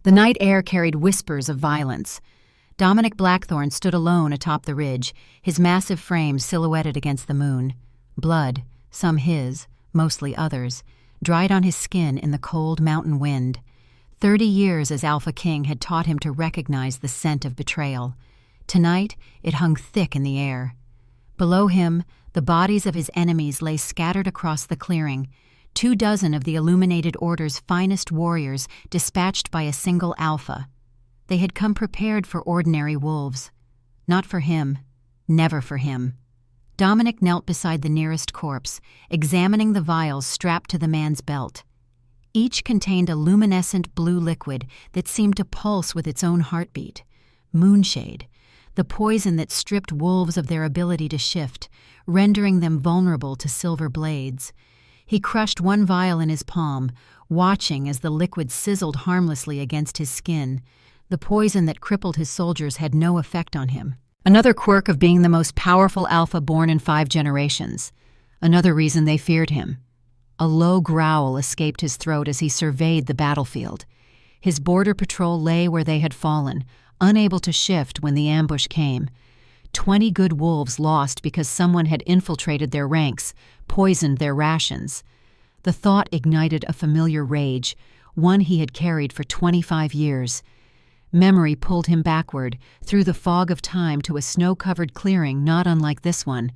The night air carried whispers of violence. Dominic Blackthorne stood alone atop the ridge, his massive frame silhouetted against the moon. Blood, some his, mostly others, dried on his skin in the cold mountain wind. 30 years as Alpha King had taught him to recognize the scent of betrayal. Tonight, it hung thick in the air. Below him, the bodies of his enemies lay scattered across the clearing, 24 of the Illuminated Order's finest warriors dispatched by a single Alpha. They had come prepared for ordinary wolves. Not for him. Never for him. Dominic knelt beside the nearest corpse, examining the vials strapped to the man's belt. Each contained a luminescent blue liquid that seemed to pulse with its own heartbeat. Moonshade, the poison that stripped wolves of their ability to shift, rendering them vulnerable to silver blades. He crushed one vial in his palm, watching as the liquid sizzled harmlessly against his skin. The poison that crippled his soldiers had no effect on him. Another quirk of being the most powerful Alpha born in 5 generations. Another reason they feared him. A low growl escaped his throat as he surveyed the battlefield. His border patrol lay where they had fallen, unable to shift when the ambush came. 20 good wolves lost because someone had infiltrated their ranks, poisoned their rations. The thought ignited a familiar rage, one he had carried for 25 years. Memory pulled him backward, through the fog of time to a snow-covered clearing not unlike this one.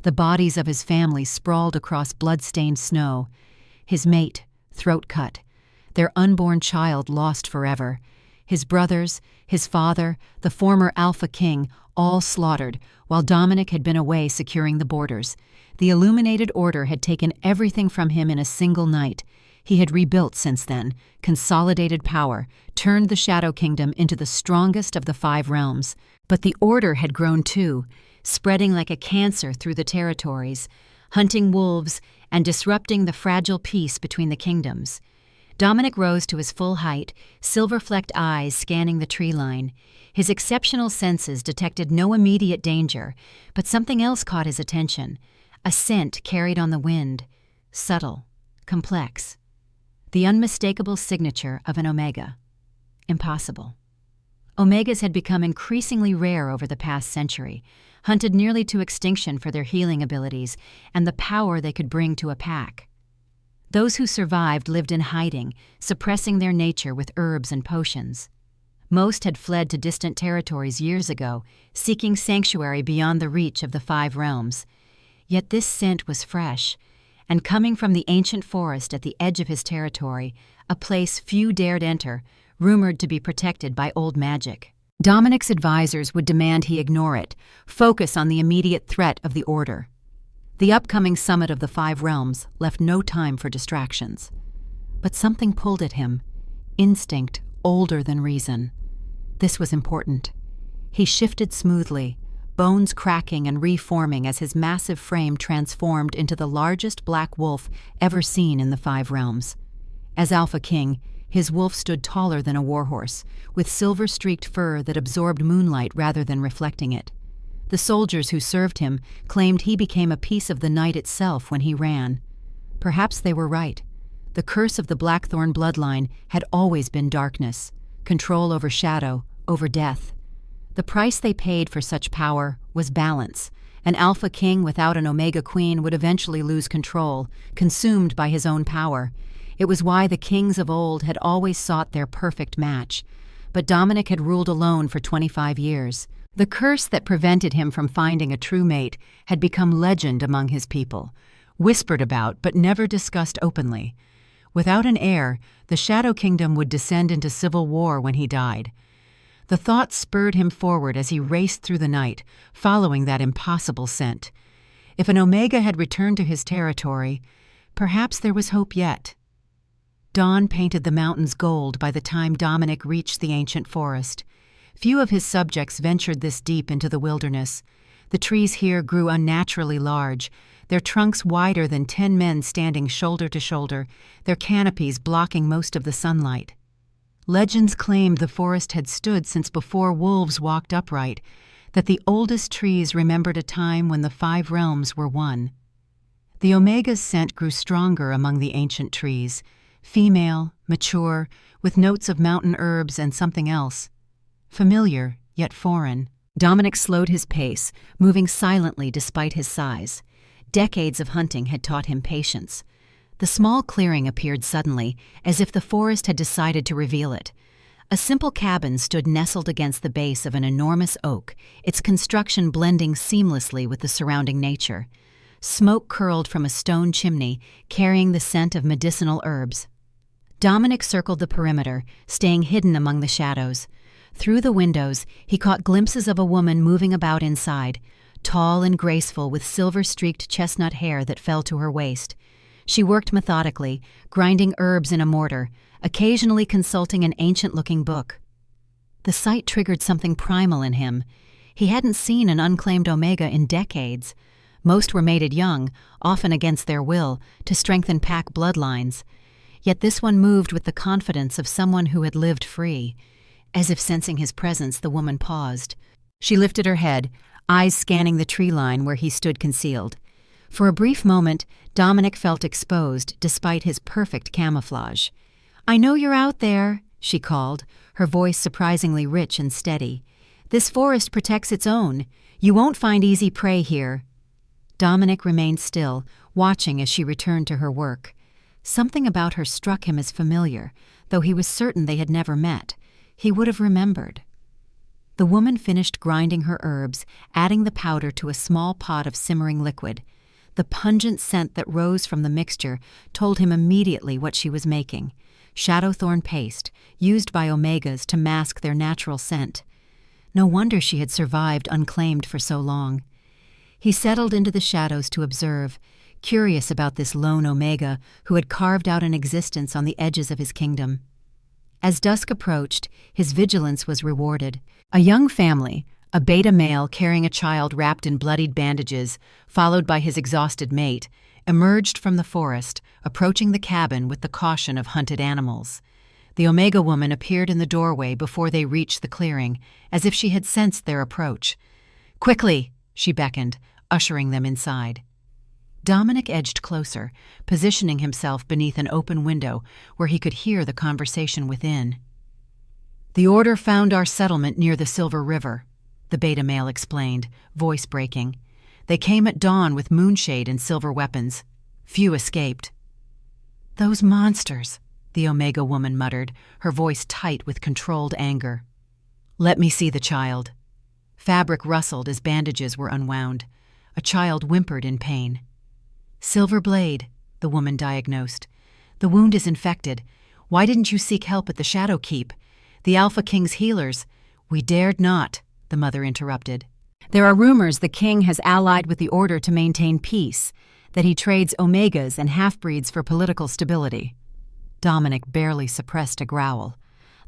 The bodies of his family sprawled across blood-stained snow. His mate, throat cut. Their unborn child lost forever. His brothers, his father, the former Alpha King, all slaughtered, while Dominic had been away securing the borders. The Illuminated Order had taken everything from him in a single night. He had rebuilt since then, consolidated power, turned the Shadow Kingdom into the strongest of the 5 realms. But the Order had grown too, spreading like a cancer through the territories, hunting wolves and disrupting the fragile peace between the kingdoms. Dominic rose to his full height, silver-flecked eyes scanning the tree line. His exceptional senses detected no immediate danger, but something else caught his attention. A scent carried on the wind, subtle, complex. The unmistakable signature of an Omega. Impossible. Omegas had become increasingly rare over the past century, hunted nearly to extinction for their healing abilities and the power they could bring to a pack. Those who survived lived in hiding, suppressing their nature with herbs and potions. Most had fled to distant territories years ago, seeking sanctuary beyond the reach of the 5 realms. Yet this scent was fresh, and coming from the ancient forest at the edge of his territory, a place few dared enter, rumored to be protected by old magic. Dominic's advisors would demand he ignore it, focus on the immediate threat of the Order. The upcoming summit of the 5 realms left no time for distractions. But something pulled at him, instinct older than reason. This was important. He shifted smoothly, bones cracking and reforming as his massive frame transformed into the largest black wolf ever seen in the 5 realms. As Alpha King, his wolf stood taller than a warhorse, with silver-streaked fur that absorbed moonlight rather than reflecting it. The soldiers who served him claimed he became a piece of the night itself when he ran. Perhaps they were right. The curse of the Blackthorne bloodline had always been darkness, control over shadow, over death. The price they paid for such power was balance. An Alpha King without an Omega Queen would eventually lose control, consumed by his own power. It was why the kings of old had always sought their perfect match. But Dominic had ruled alone for 25 years. The curse that prevented him from finding a true mate had become legend among his people, whispered about but never discussed openly. Without an heir, the Shadow Kingdom would descend into civil war when he died. The thought spurred him forward as he raced through the night, following that impossible scent. If an Omega had returned to his territory, perhaps there was hope yet. Dawn painted the mountains gold by the time Dominic reached the ancient forest. Few of his subjects ventured this deep into the wilderness. The trees here grew unnaturally large, their trunks wider than 10 men standing shoulder to shoulder, their canopies blocking most of the sunlight. Legends claimed the forest had stood since before wolves walked upright, that the oldest trees remembered a time when the 5 realms were one. The Omega's scent grew stronger among the ancient trees, Female, mature, with notes of mountain herbs and something else. Familiar, yet foreign. Dominic slowed his pace, moving silently despite his size. Decades of hunting had taught him patience. The small clearing appeared suddenly, as if the forest had decided to reveal it. A simple cabin stood nestled against the base of an enormous oak, its construction blending seamlessly with the surrounding nature. Smoke curled from a stone chimney, carrying the scent of medicinal herbs. Dominic circled the perimeter, staying hidden among the shadows. Through the windows, he caught glimpses of a woman moving about inside, tall and graceful with silver-streaked chestnut hair that fell to her waist. She worked methodically, grinding herbs in a mortar, occasionally consulting an ancient-looking book. The sight triggered something primal in him. He hadn't seen an unclaimed Omega in decades. Most were mated young, often against their will, to strengthen pack bloodlines. Yet this one moved with the confidence of someone who had lived free. As if sensing his presence, the woman paused. She lifted her head, eyes scanning the tree line where he stood concealed. For a brief moment, Dominic felt exposed despite his perfect camouflage. "I know you're out there," she called, her voice surprisingly rich and steady. "This forest protects its own. You won't find easy prey here." Dominic remained still, watching as she returned to her work. Something about her struck him as familiar, though he was certain they had never met. He would have remembered. The woman finished grinding her herbs, adding the powder to a small pot of simmering liquid. The pungent scent that rose from the mixture told him immediately what she was making: shadowthorn paste, used by Omegas to mask their natural scent. No wonder she had survived unclaimed for so long. He settled into the shadows to observe, curious about this lone Omega who had carved out an existence on the edges of his kingdom. As dusk approached, his vigilance was rewarded. A young family, a beta male carrying a child wrapped in bloodied bandages, followed by his exhausted mate, emerged from the forest, approaching the cabin with the caution of hunted animals. The Omega woman appeared in the doorway before they reached the clearing, as if she had sensed their approach. "Quickly!" she beckoned, ushering them inside. Dominic edged closer, positioning himself beneath an open window where he could hear the conversation within. "The order found our settlement near the Silver River," the beta male explained, voice breaking. "They came at dawn with moonshade and silver weapons. Few escaped." "Those monsters," the Omega woman muttered, her voice tight with controlled anger. "Let me see the child." Fabric rustled as bandages were unwound. A child whimpered in pain. "Silver blade," the woman diagnosed. "The wound is infected. Why didn't you seek help at the Shadow Keep? The Alpha King's healers—" "We dared not," the mother interrupted. "There are rumors the king has allied with the Order to maintain peace, that he trades Omegas and half-breeds for political stability." Dominic barely suppressed a growl.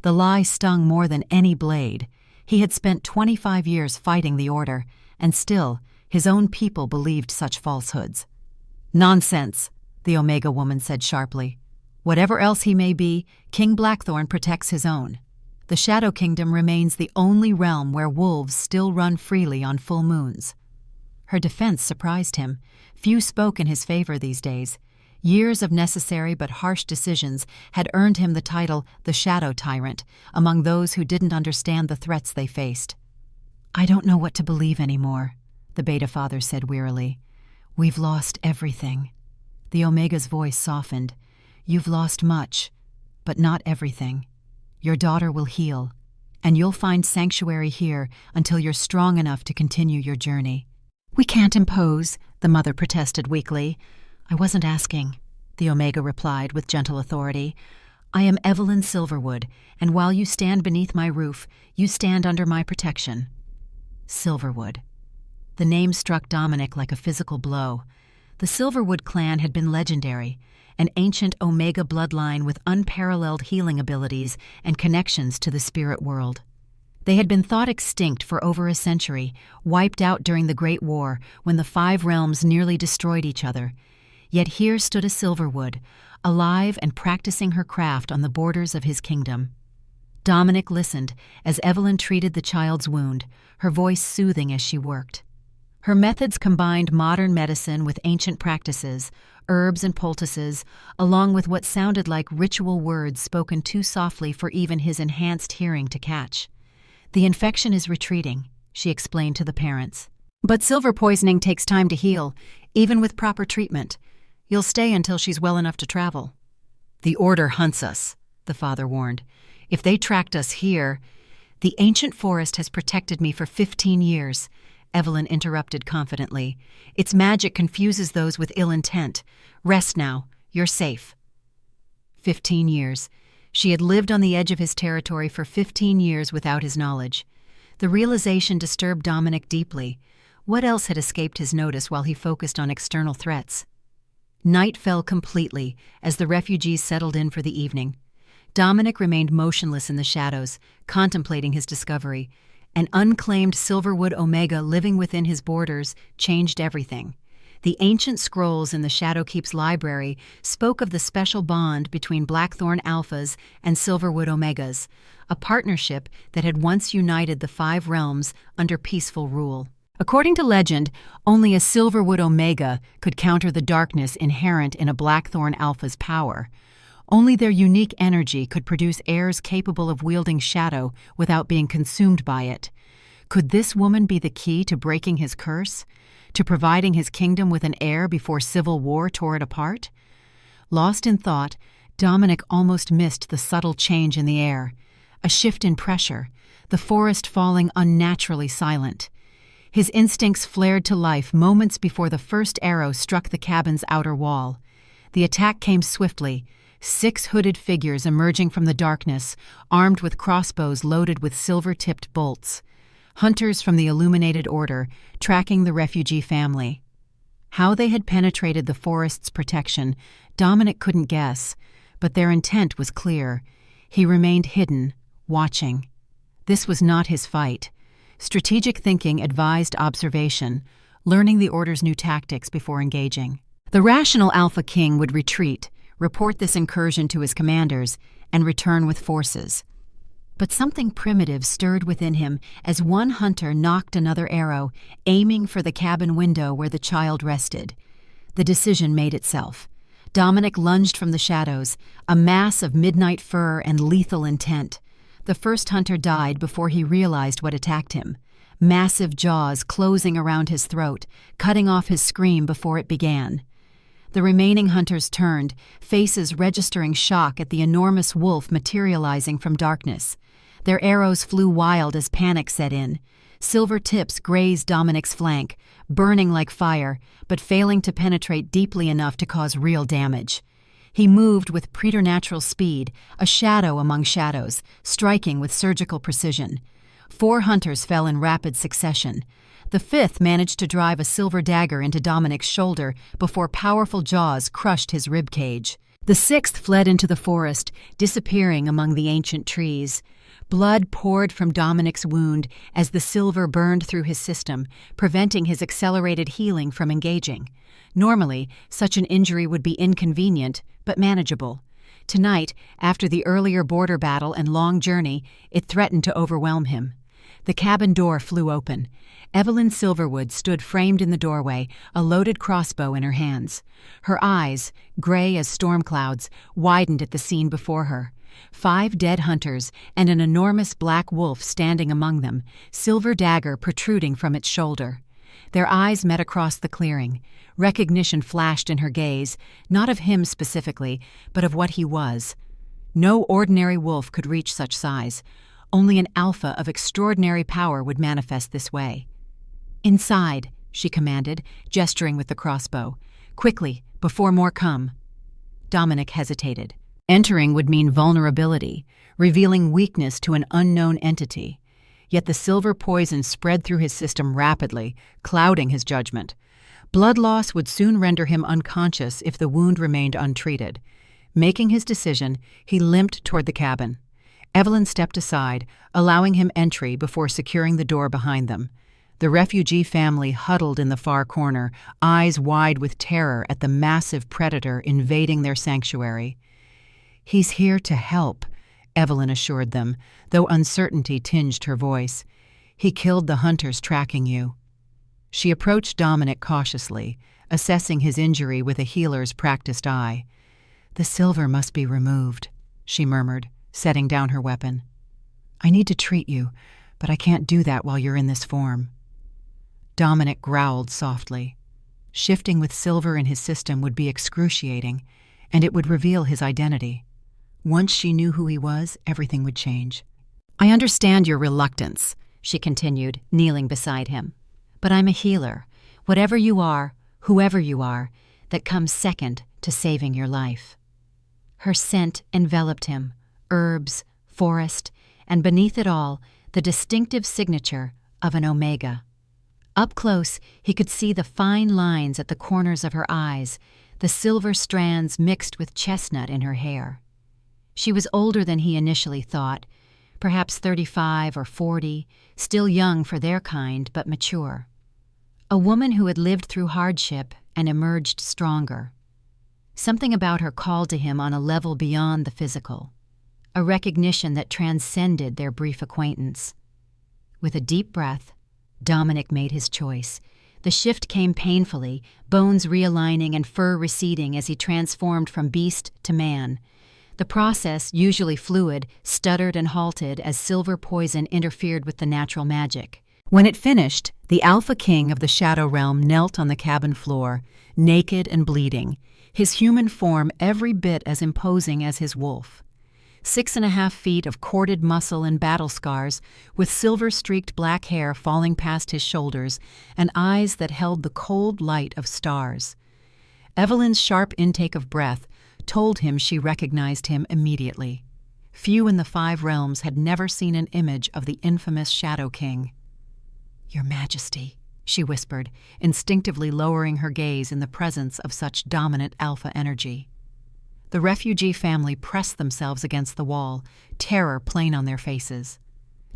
The lie stung more than any blade. He had spent 25 years fighting the Order, and still, his own people believed such falsehoods. "Nonsense," the Omega woman said sharply. "Whatever else he may be, King Blackthorn protects his own. The Shadow Kingdom remains the only realm where wolves still run freely on full moons." Her defense surprised him. Few spoke in his favor these days. Years of necessary but harsh decisions had earned him the title the Shadow Tyrant among those who didn't understand the threats they faced. "I don't know what to believe anymore," the Beta Father said wearily. "We've lost everything." The Omega's voice softened. "You've lost much, but not everything. Your daughter will heal, and you'll find sanctuary here until you're strong enough to continue your journey." "We can't impose," the mother protested weakly. "I wasn't asking," the Omega replied with gentle authority. "I am Evelyn Silverwood, and while you stand beneath my roof, you stand under my protection." Silverwood. The name struck Dominic like a physical blow. The Silverwood clan had been legendary, an ancient Omega bloodline with unparalleled healing abilities and connections to the spirit world. They had been thought extinct for over a century, wiped out during the Great War when the 5 realms nearly destroyed each other. Yet here stood a Silverwood, alive and practicing her craft on the borders of his kingdom. Dominic listened as Evelyn treated the child's wound, her voice soothing as she worked. Her methods combined modern medicine with ancient practices, herbs and poultices, along with what sounded like ritual words spoken too softly for even his enhanced hearing to catch. "The infection is retreating," she explained to the parents. "But silver poisoning takes time to heal, even with proper treatment. You'll stay until she's well enough to travel." "The Order hunts us," the father warned. "If they tracked us here—" "The ancient forest has protected me for 15 years," Evelyn interrupted confidently. "Its magic confuses those with ill intent. Rest now. You're safe." 15 years. She had lived on the edge of his territory for 15 years without his knowledge. The realization disturbed Dominic deeply. What else had escaped his notice while he focused on external threats? Night fell completely as the refugees settled in for the evening. Dominic remained motionless in the shadows, contemplating his discovery. An unclaimed Silverwood Omega living within his borders changed everything. The ancient scrolls in the Shadowkeep's library spoke of the special bond between Blackthorn Alphas and Silverwood Omegas, a partnership that had once united the 5 realms under peaceful rule. According to legend, only a Silverwood Omega could counter the darkness inherent in a Blackthorn Alpha's power. Only their unique energy could produce heirs capable of wielding shadow without being consumed by it. Could this woman be the key to breaking his curse? To providing his kingdom with an heir before civil war tore it apart? Lost in thought, Dominic almost missed the subtle change in the air. A shift in pressure, the forest falling unnaturally silent. His instincts flared to life moments before the first arrow struck the cabin's outer wall. The attack came swiftly, 6 hooded figures emerging from the darkness, armed with crossbows loaded with silver-tipped bolts. Hunters from the Illuminated Order, tracking the refugee family. How they had penetrated the forest's protection, Dominic couldn't guess, but their intent was clear. He remained hidden, watching. This was not his fight. Strategic thinking advised observation, learning the Order's new tactics before engaging. The rational Alpha King would retreat, report this incursion to his commanders, and return with forces. But something primitive stirred within him as one hunter nocked another arrow, aiming for the cabin window where the child rested. The decision made itself. Dominic lunged from the shadows, a mass of midnight fur and lethal intent. The first hunter died before he realized what attacked him. Massive jaws closing around his throat, cutting off his scream before it began. The remaining hunters turned, faces registering shock at the enormous wolf materializing from darkness. Their arrows flew wild as panic set in. Silver tips grazed Dominic's flank, burning like fire, but failing to penetrate deeply enough to cause real damage. He moved with preternatural speed, a shadow among shadows, striking with surgical precision. 4 hunters fell in rapid succession. The 5th managed to drive a silver dagger into Dominic's shoulder before powerful jaws crushed his rib cage. The 6th fled into the forest, disappearing among the ancient trees. Blood poured from Dominic's wound as the silver burned through his system, preventing his accelerated healing from engaging. Normally, such an injury would be inconvenient, but manageable. Tonight, after the earlier border battle and long journey, it threatened to overwhelm him. The cabin door flew open. Evelyn Silverwood stood framed in the doorway, a loaded crossbow in her hands. Her eyes, gray as storm clouds, widened at the scene before her. 5 dead hunters and an enormous black wolf standing among them, silver dagger protruding from its shoulder. Their eyes met across the clearing. Recognition flashed in her gaze, not of him specifically, but of what he was. No ordinary wolf could reach such size. Only an alpha of extraordinary power would manifest this way. "Inside," she commanded, gesturing with the crossbow. "Quickly, before more come." Dominic hesitated. Entering would mean vulnerability, revealing weakness to an unknown entity. Yet the silver poison spread through his system rapidly, clouding his judgment. Blood loss would soon render him unconscious if the wound remained untreated. Making his decision, he limped toward the cabin. Evelyn stepped aside, allowing him entry before securing the door behind them. The refugee family huddled in the far corner, eyes wide with terror at the massive predator invading their sanctuary. "He's here to help," Evelyn assured them, though uncertainty tinged her voice. "He killed the hunters tracking you." She approached Dominic cautiously, assessing his injury with a healer's practiced eye. "The silver must be removed," she murmured, setting down her weapon. "I need to treat you, but I can't do that while you're in this form." Dominic growled softly. Shifting with silver in his system would be excruciating, and it would reveal his identity. Once she knew who he was, everything would change. "I understand your reluctance," she continued, kneeling beside him. "But I'm a healer. Whatever you are, whoever you are, that comes second to saving your life." Her scent enveloped him, herbs, forest, and beneath it all, the distinctive signature of an omega. Up close, he could see the fine lines at the corners of her eyes, the silver strands mixed with chestnut in her hair. She was older than he initially thought, perhaps 35 or 40, still young for their kind, but mature. A woman who had lived through hardship and emerged stronger. Something about her called to him on a level beyond the physical, a recognition that transcended their brief acquaintance. With a deep breath, Dominic made his choice. The shift came painfully, bones realigning and fur receding as he transformed from beast to man. The process, usually fluid, stuttered and halted as silver poison interfered with the natural magic. When it finished, the Alpha King of the Shadow Realm knelt on the cabin floor, naked and bleeding, his human form every bit as imposing as his wolf. 6.5 feet of corded muscle and battle scars, with silver-streaked black hair falling past his shoulders and eyes that held the cold light of stars. Evelyn's sharp intake of breath told him she recognized him immediately. Few in the 5 realms had never seen an image of the infamous Shadow King. "Your Majesty," she whispered, instinctively lowering her gaze in the presence of such dominant alpha energy. The refugee family pressed themselves against the wall, terror plain on their faces.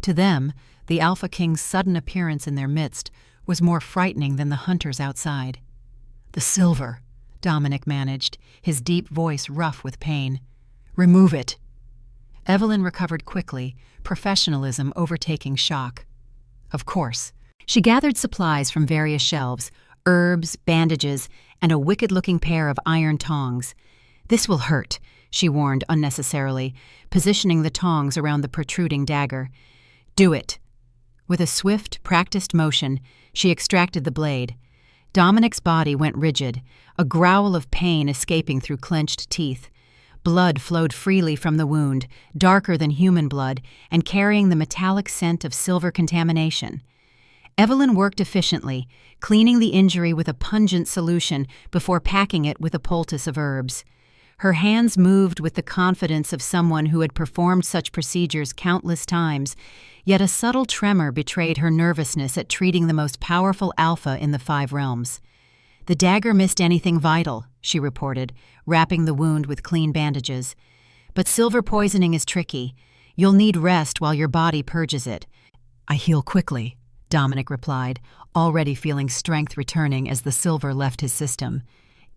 To them, the Alpha King's sudden appearance in their midst was more frightening than the hunters outside. "The silver," Dominic managed, his deep voice rough with pain. "Remove it." Evelyn recovered quickly, professionalism overtaking shock. Of course. She gathered supplies from various shelves, herbs, bandages, and a wicked-looking pair of iron tongs. "This will hurt," she warned unnecessarily, positioning the tongs around the protruding dagger. "Do it." With a swift, practiced motion, she extracted the blade. Dominic's body went rigid, a growl of pain escaping through clenched teeth. Blood flowed freely from the wound, darker than human blood, and carrying the metallic scent of silver contamination. Evelyn worked efficiently, cleaning the injury with a pungent solution before packing it with a poultice of herbs. Her hands moved with the confidence of someone who had performed such procedures countless times, yet a subtle tremor betrayed her nervousness at treating the most powerful alpha in the 5 realms. "The dagger missed anything vital," she reported, wrapping the wound with clean bandages. "But silver poisoning is tricky. You'll need rest while your body purges it." "I heal quickly," Dominic replied, already feeling strength returning as the silver left his system.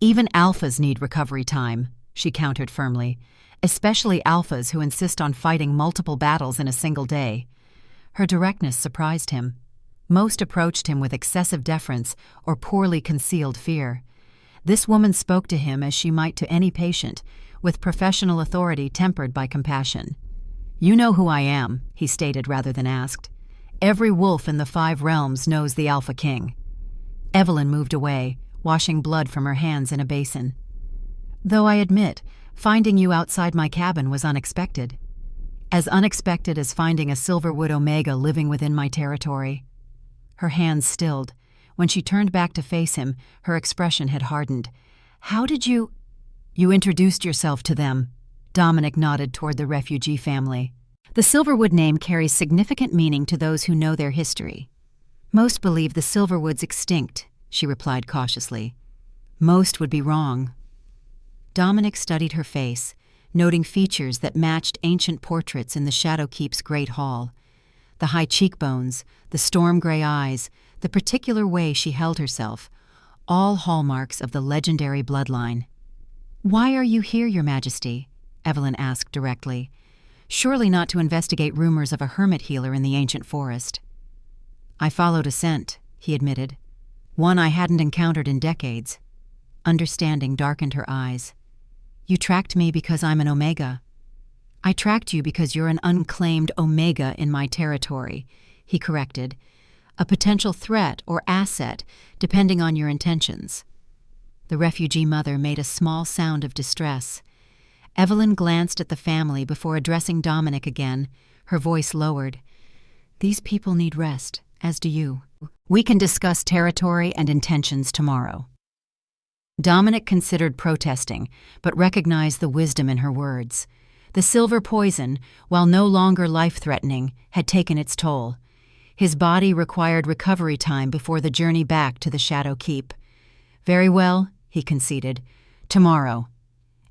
"Even alphas need recovery time," she countered firmly, "especially alphas who insist on fighting multiple battles in a single day." Her directness surprised him. Most approached him with excessive deference or poorly concealed fear. This woman spoke to him as she might to any patient, with professional authority tempered by compassion. "You know who I am," he stated rather than asked. "Every wolf in the 5 realms knows the Alpha King." Evelyn moved away, washing blood from her hands in a basin. "Though I admit, finding you outside my cabin was unexpected. As unexpected as finding a Silverwood Omega living within my territory." Her hands stilled. When she turned back to face him, her expression had hardened. "How did you—" "You introduced yourself to them." Dominic nodded toward the refugee family. "The Silverwood name carries significant meaning to those who know their history." "Most believe the Silverwood's extinct," she replied cautiously. "Most would be wrong." Dominic studied her face, noting features that matched ancient portraits in the Shadowkeep's great hall. The high cheekbones, the storm-gray eyes, the particular way she held herself, all hallmarks of the legendary bloodline. "Why are you here, Your Majesty?" Evelyn asked directly. "Surely not to investigate rumors of a hermit healer in the ancient forest." "I followed a scent," he admitted. one I hadn't encountered in decades. Understanding darkened her eyes. You tracked me because I'm an Omega. I tracked you because you're an unclaimed Omega in my territory, he corrected. A potential threat or asset, depending on your intentions. The refugee mother made a small sound of distress. Evelyn glanced at the family before addressing Dominic again, her voice lowered. These people need rest, as do you. We can discuss territory and intentions tomorrow. Dominic considered protesting, but recognized the wisdom in her words. The silver poison, while no longer life-threatening, had taken its toll. His body required recovery time before the journey back to the Shadow Keep. Very well, he conceded. Tomorrow.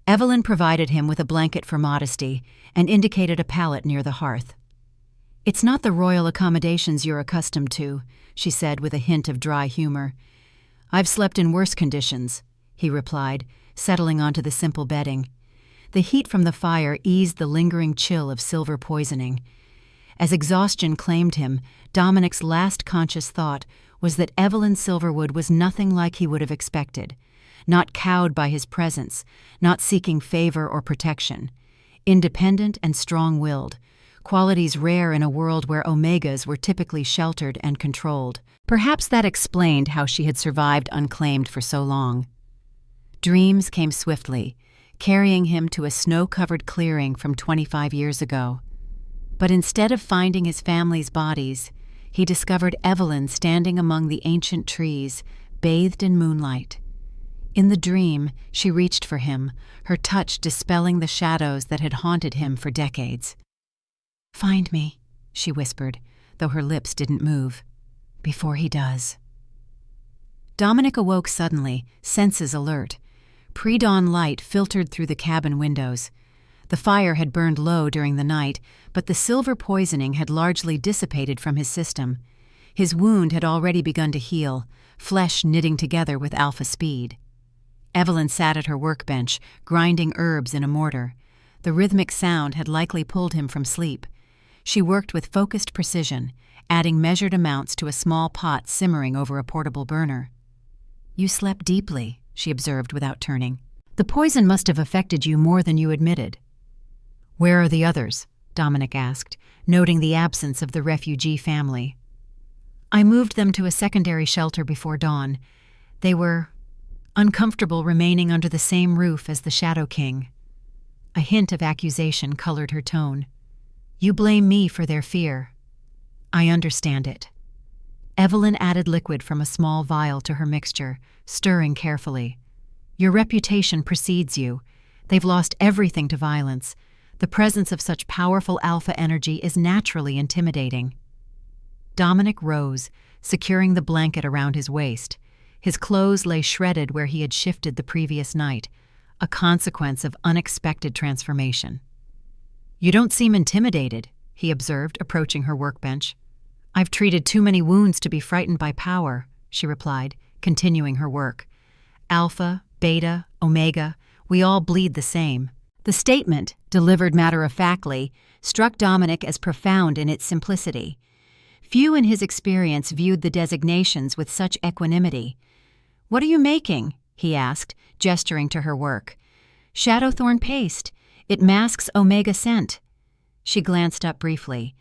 Evelyn provided him with a blanket for modesty and indicated a pallet near the hearth. It's not the royal accommodations you're accustomed to, she said with a hint of dry humor. I've slept in worse conditions, he replied, settling onto the simple bedding. The heat from the fire eased the lingering chill of silver poisoning. As exhaustion claimed him, Dominic's last conscious thought was that Evelyn Silverwood was nothing like he would have expected, not cowed by his presence, not seeking favor or protection. Independent and strong-willed, qualities rare in a world where Omegas were typically sheltered and controlled. Perhaps that explained how she had survived unclaimed for so long. Dreams came swiftly, carrying him to a snow-covered clearing from 25 years ago. But instead of finding his family's bodies, he discovered Evelyn standing among the ancient trees, bathed in moonlight. In the dream, she reached for him, her touch dispelling the shadows that had haunted him for decades. Find me, she whispered, though her lips didn't move. Before he does. Dominic awoke suddenly, senses alert. Pre-dawn light filtered through the cabin windows. The fire had burned low during the night, but the silver poisoning had largely dissipated from his system. His wound had already begun to heal, flesh knitting together with alpha speed. Evelyn sat at her workbench, grinding herbs in a mortar. The rhythmic sound had likely pulled him from sleep. She worked with focused precision, adding measured amounts to a small pot simmering over a portable burner. You slept deeply, she observed without turning. The poison must have affected you more than you admitted. Where are the others? Dominic asked, noting the absence of the refugee family. I moved them to a secondary shelter before dawn. They were uncomfortable remaining under the same roof as the Shadow King. A hint of accusation colored her tone. You blame me for their fear. I understand it. Evelyn added liquid from a small vial to her mixture, stirring carefully. Your reputation precedes you. They've lost everything to violence. The presence of such powerful alpha energy is naturally intimidating. Dominic rose, securing the blanket around his waist. His clothes lay shredded where he had shifted the previous night, a consequence of unexpected transformation. You don't seem intimidated, he observed, approaching her workbench. I've treated too many wounds to be frightened by power, she replied, continuing her work. Alpha, beta, omega, we all bleed the same. The statement, delivered matter-of-factly, struck Dominic as profound in its simplicity. Few in his experience viewed the designations with such equanimity. What are you making? He asked, gesturing to her work. Shadowthorn paste. It masks omega scent. She glanced up briefly.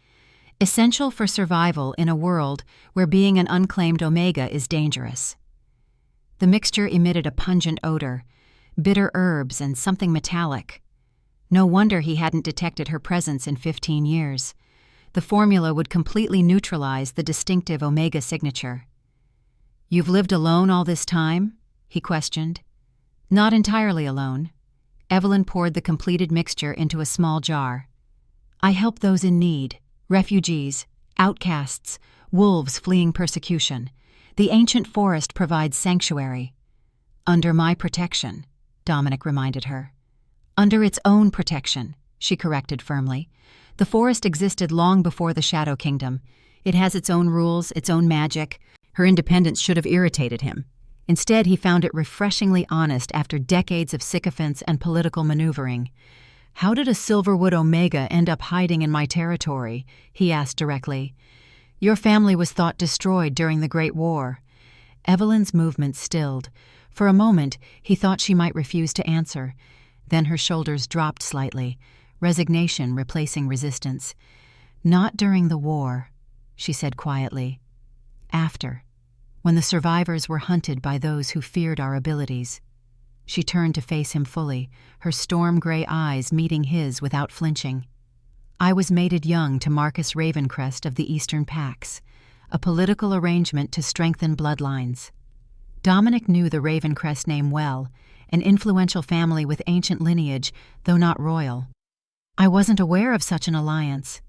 Essential for survival in a world where being an unclaimed omega is dangerous. The mixture emitted a pungent odor, bitter herbs and something metallic. No wonder he hadn't detected her presence in 15 years. The formula would completely neutralize the distinctive omega signature. You've lived alone all this time? He questioned. Not entirely alone. Evelyn poured the completed mixture into a small jar. I help those in need, refugees, outcasts, wolves fleeing persecution. The ancient forest provides sanctuary. Under my protection, Dominic reminded her. Under its own protection, she corrected firmly. The forest existed long before the Shadow Kingdom. It has its own rules, its own magic. Her independence should have irritated him. Instead, he found it refreshingly honest after decades of sycophants and political maneuvering. How did a Silverwood Omega end up hiding in my territory? He asked directly. Your family was thought destroyed during the Great War. Evelyn's movements stilled. For a moment, he thought she might refuse to answer. Then her shoulders dropped slightly, resignation replacing resistance. "Not during the war," she said quietly. "After, when the survivors were hunted by those who feared our abilities." She turned to face him fully, her storm-gray eyes meeting his without flinching. "I was mated young to Marcus Ravencrest of the Eastern Pax, a political arrangement to strengthen bloodlines." Dominic knew the Ravencrest name well, an influential family with ancient lineage, though not royal. "I wasn't aware of such an alliance."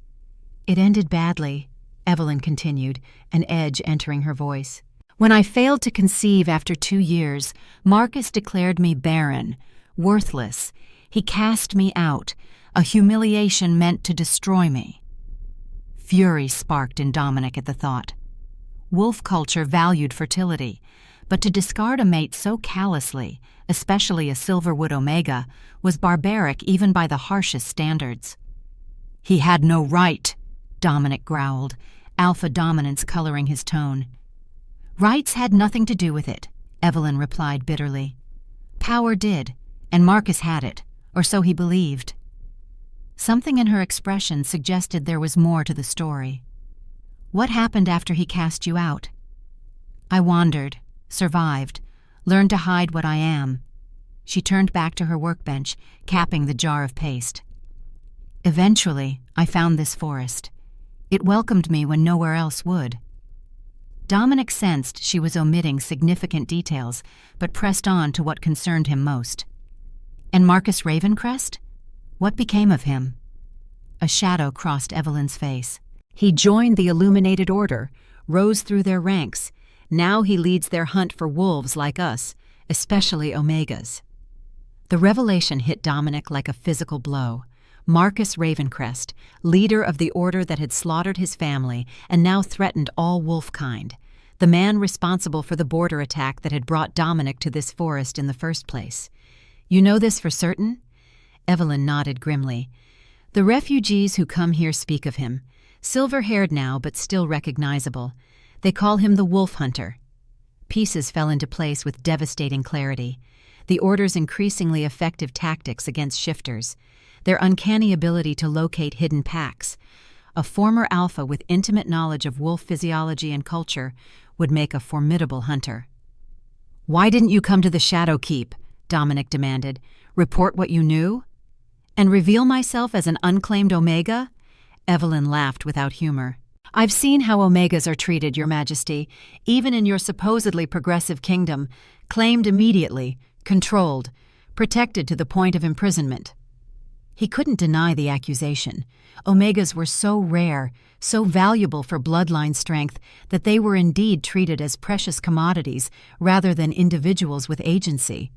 "It ended badly," Evelyn continued, an edge entering her voice. "When I failed to conceive after 2 years, Marcus declared me barren, worthless. He cast me out, a humiliation meant to destroy me." Fury sparked in Dominic at the thought. Wolf culture valued fertility, but to discard a mate so callously, especially a Silverwood Omega, was barbaric even by the harshest standards. "He had no right," Dominic growled, alpha dominance coloring his tone. "Rights had nothing to do with it," Evelyn replied bitterly. "Power did, and Marcus had it, or so he believed." Something in her expression suggested there was more to the story. "What happened after he cast you out?" "I wandered, survived, learned to hide what I am." She turned back to her workbench, capping the jar of paste. "Eventually, I found this forest. It welcomed me when nowhere else would." Dominic sensed she was omitting significant details, but pressed on to what concerned him most. "And Marcus Ravencrest? What became of him?" A shadow crossed Evelyn's face. "He joined the Illuminated Order, rose through their ranks. Now he leads their hunt for wolves like us, especially Omegas." The revelation hit Dominic like a physical blow. Marcus Ravencrest, leader of the order that had slaughtered his family and now threatened all wolfkind, the man responsible for the border attack that had brought Dominic to this forest in the first place. "You know this for certain?" Evelyn nodded grimly. "The refugees who come here speak of him, silver-haired now but still recognizable. They call him the Wolf Hunter." Pieces fell into place with devastating clarity. The Order's increasingly effective tactics against shifters, their uncanny ability to locate hidden packs. A former alpha with intimate knowledge of wolf physiology and culture would make a formidable hunter. "Why didn't you come to the Shadow Keep?" Dominic demanded. "Report what you knew?" "And reveal myself as an unclaimed Omega?" Evelyn laughed without humor. "I've seen how Omegas are treated, Your Majesty, even in your supposedly progressive kingdom, claimed immediately, controlled, protected to the point of imprisonment." He couldn't deny the accusation. Omegas were so rare, so valuable for bloodline strength, that they were indeed treated as precious commodities rather than individuals with agency.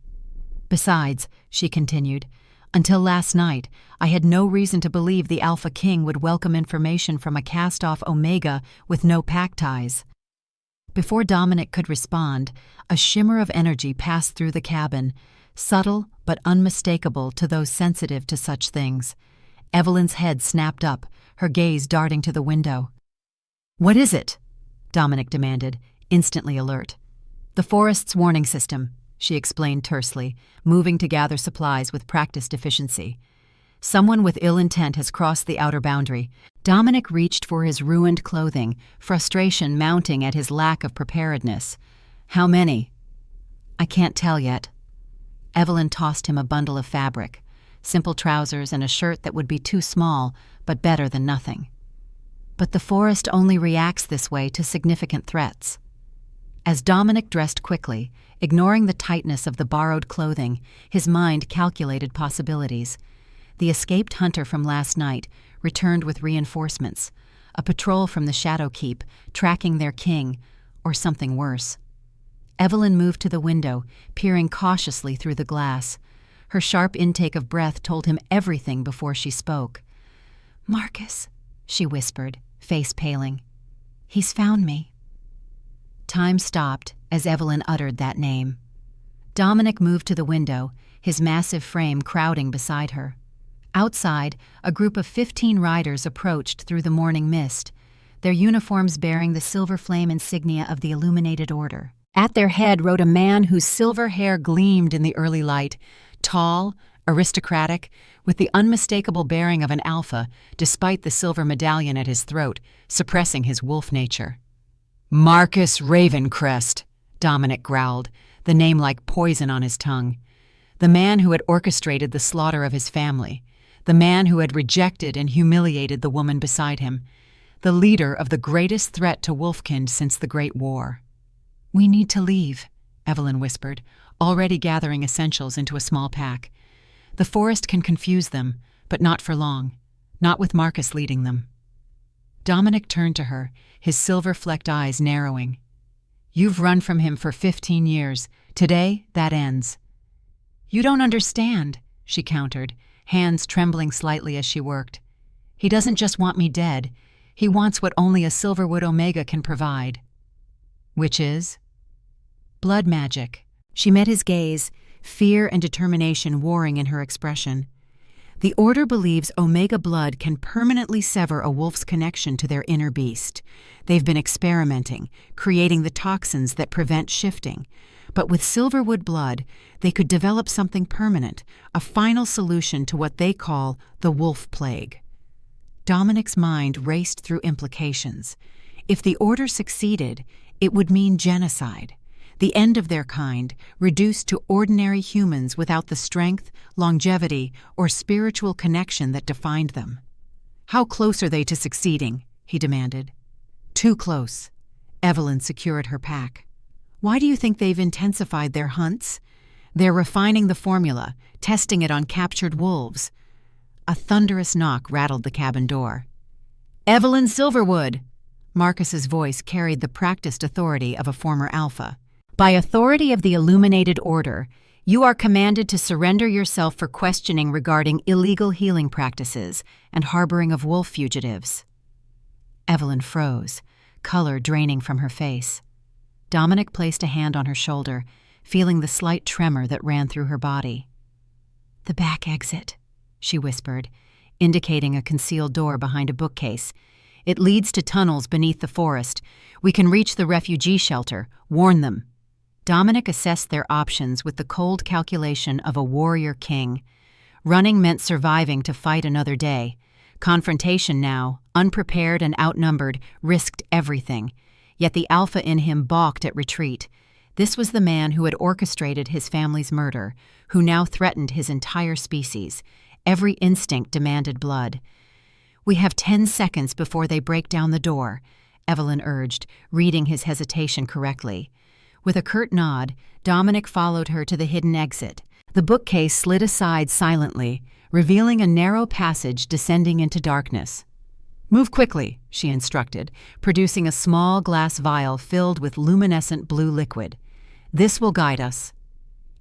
"Besides," she continued, "until last night, I had no reason to believe the Alpha King would welcome information from a cast-off Omega with no pack ties." Before Dominic could respond, a shimmer of energy passed through the cabin, subtle but unmistakable to those sensitive to such things. Evelyn's head snapped up, her gaze darting to the window. "What is it?" Dominic demanded, instantly alert. "The forest's warning system," she explained tersely, moving to gather supplies with practiced efficiency. "Someone with ill intent has crossed the outer boundary." Dominic reached for his ruined clothing, frustration mounting at his lack of preparedness. "How many?" "I can't tell yet." Evelyn tossed him a bundle of fabric, simple trousers and a shirt that would be too small, but better than nothing. "But the forest only reacts this way to significant threats." As Dominic dressed quickly, ignoring the tightness of the borrowed clothing, his mind calculated possibilities. The escaped hunter from last night returned with reinforcements, a patrol from the Shadow Keep, tracking their king, or something worse. Evelyn moved to the window, peering cautiously through the glass. Her sharp intake of breath told him everything before she spoke. "Marcus," she whispered, face paling. "He's found me." Time stopped as Evelyn uttered that name. Dominic moved to the window, his massive frame crowding beside her. Outside, a group of 15 riders approached through the morning mist, their uniforms bearing the silver flame insignia of the Illuminated Order. At their head rode a man whose silver hair gleamed in the early light, tall, aristocratic, with the unmistakable bearing of an alpha, despite the silver medallion at his throat, suppressing his wolf nature. "Marcus Ravencrest," Dominic growled, the name like poison on his tongue. The man who had orchestrated the slaughter of his family, the man who had rejected and humiliated the woman beside him, the leader of the greatest threat to Wolfkind since the Great War. "We need to leave," Evelyn whispered, already gathering essentials into a small pack. "The forest can confuse them, but not for long, not with Marcus leading them." Dominic turned to her, his silver-flecked eyes narrowing. "You've run from him for 15 years. Today, that ends." "You don't understand," she countered, hands trembling slightly as she worked. "He doesn't just want me dead. He wants what only a Silverwood Omega can provide." "Which is?" "Blood magic." She met his gaze, fear and determination warring in her expression. "The Order believes Omega blood can permanently sever a wolf's connection to their inner beast. They've been experimenting, creating the toxins that prevent shifting. But with Silverwood blood, they could develop something permanent, a final solution to what they call the wolf plague." Dominic's mind raced through implications. If the Order succeeded, it would mean genocide, the end of their kind, reduced to ordinary humans without the strength, longevity, or spiritual connection that defined them. "How close are they to succeeding?" he demanded. "Too close." Evelyn secured her pack. "Why do you think they've intensified their hunts?" "They're refining the formula, testing it on captured wolves." A thunderous knock rattled the cabin door. "Evelyn Silverwood!" Marcus's voice carried the practiced authority of a former alpha. "By authority of the Illuminated Order, you are commanded to surrender yourself for questioning regarding illegal healing practices and harboring of wolf fugitives." Evelyn froze, color draining from her face. Dominic placed a hand on her shoulder, feeling the slight tremor that ran through her body. "The back exit," she whispered, indicating a concealed door behind a bookcase. "It leads to tunnels beneath the forest. We can reach the refugee shelter. Warn them." Dominic assessed their options with the cold calculation of a warrior king. Running meant surviving to fight another day. Confrontation now, unprepared and outnumbered, risked everything. Yet the alpha in him balked at retreat. This was the man who had orchestrated his family's murder, who now threatened his entire species. Every instinct demanded blood. "We have 10 seconds before they break down the door," Evelyn urged, reading his hesitation correctly. With a curt nod, Dominic followed her to the hidden exit. The bookcase slid aside silently, revealing a narrow passage descending into darkness. "Move quickly," she instructed, producing a small glass vial filled with luminescent blue liquid. "This will guide us."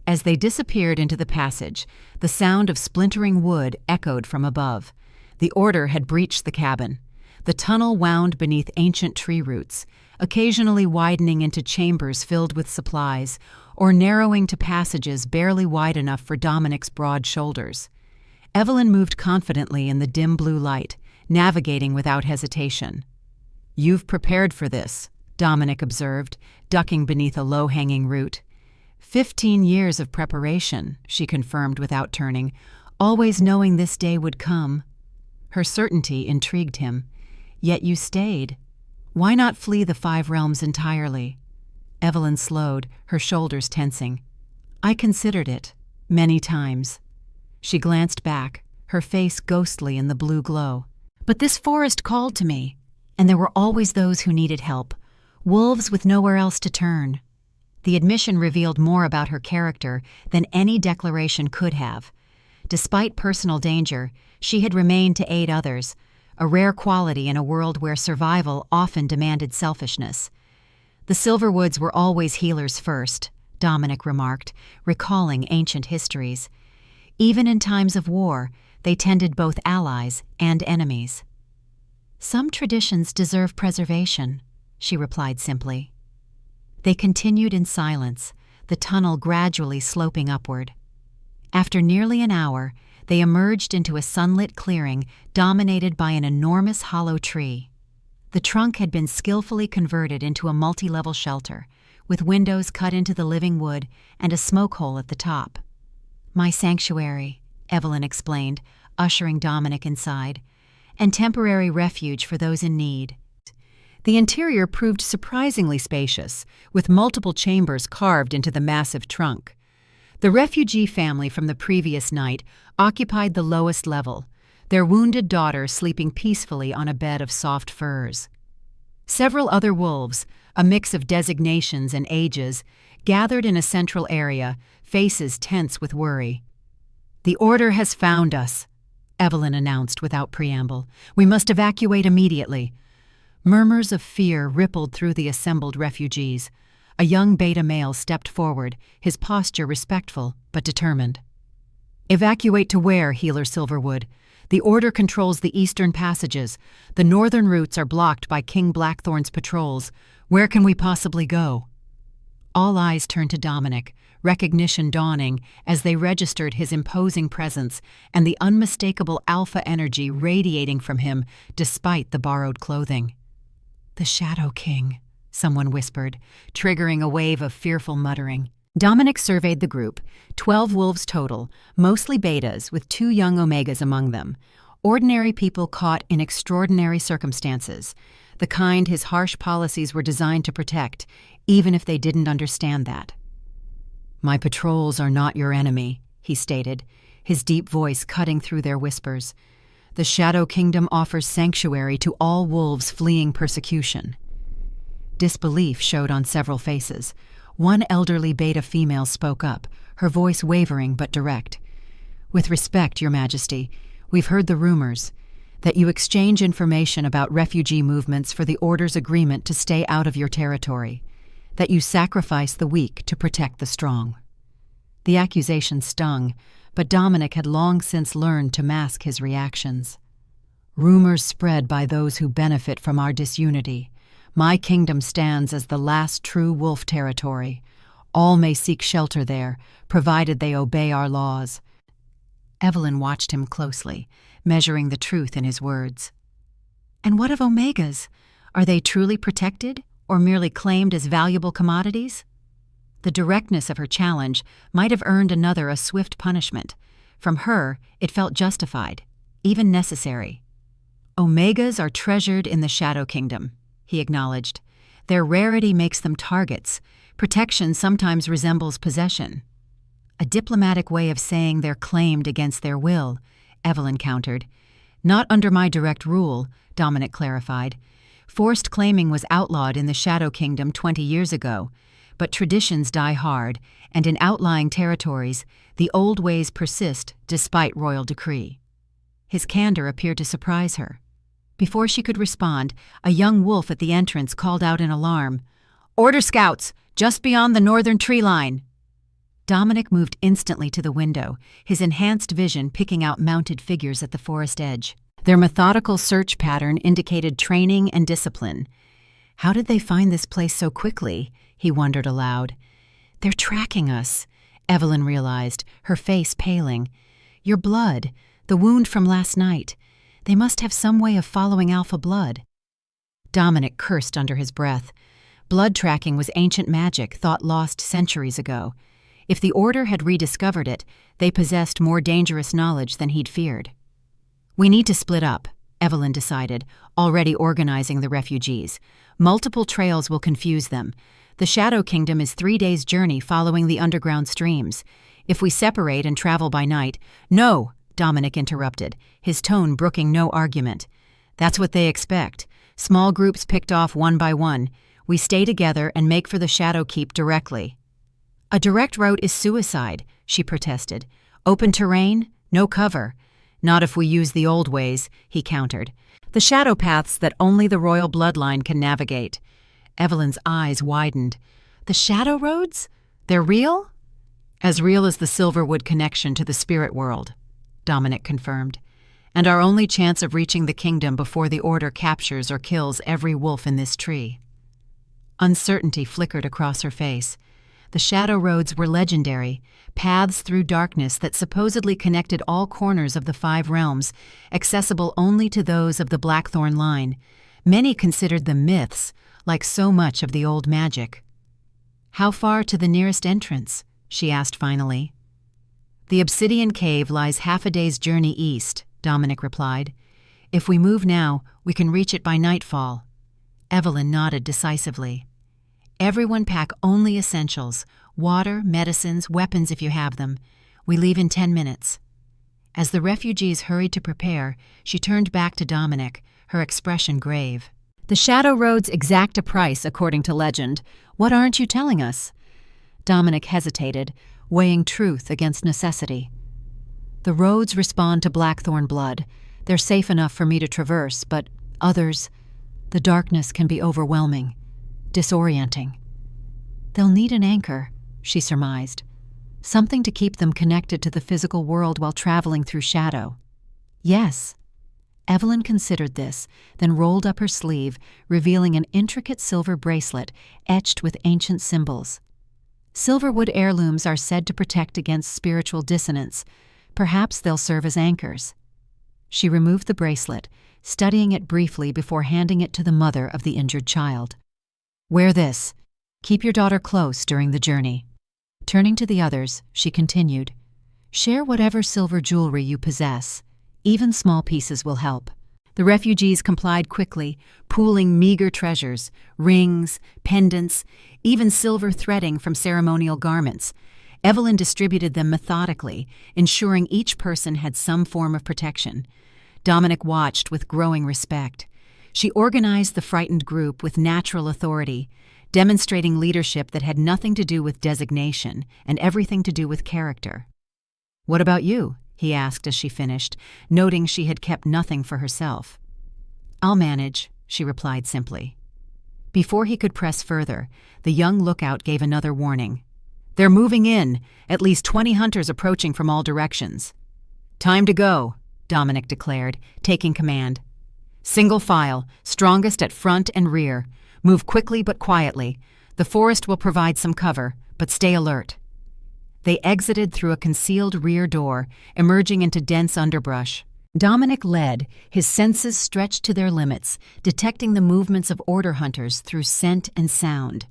As they disappeared into the passage, the sound of splintering wood echoed from above. The Order had breached the cabin. The tunnel wound beneath ancient tree roots, occasionally widening into chambers filled with supplies, or narrowing to passages barely wide enough for Dominic's broad shoulders. Evelyn moved confidently in the dim blue light, navigating without hesitation. "You've prepared for this," Dominic observed, ducking beneath a low-hanging root. 15 years of preparation, she confirmed without turning, always knowing this day would come. Her certainty intrigued him. "Yet you stayed. Why not flee the 5 realms entirely?" Evelyn slowed, her shoulders tensing. "I considered it, many times." She glanced back, her face ghostly in the blue glow. "But this forest called to me, and there were always those who needed help, wolves with nowhere else to turn." The admission revealed more about her character than any declaration could have. Despite personal danger, she had remained to aid others, a rare quality in a world where survival often demanded selfishness. "The Silverwoods were always healers first," Dominic remarked, recalling ancient histories. "Even in times of war, they tended both allies and enemies." "Some traditions deserve preservation," she replied simply. They continued in silence, the tunnel gradually sloping upward. After nearly an hour, they emerged into a sunlit clearing dominated by an enormous hollow tree. The trunk had been skillfully converted into a multi-level shelter, with windows cut into the living wood and a smoke hole at the top. "My sanctuary," Evelyn explained, ushering Dominic inside, "and temporary refuge for those in need." The interior proved surprisingly spacious, with multiple chambers carved into the massive trunk. The refugee family from the previous night occupied the lowest level, their wounded daughter sleeping peacefully on a bed of soft furs. Several other wolves, a mix of designations and ages, gathered in a central area, faces tense with worry. "The Order has found us," Evelyn announced without preamble. "We must evacuate immediately." Murmurs of fear rippled through the assembled refugees. A young beta male stepped forward, his posture respectful but determined. "Evacuate to where, Healer Silverwood? The Order controls the eastern passages. The northern routes are blocked by King Blackthorn's patrols. Where can we possibly go?" All eyes turned to Dominic, recognition dawning as they registered his imposing presence and the unmistakable alpha energy radiating from him despite the borrowed clothing. "The Shadow King," someone whispered, triggering a wave of fearful muttering. Dominic surveyed the group, 12 wolves total, mostly betas with 2 young omegas among them. Ordinary people caught in extraordinary circumstances, the kind his harsh policies were designed to protect, even if they didn't understand that. "My patrols are not your enemy," he stated, his deep voice cutting through their whispers. "The Shadow Kingdom offers sanctuary to all wolves fleeing persecution." Disbelief showed on several faces. One elderly beta female spoke up, her voice wavering but direct. "With respect, Your Majesty, we've heard the rumors that you exchange information about refugee movements for the Order's agreement to stay out of your territory, that you sacrifice the weak to protect the strong." The accusation stung, but Dominic had long since learned to mask his reactions. "Rumors spread by those who benefit from our disunity. My kingdom stands as the last true wolf territory. All may seek shelter there, provided they obey our laws." Evelyn watched him closely, measuring the truth in his words. "And what of omegas? Are they truly protected, or merely claimed as valuable commodities?" The directness of her challenge might have earned another a swift punishment. From her, it felt justified, even necessary. "Omegas are treasured in the Shadow Kingdom," he acknowledged. "Their rarity makes them targets. Protection sometimes resembles possession." "A diplomatic way of saying they're claimed against their will," Evelyn countered. "Not under my direct rule," Dominic clarified. "Forced claiming was outlawed in the Shadow Kingdom 20 years ago, but traditions die hard, and in outlying territories, the old ways persist despite royal decree." His candor appeared to surprise her. Before she could respond, a young wolf at the entrance called out in alarm, "Order scouts, just beyond the northern tree line." Dominic moved instantly to the window, his enhanced vision picking out mounted figures at the forest edge. Their methodical search pattern indicated training and discipline. How did they find this place so quickly? He wondered aloud. "They're tracking us," Evelyn realized, her face paling. "Your blood, the wound from last night. They must have some way of following alpha blood." Dominic cursed under his breath. Blood tracking was ancient magic thought lost centuries ago. If the Order had rediscovered it, they possessed more dangerous knowledge than he'd feared. "We need to split up," Evelyn decided, already organizing the refugees. "Multiple trails will confuse them. The Shadow Kingdom is 3 days' journey following the underground streams. If we separate and travel by night—" "No," Dominic interrupted, his tone brooking no argument. "That's what they expect. Small groups picked off one by one. We stay together and make for the Shadow Keep directly." "A direct route is suicide," she protested. "Open terrain? No cover." "Not if we use the old ways," he countered. "The shadow paths that only the royal bloodline can navigate." Evelyn's eyes widened. "The shadow roads? They're real?" "As real as the Silverwood connection to the spirit world," Dominic confirmed. "And our only chance of reaching the kingdom before the Order captures or kills every wolf in this tree." Uncertainty flickered across her face. The shadow roads were legendary, paths through darkness that supposedly connected all corners of the 5 realms, accessible only to those of the Blackthorn line. Many considered them myths, like so much of the old magic. "How far to the nearest entrance?" she asked finally. "The obsidian cave lies half a day's journey east," Dominic replied. "If we move now, we can reach it by nightfall." Evelyn nodded decisively. "Everyone pack only essentials: water, medicines, weapons if you have them. We leave in 10 minutes. As the refugees hurried to prepare, she turned back to Dominic, her expression grave. "The Shadow Roads exact a price, according to legend. What aren't you telling us?" Dominic hesitated, weighing truth against necessity. "The roads respond to blackthorn blood. They're safe enough for me to traverse, but others, the darkness can be overwhelming, disorienting. They'll need an anchor," she surmised. "Something to keep them connected to the physical world while traveling through shadow." "Yes." Evelyn considered this, then rolled up her sleeve, revealing an intricate silver bracelet etched with ancient symbols. "Silverwood heirlooms are said to protect against spiritual dissonance. Perhaps they'll serve as anchors." She removed the bracelet, studying it briefly before handing it to the mother of the injured child. "Wear this. Keep your daughter close during the journey." Turning to the others, she continued, "Share whatever silver jewelry you possess. Even small pieces will help." The refugees complied quickly, pooling meager treasures: rings, pendants, even silver threading from ceremonial garments. Evelyn distributed them methodically, ensuring each person had some form of protection. Dominic watched with growing respect. She organized the frightened group with natural authority, demonstrating leadership that had nothing to do with designation and everything to do with character. "What about you?" he asked as she finished, noting she had kept nothing for herself. "I'll manage," she replied simply. Before he could press further, the young lookout gave another warning. "They're moving in, at least 20 hunters approaching from all directions." "Time to go," Dominic declared, taking command. "Single file, strongest at front and rear. Move quickly but quietly. The forest will provide some cover, but stay alert." They exited through a concealed rear door, emerging into dense underbrush. Dominic led, his senses stretched to their limits, detecting the movements of order hunters through scent and sound.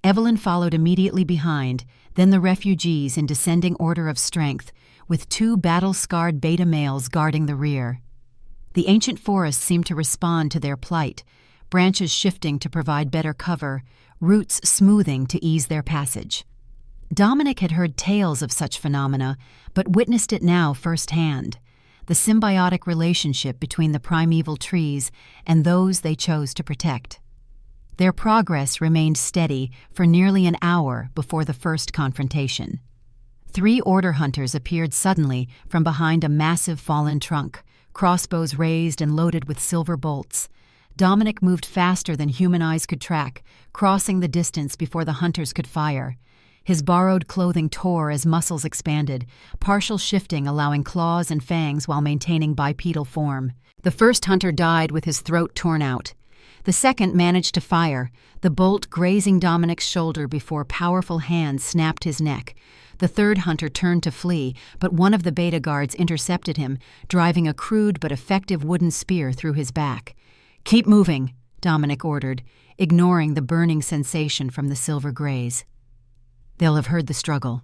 Evelyn followed immediately behind, then the refugees in descending order of strength, with 2 battle-scarred beta males guarding the rear. The ancient forest seemed to respond to their plight, branches shifting to provide better cover, roots smoothing to ease their passage. Dominic had heard tales of such phenomena, but witnessed it now firsthand: the symbiotic relationship between the primeval trees and those they chose to protect. Their progress remained steady for nearly an hour before the first confrontation. 3 order hunters appeared suddenly from behind a massive fallen trunk, crossbows raised and loaded with silver bolts. Dominic moved faster than human eyes could track, crossing the distance before the hunters could fire. His borrowed clothing tore as muscles expanded, partial shifting allowing claws and fangs while maintaining bipedal form. The first hunter died with his throat torn out. The second managed to fire, the bolt grazing Dominic's shoulder before powerful hands snapped his neck. The third hunter turned to flee, but one of the beta guards intercepted him, driving a crude but effective wooden spear through his back. "Keep moving," Dominic ordered, ignoring the burning sensation from the silver graze. "They'll have heard the struggle."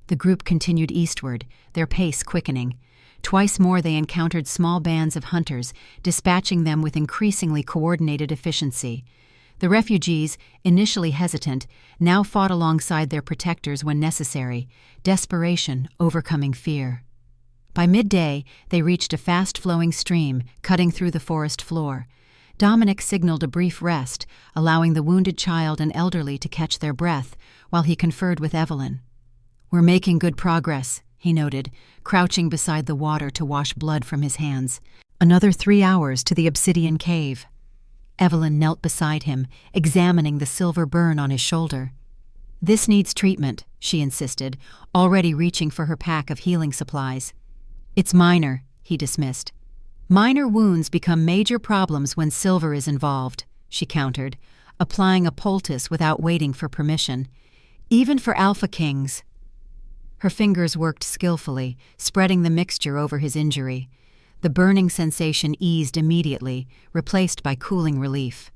The group continued eastward, their pace quickening. Twice more they encountered small bands of hunters, dispatching them with increasingly coordinated efficiency. The refugees, initially hesitant, now fought alongside their protectors when necessary, desperation overcoming fear. By midday, they reached a fast-flowing stream, cutting through the forest floor. Dominic signaled a brief rest, allowing the wounded child and elderly to catch their breath, while he conferred with Evelyn. "We're making good progress," he noted, crouching beside the water to wash blood from his hands. "Another 3 hours to the obsidian cave." Evelyn knelt beside him, examining the silver burn on his shoulder. "This needs treatment," she insisted, already reaching for her pack of healing supplies. "It's minor," he dismissed. "Minor wounds become major problems when silver is involved," she countered, applying a poultice without waiting for permission. "Even for alpha kings." Her fingers worked skillfully, spreading the mixture over his injury. The burning sensation eased immediately, replaced by cooling relief.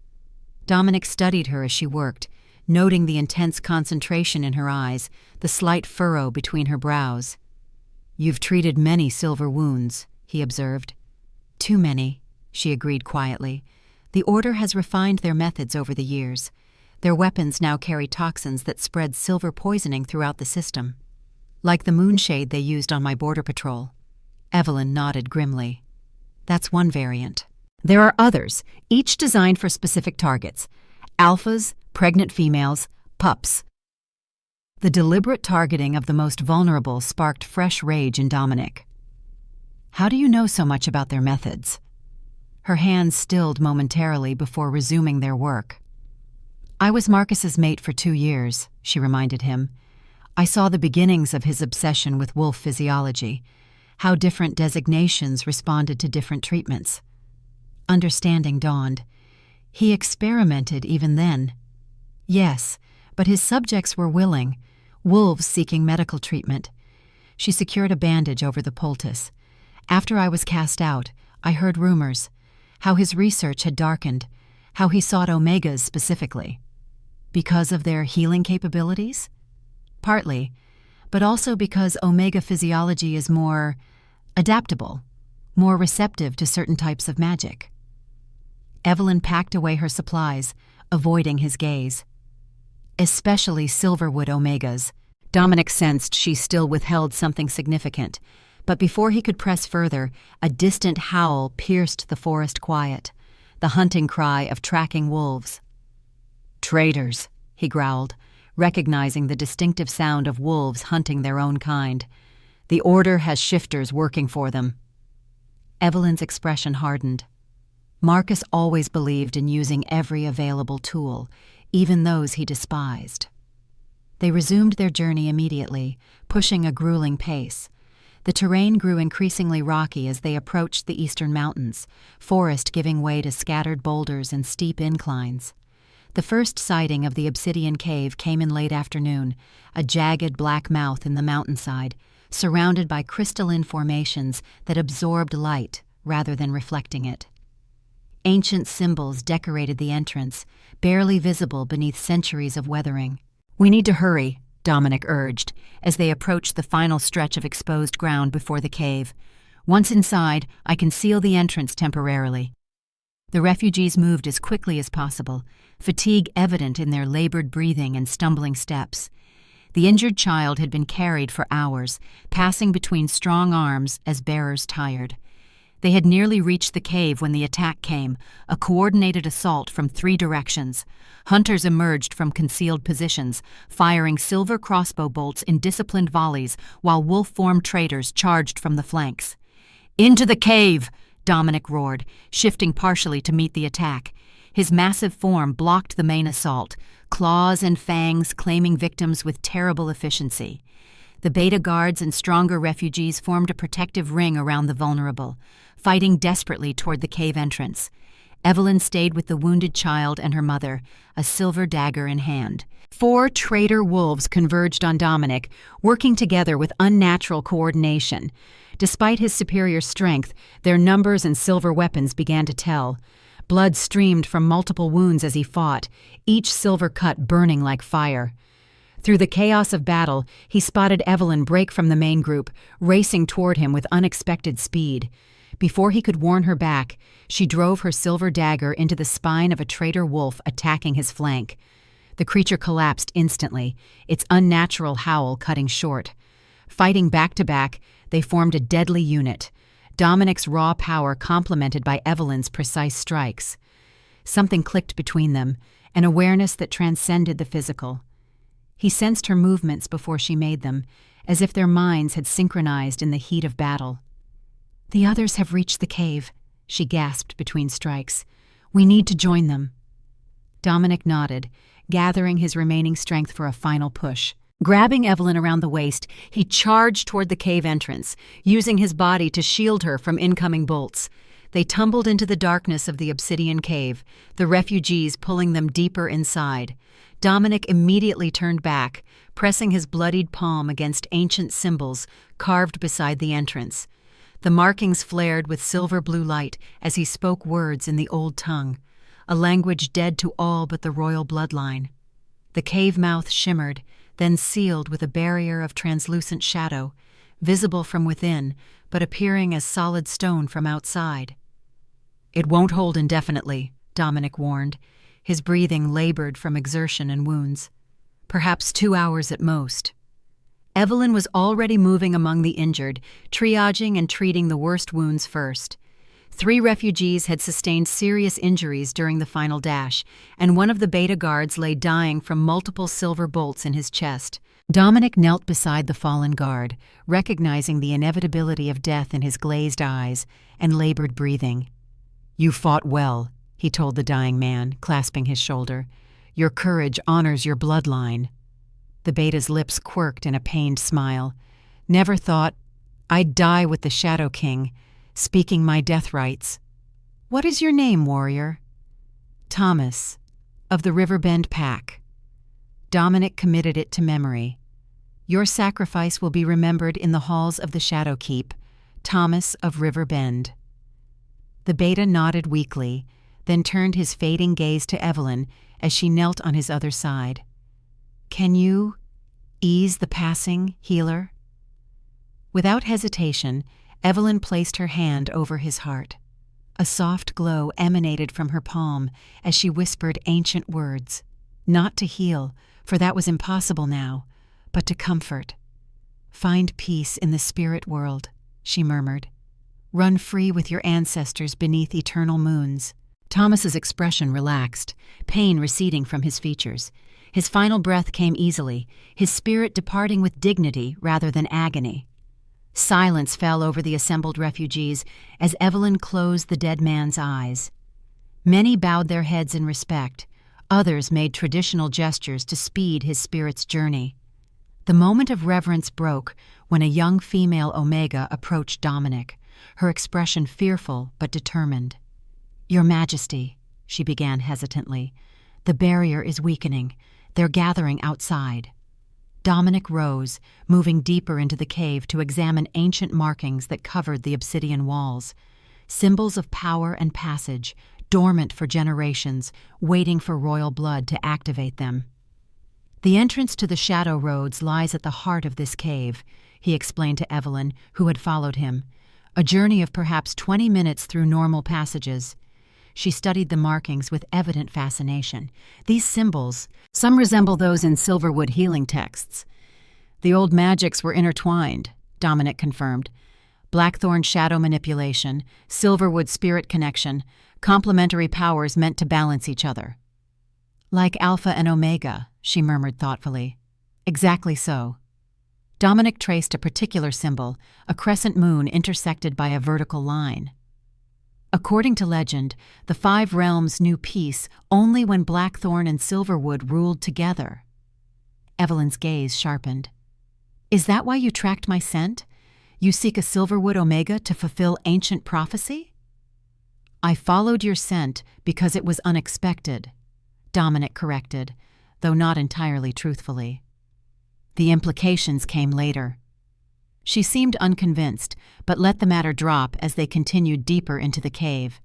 Dominic studied her as she worked, noting the intense concentration in her eyes, the slight furrow between her brows. "You've treated many silver wounds," he observed. "Too many," she agreed quietly. "The Order has refined their methods over the years. Their weapons now carry toxins that spread silver poisoning throughout the system. Like the moonshade they used on my border patrol." Evelyn nodded grimly. "That's one variant. There are others, each designed for specific targets. Alphas, pregnant females, pups." The deliberate targeting of the most vulnerable sparked fresh rage in Dominic. "How do you know so much about their methods?" Her hands stilled momentarily before resuming their work. "I was Marcus's mate for 2 years," she reminded him. "I saw the beginnings of his obsession with wolf physiology, how different designations responded to different treatments." Understanding dawned. He experimented even then. Yes, but his subjects were willing, wolves seeking medical treatment. She secured a bandage over the poultice. "After I was cast out, I heard rumors, how his research had darkened, how he sought omegas specifically. Because of their healing capabilities? Partly, but also because omega physiology is more adaptable, more receptive to certain types of magic." Evelyn packed away her supplies, avoiding his gaze. "Especially silverwood omegas." Dominic sensed she still withheld something significant, but before he could press further, a distant howl pierced the forest quiet, the hunting cry of tracking wolves. "Traitors," he growled, recognizing the distinctive sound of wolves hunting their own kind. "The Order has shifters working for them." Evelyn's expression hardened. Marcus always believed in using every available tool, even those he despised. They resumed their journey immediately, pushing a grueling pace. The terrain grew increasingly rocky as they approached the eastern mountains, forest giving way to scattered boulders and steep inclines. The first sighting of the obsidian cave came in late afternoon, a jagged black mouth in the mountainside, surrounded by crystalline formations that absorbed light rather than reflecting it. Ancient symbols decorated the entrance, barely visible beneath centuries of weathering. "We need to hurry," Dominic urged, as they approached the final stretch of exposed ground before the cave. "Once inside, I can seal the entrance temporarily." The refugees moved as quickly as possible, fatigue evident in their labored breathing and stumbling steps. The injured child had been carried for hours, passing between strong arms as bearers tired. They had nearly reached the cave when the attack came, a coordinated assault from 3 directions. Hunters emerged from concealed positions, firing silver crossbow bolts in disciplined volleys, while wolf-formed traitors charged from the flanks. "Into the cave!" Dominic roared, shifting partially to meet the attack. His massive form blocked the main assault, claws and fangs claiming victims with terrible efficiency. The Beta Guards and stronger refugees formed a protective ring around the vulnerable, fighting desperately toward the cave entrance. Evelyn stayed with the wounded child and her mother, a silver dagger in hand. 4 traitor wolves converged on Dominic, working together with unnatural coordination. Despite his superior strength, their numbers and silver weapons began to tell. Blood streamed from multiple wounds as he fought, each silver cut burning like fire. Through the chaos of battle, he spotted Evelyn break from the main group, racing toward him with unexpected speed. Before he could warn her back, she drove her silver dagger into the spine of a traitor wolf attacking his flank. The creature collapsed instantly, its unnatural howl cutting short. Fighting back to back, they formed a deadly unit, Dominic's raw power complemented by Evelyn's precise strikes. Something clicked between them, an awareness that transcended the physical. He sensed her movements before she made them, as if their minds had synchronized in the heat of battle. "The others have reached the cave," she gasped between strikes. "We need to join them." Dominic nodded, gathering his remaining strength for a final push. Grabbing Evelyn around the waist, he charged toward the cave entrance, using his body to shield her from incoming bolts. They tumbled into the darkness of the obsidian cave, the refugees pulling them deeper inside. Dominic immediately turned back, pressing his bloodied palm against ancient symbols carved beside the entrance. The markings flared with silver blue light as he spoke words in the old tongue, a language dead to all but the royal bloodline. The cave mouth shimmered, then sealed with a barrier of translucent shadow, visible from within, but appearing as solid stone from outside. "It won't hold indefinitely," Dominic warned. His breathing labored from exertion and wounds. "Perhaps 2 hours at most." Evelyn was already moving among the injured, triaging and treating the worst wounds first. 3 refugees had sustained serious injuries during the final dash, and one of the Beta guards lay dying from multiple silver bolts in his chest. Dominic knelt beside the fallen guard, recognizing the inevitability of death in his glazed eyes and labored breathing. "You fought well," he told the dying man, clasping his shoulder. "Your courage honors your bloodline." The Beta's lips quirked in a pained smile. "Never thought I'd die with the Shadow King, speaking my death rites. What is your name, warrior?" "Thomas, of the Riverbend Pack." Dominic committed it to memory. "Your sacrifice will be remembered in the halls of the Shadow Keep, Thomas of Riverbend." The Beta nodded weakly, then turned his fading gaze to Evelyn as she knelt on his other side. "Can you ease the passing, healer?" Without hesitation, Evelyn placed her hand over his heart. A soft glow emanated from her palm as she whispered ancient words, not to heal, for that was impossible now, but to comfort. "Find peace in the spirit world," she murmured. "Run free with your ancestors beneath eternal moons." Thomas's expression relaxed, pain receding from his features. His final breath came easily, his spirit departing with dignity rather than agony. Silence fell over the assembled refugees as Evelyn closed the dead man's eyes. Many bowed their heads in respect. Others made traditional gestures to speed his spirit's journey. The moment of reverence broke when a young female Omega approached Dominic, her expression fearful but determined. "Your Majesty," she began hesitantly, "the barrier is weakening. They're gathering outside." Dominic rose, moving deeper into the cave to examine ancient markings that covered the obsidian walls, symbols of power and passage, dormant for generations, waiting for royal blood to activate them. "The entrance to the Shadow Roads lies at the heart of this cave," he explained to Evelyn, who had followed him. "A journey of perhaps 20 minutes through normal passages." She studied the markings with evident fascination. These symbols, some resemble those in Silverwood healing texts. "The old magics were intertwined," Dominic confirmed. "Blackthorn shadow manipulation, Silverwood spirit connection, complementary powers meant to balance each other." "Like Alpha and Omega," she murmured thoughtfully. "Exactly so." Dominic traced a particular symbol, a crescent moon intersected by a vertical line. According to legend, the 5 realms knew peace only when Blackthorn and Silverwood ruled together. Evelyn's gaze sharpened. "Is that why you tracked my scent? You seek a Silverwood Omega to fulfill ancient prophecy?" "I followed your scent because it was unexpected," Dominic corrected, though not entirely truthfully. "The implications came later." She seemed unconvinced, but let the matter drop as they continued deeper into the cave.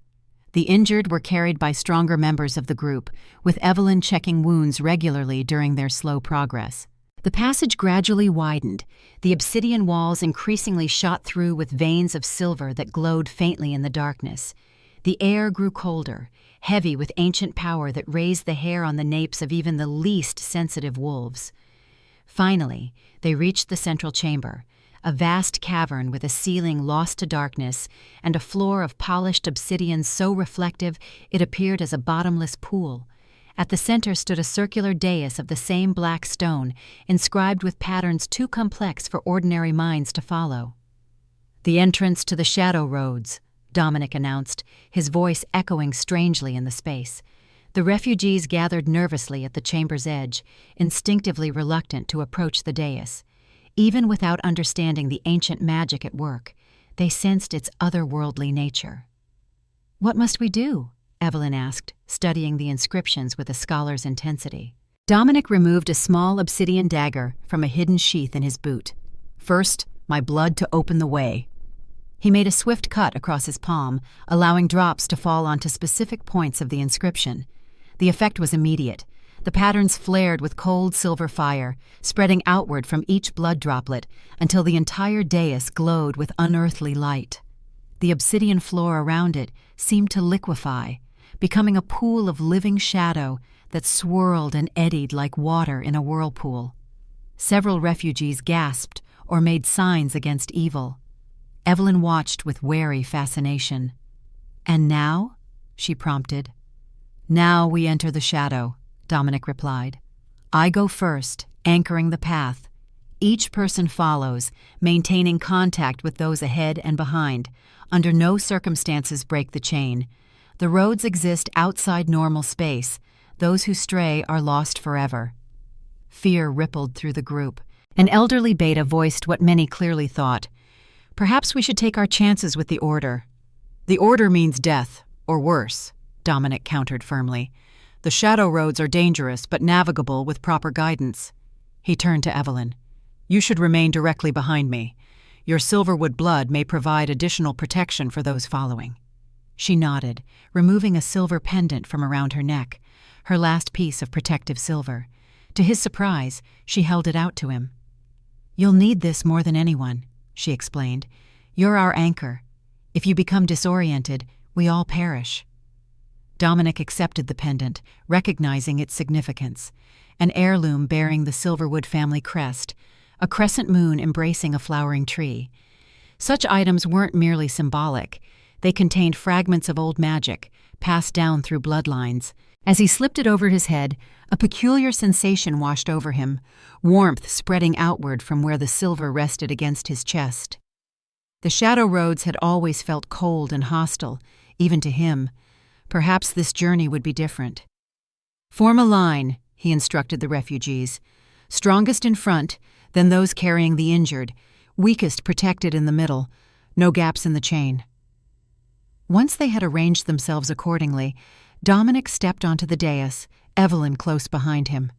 The injured were carried by stronger members of the group, with Evelyn checking wounds regularly during their slow progress. The passage gradually widened, the obsidian walls increasingly shot through with veins of silver that glowed faintly in the darkness. The air grew colder, heavy with ancient power that raised the hair on the napes of even the least sensitive wolves. Finally, they reached the central chamber, a vast cavern with a ceiling lost to darkness and a floor of polished obsidian so reflective it appeared as a bottomless pool. At the center stood a circular dais of the same black stone, inscribed with patterns too complex for ordinary minds to follow. "The entrance to the Shadow Roads," Dominic announced, his voice echoing strangely in the space. The refugees gathered nervously at the chamber's edge, instinctively reluctant to approach the dais. Even without understanding the ancient magic at work, they sensed its otherworldly nature. "What must we do?" Evelyn asked, studying the inscriptions with a scholar's intensity. Dominic removed a small obsidian dagger from a hidden sheath in his boot. "First, my blood to open the way." He made a swift cut across his palm, allowing drops to fall onto specific points of the inscription. The effect was immediate. The patterns flared with cold silver fire, spreading outward from each blood droplet until the entire dais glowed with unearthly light. The obsidian floor around it seemed to liquefy, becoming a pool of living shadow that swirled and eddied like water in a whirlpool. Several refugees gasped or made signs against evil. Evelyn watched with wary fascination. "And now?" she prompted. "Now we enter the shadow," Dominic replied. "I go first, anchoring the path. Each person follows, maintaining contact with those ahead and behind. Under no circumstances break the chain. The roads exist outside normal space. Those who stray are lost forever." Fear rippled through the group. An elderly beta voiced what many clearly thought. "Perhaps we should take our chances with the Order." "The Order means death, or worse," Dominic countered firmly. "The shadow roads are dangerous but navigable with proper guidance." He turned to Evelyn. "You should remain directly behind me. Your silverwood blood may provide additional protection for those following." She nodded, removing a silver pendant from around her neck, her last piece of protective silver. To his surprise, she held it out to him. "You'll need this more than anyone," she explained. "You're our anchor. If you become disoriented, we all perish." Dominic accepted the pendant, recognizing its significance. An heirloom bearing the Silverwood family crest, a crescent moon embracing a flowering tree. Such items weren't merely symbolic. They contained fragments of old magic, passed down through bloodlines. As he slipped it over his head, a peculiar sensation washed over him, warmth spreading outward from where the silver rested against his chest. The shadow roads had always felt cold and hostile, even to him. Perhaps this journey would be different. "Form a line," he instructed the refugees. "Strongest in front, then those carrying the injured, weakest protected in the middle, no gaps in the chain." Once they had arranged themselves accordingly, Dominic stepped onto the dais, Evelyn close behind him.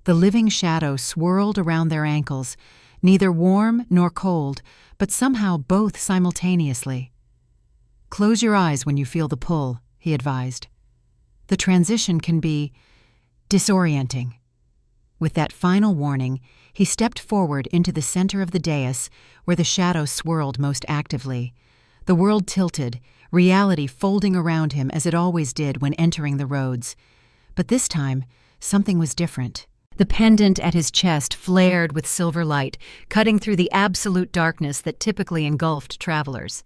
The living shadow swirled around their ankles, neither warm nor cold, but somehow both simultaneously. "Close your eyes when you feel the pull," he advised. "The transition can be disorienting." With that final warning, he stepped forward into the center of the dais where the shadow swirled most actively. The world tilted, reality folding around him as it always did when entering the roads. But this time, something was different. The pendant at his chest flared with silver light, cutting through the absolute darkness that typically engulfed travelers.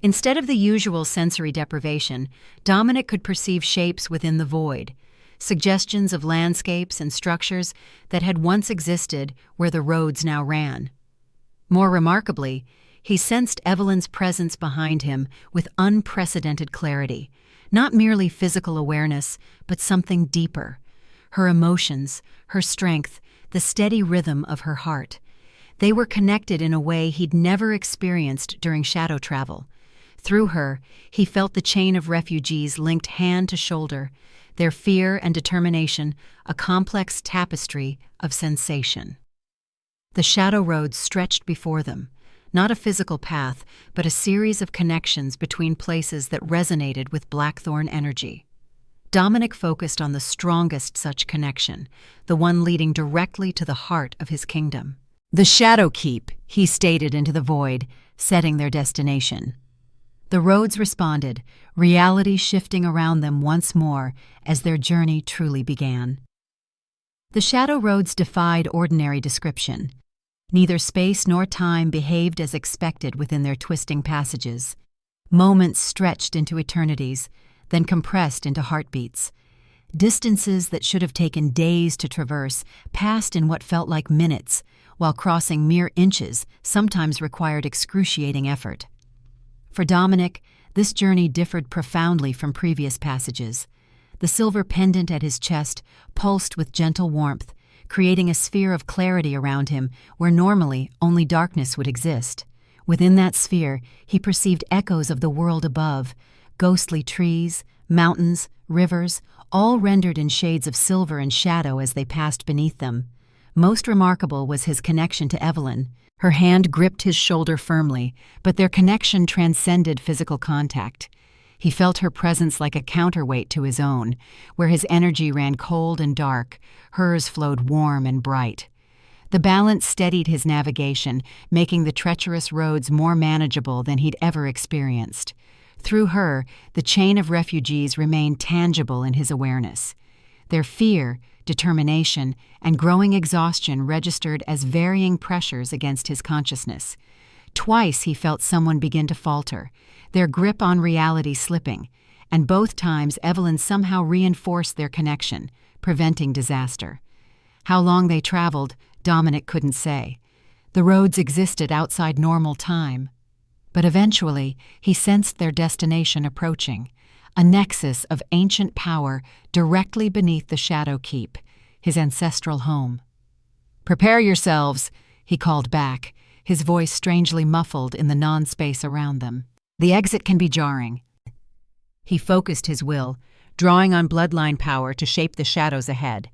Instead of the usual sensory deprivation, Dominic could perceive shapes within the void, suggestions of landscapes and structures that had once existed where the roads now ran. More remarkably, he sensed Evelyn's presence behind him with unprecedented clarity, not merely physical awareness, but something deeper. Her emotions, her strength, the steady rhythm of her heart. They were connected in a way he'd never experienced during shadow travel. Through her, he felt the chain of refugees linked hand to shoulder, their fear and determination a complex tapestry of sensation. The shadow roads stretched before them, not a physical path, but a series of connections between places that resonated with blackthorn energy. Dominic focused on the strongest such connection, the one leading directly to the heart of his kingdom. "The Shadow Keep," he stated into the void, setting their destination. The roads responded, reality shifting around them once more as their journey truly began. The shadow roads defied ordinary description. Neither space nor time behaved as expected within their twisting passages. Moments stretched into eternities, then compressed into heartbeats. Distances that should have taken days to traverse passed in what felt like minutes, while crossing mere inches sometimes required excruciating effort. For Dominic, this journey differed profoundly from previous passages. The silver pendant at his chest pulsed with gentle warmth, creating a sphere of clarity around him where normally only darkness would exist. Within that sphere, he perceived echoes of the world above, ghostly trees, mountains, rivers, all rendered in shades of silver and shadow as they passed beneath them. Most remarkable was his connection to Evelyn. Her hand gripped his shoulder firmly, but their connection transcended physical contact. He felt her presence like a counterweight to his own, where his energy ran cold and dark, hers flowed warm and bright. The balance steadied his navigation, making the treacherous roads more manageable than he'd ever experienced. Through her, the chain of refugees remained tangible in his awareness. Their fear, determination, and growing exhaustion registered as varying pressures against his consciousness. Twice he felt someone begin to falter, their grip on reality slipping, and both times Evelyn somehow reinforced their connection, preventing disaster. How long they traveled, Dominic couldn't say. The roads existed outside normal time. But eventually, he sensed their destination approaching, a nexus of ancient power directly beneath the Shadow Keep, his ancestral home. "Prepare yourselves," he called back, his voice strangely muffled in the non-space around them. "The exit can be jarring." He focused his will, drawing on bloodline power to shape the shadows ahead.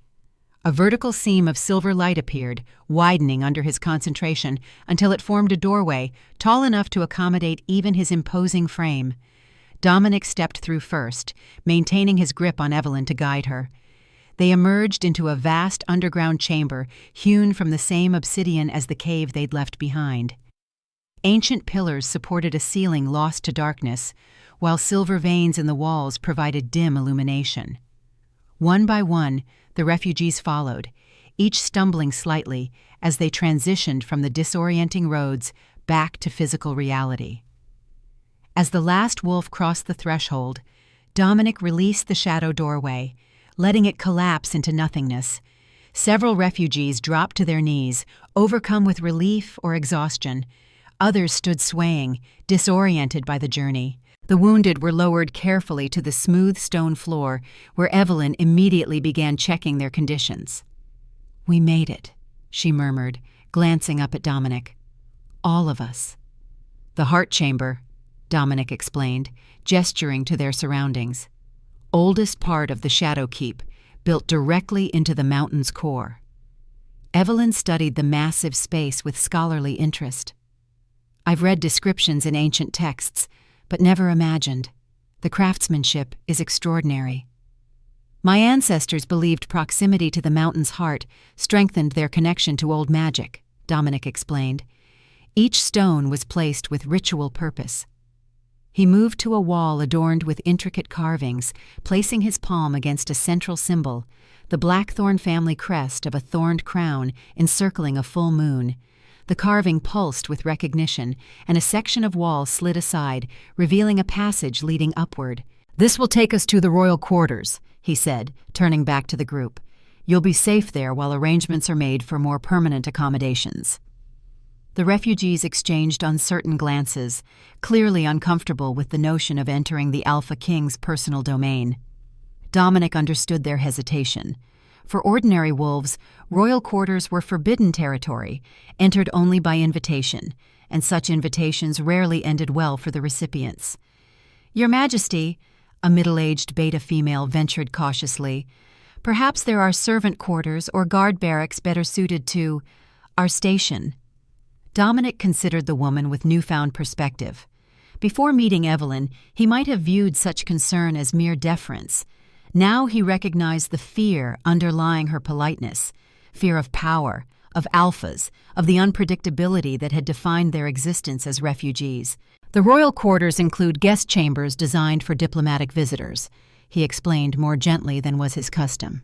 A vertical seam of silver light appeared, widening under his concentration until it formed a doorway tall enough to accommodate even his imposing frame. Dominic stepped through first, maintaining his grip on Evelyn to guide her. They emerged into a vast underground chamber hewn from the same obsidian as the cave they'd left behind. Ancient pillars supported a ceiling lost to darkness, while silver veins in the walls provided dim illumination. One by one, the refugees followed, each stumbling slightly as they transitioned from the disorienting roads back to physical reality. As the last wolf crossed the threshold, Dominic released the shadow doorway, letting it collapse into nothingness. Several refugees dropped to their knees, overcome with relief or exhaustion. Others stood swaying, disoriented by the journey. The wounded were lowered carefully to the smooth stone floor, where Evelyn immediately began checking their conditions. "We made it," she murmured, glancing up at Dominic. "All of us." "The heart chamber," Dominic explained, gesturing to their surroundings. "Oldest part of the Shadow Keep, built directly into the mountain's core." Evelyn studied the massive space with scholarly interest. "I've read descriptions in ancient texts, but never imagined. The craftsmanship is extraordinary." "My ancestors believed proximity to the mountain's heart strengthened their connection to old magic," Dominic explained. "Each stone was placed with ritual purpose." He moved to a wall adorned with intricate carvings, placing his palm against a central symbol, the Blackthorn family crest of a thorned crown encircling a full moon. The carving pulsed with recognition, and a section of wall slid aside, revealing a passage leading upward. "This will take us to the royal quarters," he said, turning back to the group. "You'll be safe there while arrangements are made for more permanent accommodations." The refugees exchanged uncertain glances, clearly uncomfortable with the notion of entering the Alpha King's personal domain. Dominic understood their hesitation. For ordinary wolves, royal quarters were forbidden territory, entered only by invitation, and such invitations rarely ended well for the recipients. "Your Majesty," a middle-aged beta female ventured cautiously, "perhaps there are servant quarters or guard barracks better suited to our station." Dominic considered the woman with newfound perspective. Before meeting Evelyn, he might have viewed such concern as mere deference. Now he recognized the fear underlying her politeness, fear of power, of alphas, of the unpredictability that had defined their existence as refugees. "The royal quarters include guest chambers designed for diplomatic visitors," he explained more gently than was his custom.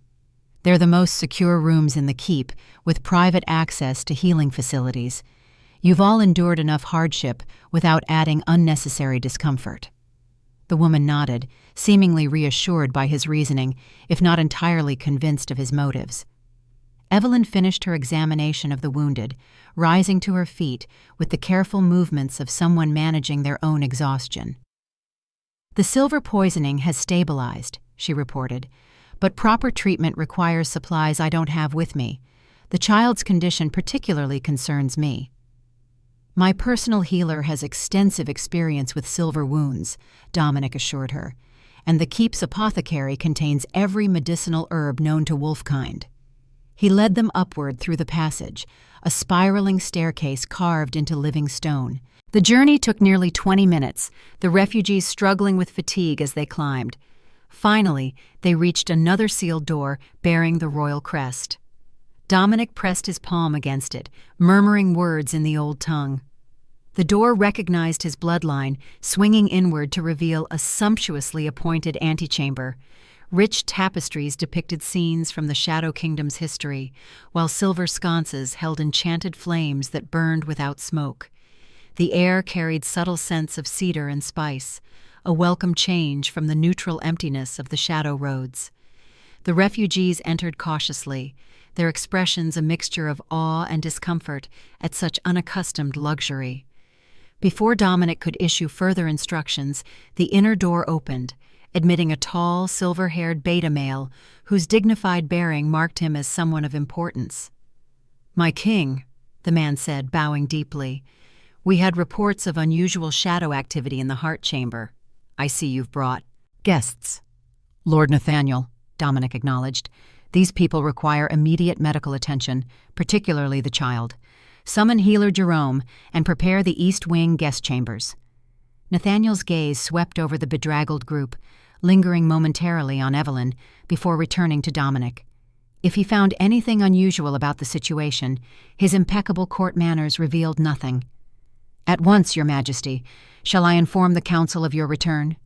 "They're the most secure rooms in the keep, with private access to healing facilities. You've all endured enough hardship without adding unnecessary discomfort." The woman nodded, seemingly reassured by his reasoning, if not entirely convinced of his motives. Evelyn finished her examination of the wounded, rising to her feet with the careful movements of someone managing their own exhaustion. "The silver poisoning has stabilized," she reported, "but proper treatment requires supplies I don't have with me. The child's condition particularly concerns me." "My personal healer has extensive experience with silver wounds," Dominic assured her, "and the keep's apothecary contains every medicinal herb known to wolfkind." He led them upward through the passage, a spiraling staircase carved into living stone. The journey took nearly 20 minutes, the refugees struggling with fatigue as they climbed. Finally, they reached another sealed door bearing the royal crest. Dominic pressed his palm against it, murmuring words in the old tongue. The door recognized his bloodline, swinging inward to reveal a sumptuously appointed antechamber. Rich tapestries depicted scenes from the Shadow Kingdom's history, while silver sconces held enchanted flames that burned without smoke. The air carried subtle scents of cedar and spice, a welcome change from the neutral emptiness of the shadow roads. The refugees entered cautiously, their expressions a mixture of awe and discomfort at such unaccustomed luxury. Before Dominic could issue further instructions, the inner door opened, admitting a tall, silver-haired beta male whose dignified bearing marked him as someone of importance. "My king," the man said, bowing deeply, "we had reports of unusual shadow activity in the heart chamber. I see you've brought guests." "Lord Nathaniel," Dominic acknowledged, "these people require immediate medical attention, particularly the child. Summon healer Jerome and prepare the East Wing guest chambers." Nathaniel's gaze swept over the bedraggled group, lingering momentarily on Evelyn before returning to Dominic. If he found anything unusual about the situation, his impeccable court manners revealed nothing. "At once, Your Majesty. Shall I inform the council of your return?"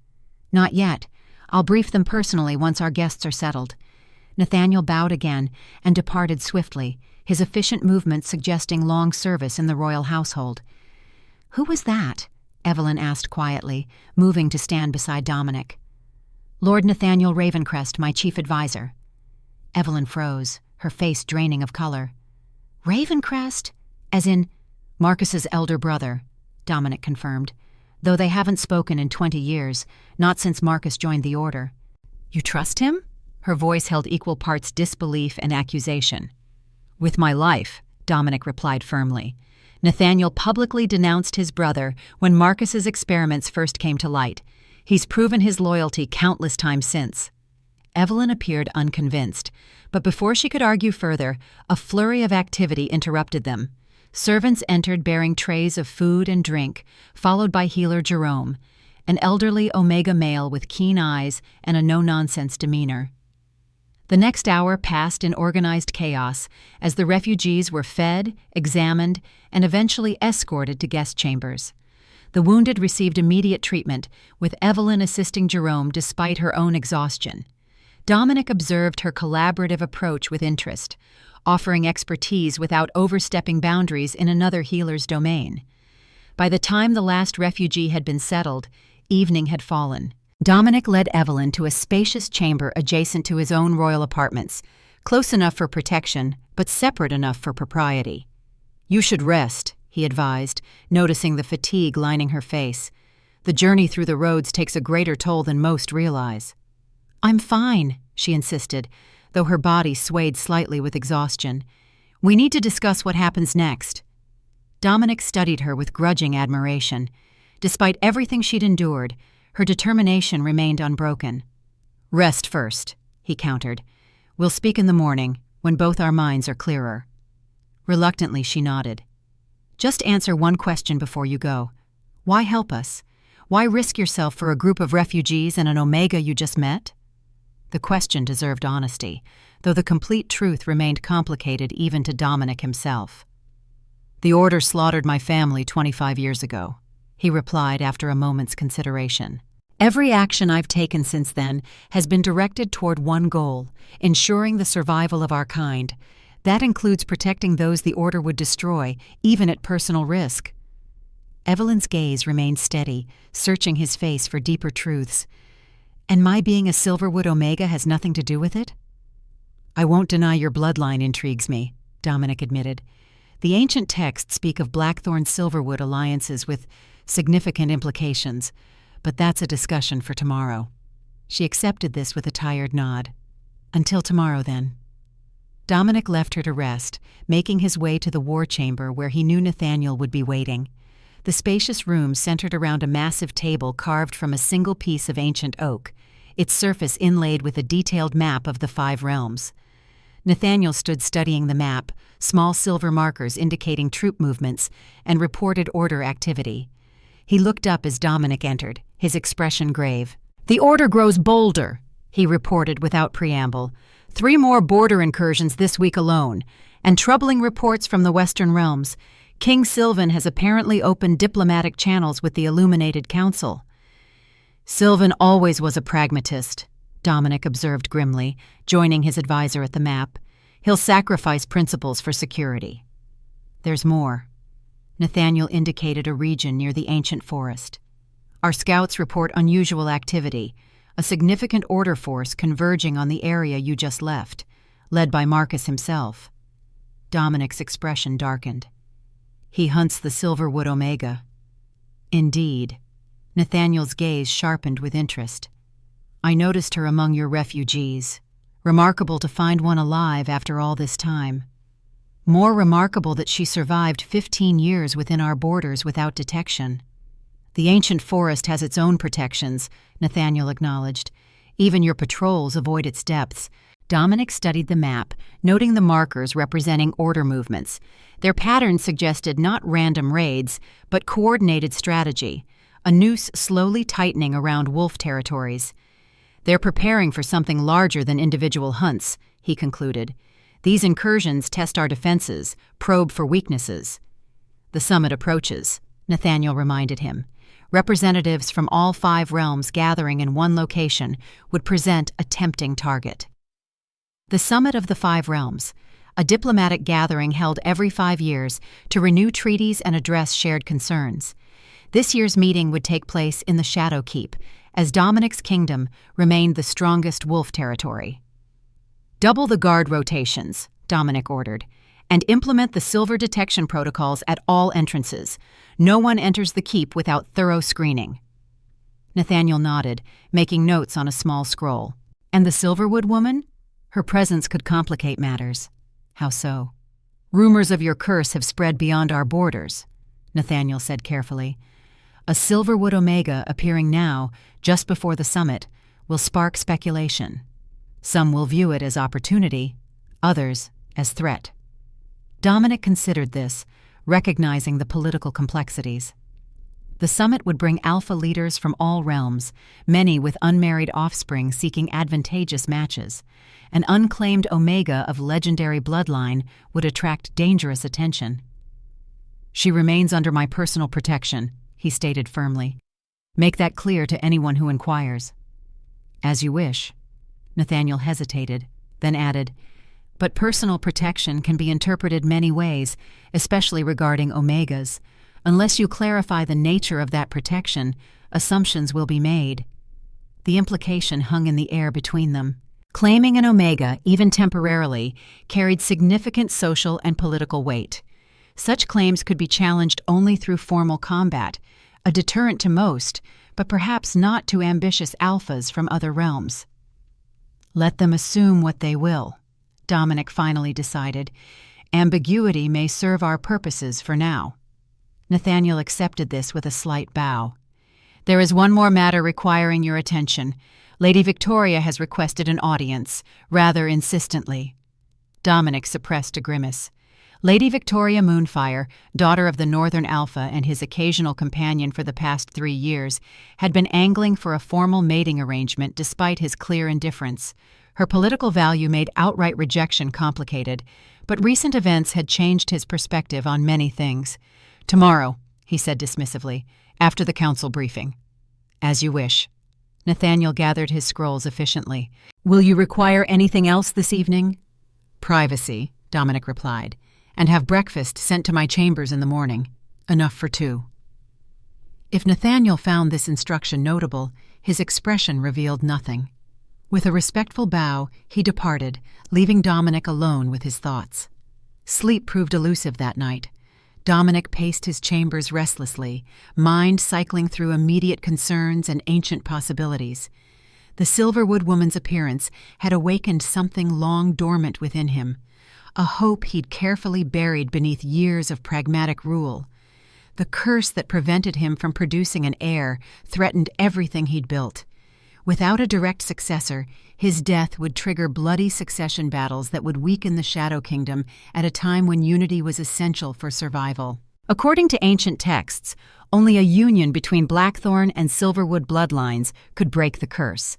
"Not yet. I'll brief them personally once our guests are settled." Nathaniel bowed again and departed swiftly, his efficient movements suggesting long service in the royal household. "Who was that?" Evelyn asked quietly, moving to stand beside Dominic. "Lord Nathaniel Ravencrest, my chief advisor." Evelyn froze, her face draining of color. "Ravencrest? As in—" "Marcus's elder brother," Dominic confirmed, "though they haven't spoken in 20 years, not since Marcus joined the Order." "You trust him?" Her voice held equal parts disbelief and accusation. "With my life," Dominic replied firmly. "Nathaniel publicly denounced his brother when Marcus's experiments first came to light. He's proven his loyalty countless times since." Evelyn appeared unconvinced, but before she could argue further, a flurry of activity interrupted them. Servants entered bearing trays of food and drink, followed by healer Jerome, an elderly Omega male with keen eyes and a no-nonsense demeanor. The next hour passed in organized chaos as the refugees were fed, examined, and eventually escorted to guest chambers. The wounded received immediate treatment, with Evelyn assisting Jerome despite her own exhaustion. Dominic observed her collaborative approach with interest, offering expertise without overstepping boundaries in another healer's domain. By the time the last refugee had been settled, evening had fallen. Dominic led Evelyn to a spacious chamber adjacent to his own royal apartments, close enough for protection, but separate enough for propriety. "You should rest," he advised, noticing the fatigue lining her face. "The journey through the roads takes a greater toll than most realize." "I'm fine," she insisted, though her body swayed slightly with exhaustion. "We need to discuss what happens next." Dominic studied her with grudging admiration. Despite everything she'd endured, her determination remained unbroken. "Rest first," he countered. "We'll speak in the morning, when both our minds are clearer." Reluctantly, she nodded. "Just answer one question before you go. Why help us? Why risk yourself for a group of refugees and an Omega you just met?" The question deserved honesty, though the complete truth remained complicated even to Dominic himself. "The Order slaughtered my family 25 years ago," he replied after a moment's consideration. "Every action I've taken since then has been directed toward one goal, ensuring the survival of our kind. That includes protecting those the Order would destroy, even at personal risk." Evelyn's gaze remained steady, searching his face for deeper truths. "And my being a Silverwood Omega has nothing to do with it?" "I won't deny your bloodline intrigues me," Dominic admitted. "The ancient texts speak of Blackthorn-Silverwood alliances with significant implications, but that's a discussion for tomorrow." She accepted this with a tired nod. "Until tomorrow, then." Dominic left her to rest, making his way to the war chamber where he knew Nathaniel would be waiting. The spacious room centered around a massive table carved from a single piece of ancient oak, its surface inlaid with a detailed map of the 5 realms. Nathaniel stood studying the map, small silver markers indicating troop movements and reported order activity. He looked up as Dominic entered, his expression grave. "The order grows bolder," he reported without preamble. "3 more border incursions this week alone, and troubling reports from the Western realms. King Sylvan has apparently opened diplomatic channels with the Illuminated Council." "Sylvan always was a pragmatist," Dominic observed grimly, joining his advisor at the map. "He'll sacrifice principles for security." "There's more." Nathaniel indicated a region near the ancient forest. "Our scouts report unusual activity, a significant order force converging on the area you just left, led by Marcus himself." Dominic's expression darkened. "He hunts the Silverwood Omega." "Indeed." Nathaniel's gaze sharpened with interest. "I noticed her among your refugees. Remarkable to find one alive after all this time. More remarkable that she survived 15 years within our borders without detection." "The ancient forest has its own protections," Nathaniel acknowledged. "Even your patrols avoid its depths." Dominic studied the map, noting the markers representing order movements. Their patterns suggested not random raids, but coordinated strategy, a noose slowly tightening around wolf territories. "They're preparing for something larger than individual hunts," he concluded. "These incursions test our defenses, probe for weaknesses." "The summit approaches," Nathaniel reminded him. Representatives from all 5 realms gathering in one location would present a tempting target. The Summit of the 5 Realms, a diplomatic gathering held every 5 years to renew treaties and address shared concerns. This year's meeting would take place in the Shadow Keep, as Dominic's kingdom remained the strongest wolf territory. "Double the guard rotations," Dominic ordered, "and implement the silver detection protocols at all entrances. No one enters the keep without thorough screening." Nathaniel nodded, making notes on a small scroll. "And the Silverwood woman? Her presence could complicate matters." "How so?" "Rumors of your curse have spread beyond our borders," Nathaniel said carefully. "A Silverwood Omega appearing now, just before the summit, will spark speculation. Some will view it as opportunity, others as threat." Dominic considered this, recognizing the political complexities. The summit would bring alpha leaders from all realms, many with unmarried offspring seeking advantageous matches. An unclaimed Omega of legendary bloodline would attract dangerous attention. "She remains under my personal protection," he stated firmly. "Make that clear to anyone who inquires." "As you wish." Nathaniel hesitated, then added, "But personal protection can be interpreted many ways, especially regarding Omegas. Unless you clarify the nature of that protection, assumptions will be made." The implication hung in the air between them. Claiming an Omega, even temporarily, carried significant social and political weight. Such claims could be challenged only through formal combat, a deterrent to most, but perhaps not to ambitious alphas from other realms. "Let them assume what they will," Dominic finally decided. "Ambiguity may serve our purposes for now." Nathaniel accepted this with a slight bow. "There is one more matter requiring your attention. Lady Victoria has requested an audience, rather insistently." Dominic suppressed a grimace. Lady Victoria Moonfire, daughter of the Northern Alpha and his occasional companion for the past 3 years, had been angling for a formal mating arrangement despite his clear indifference. Her political value made outright rejection complicated, but recent events had changed his perspective on many things. "Tomorrow," he said dismissively, "after the council briefing." "As you wish." Nathaniel gathered his scrolls efficiently. "Will you require anything else this evening?" "Privacy," Dominic replied, "and have breakfast sent to my chambers in the morning. Enough for 2. If Nathaniel found this instruction notable, his expression revealed nothing. With a respectful bow, he departed, leaving Dominic alone with his thoughts. Sleep proved elusive that night. Dominic paced his chambers restlessly, mind cycling through immediate concerns and ancient possibilities. The Silverwood woman's appearance had awakened something long dormant within him, a hope he'd carefully buried beneath years of pragmatic rule. The curse that prevented him from producing an heir threatened everything he'd built. Without a direct successor, his death would trigger bloody succession battles that would weaken the Shadow Kingdom at a time when unity was essential for survival. According to ancient texts, only a union between Blackthorn and Silverwood bloodlines could break the curse,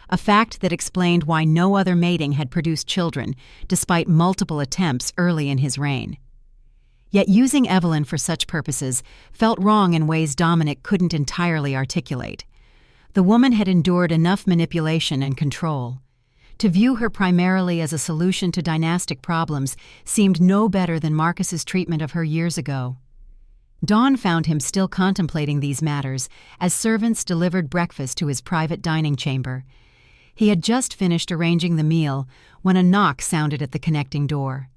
a fact that explained why no other mating had produced children, despite multiple attempts early in his reign. Yet using Evelyn for such purposes felt wrong in ways Dominic couldn't entirely articulate. The woman had endured enough manipulation and control. To view her primarily as a solution to dynastic problems seemed no better than Marcus's treatment of her years ago. Dawn found him still contemplating these matters as servants delivered breakfast to his private dining chamber. He had just finished arranging the meal when a knock sounded at the connecting door.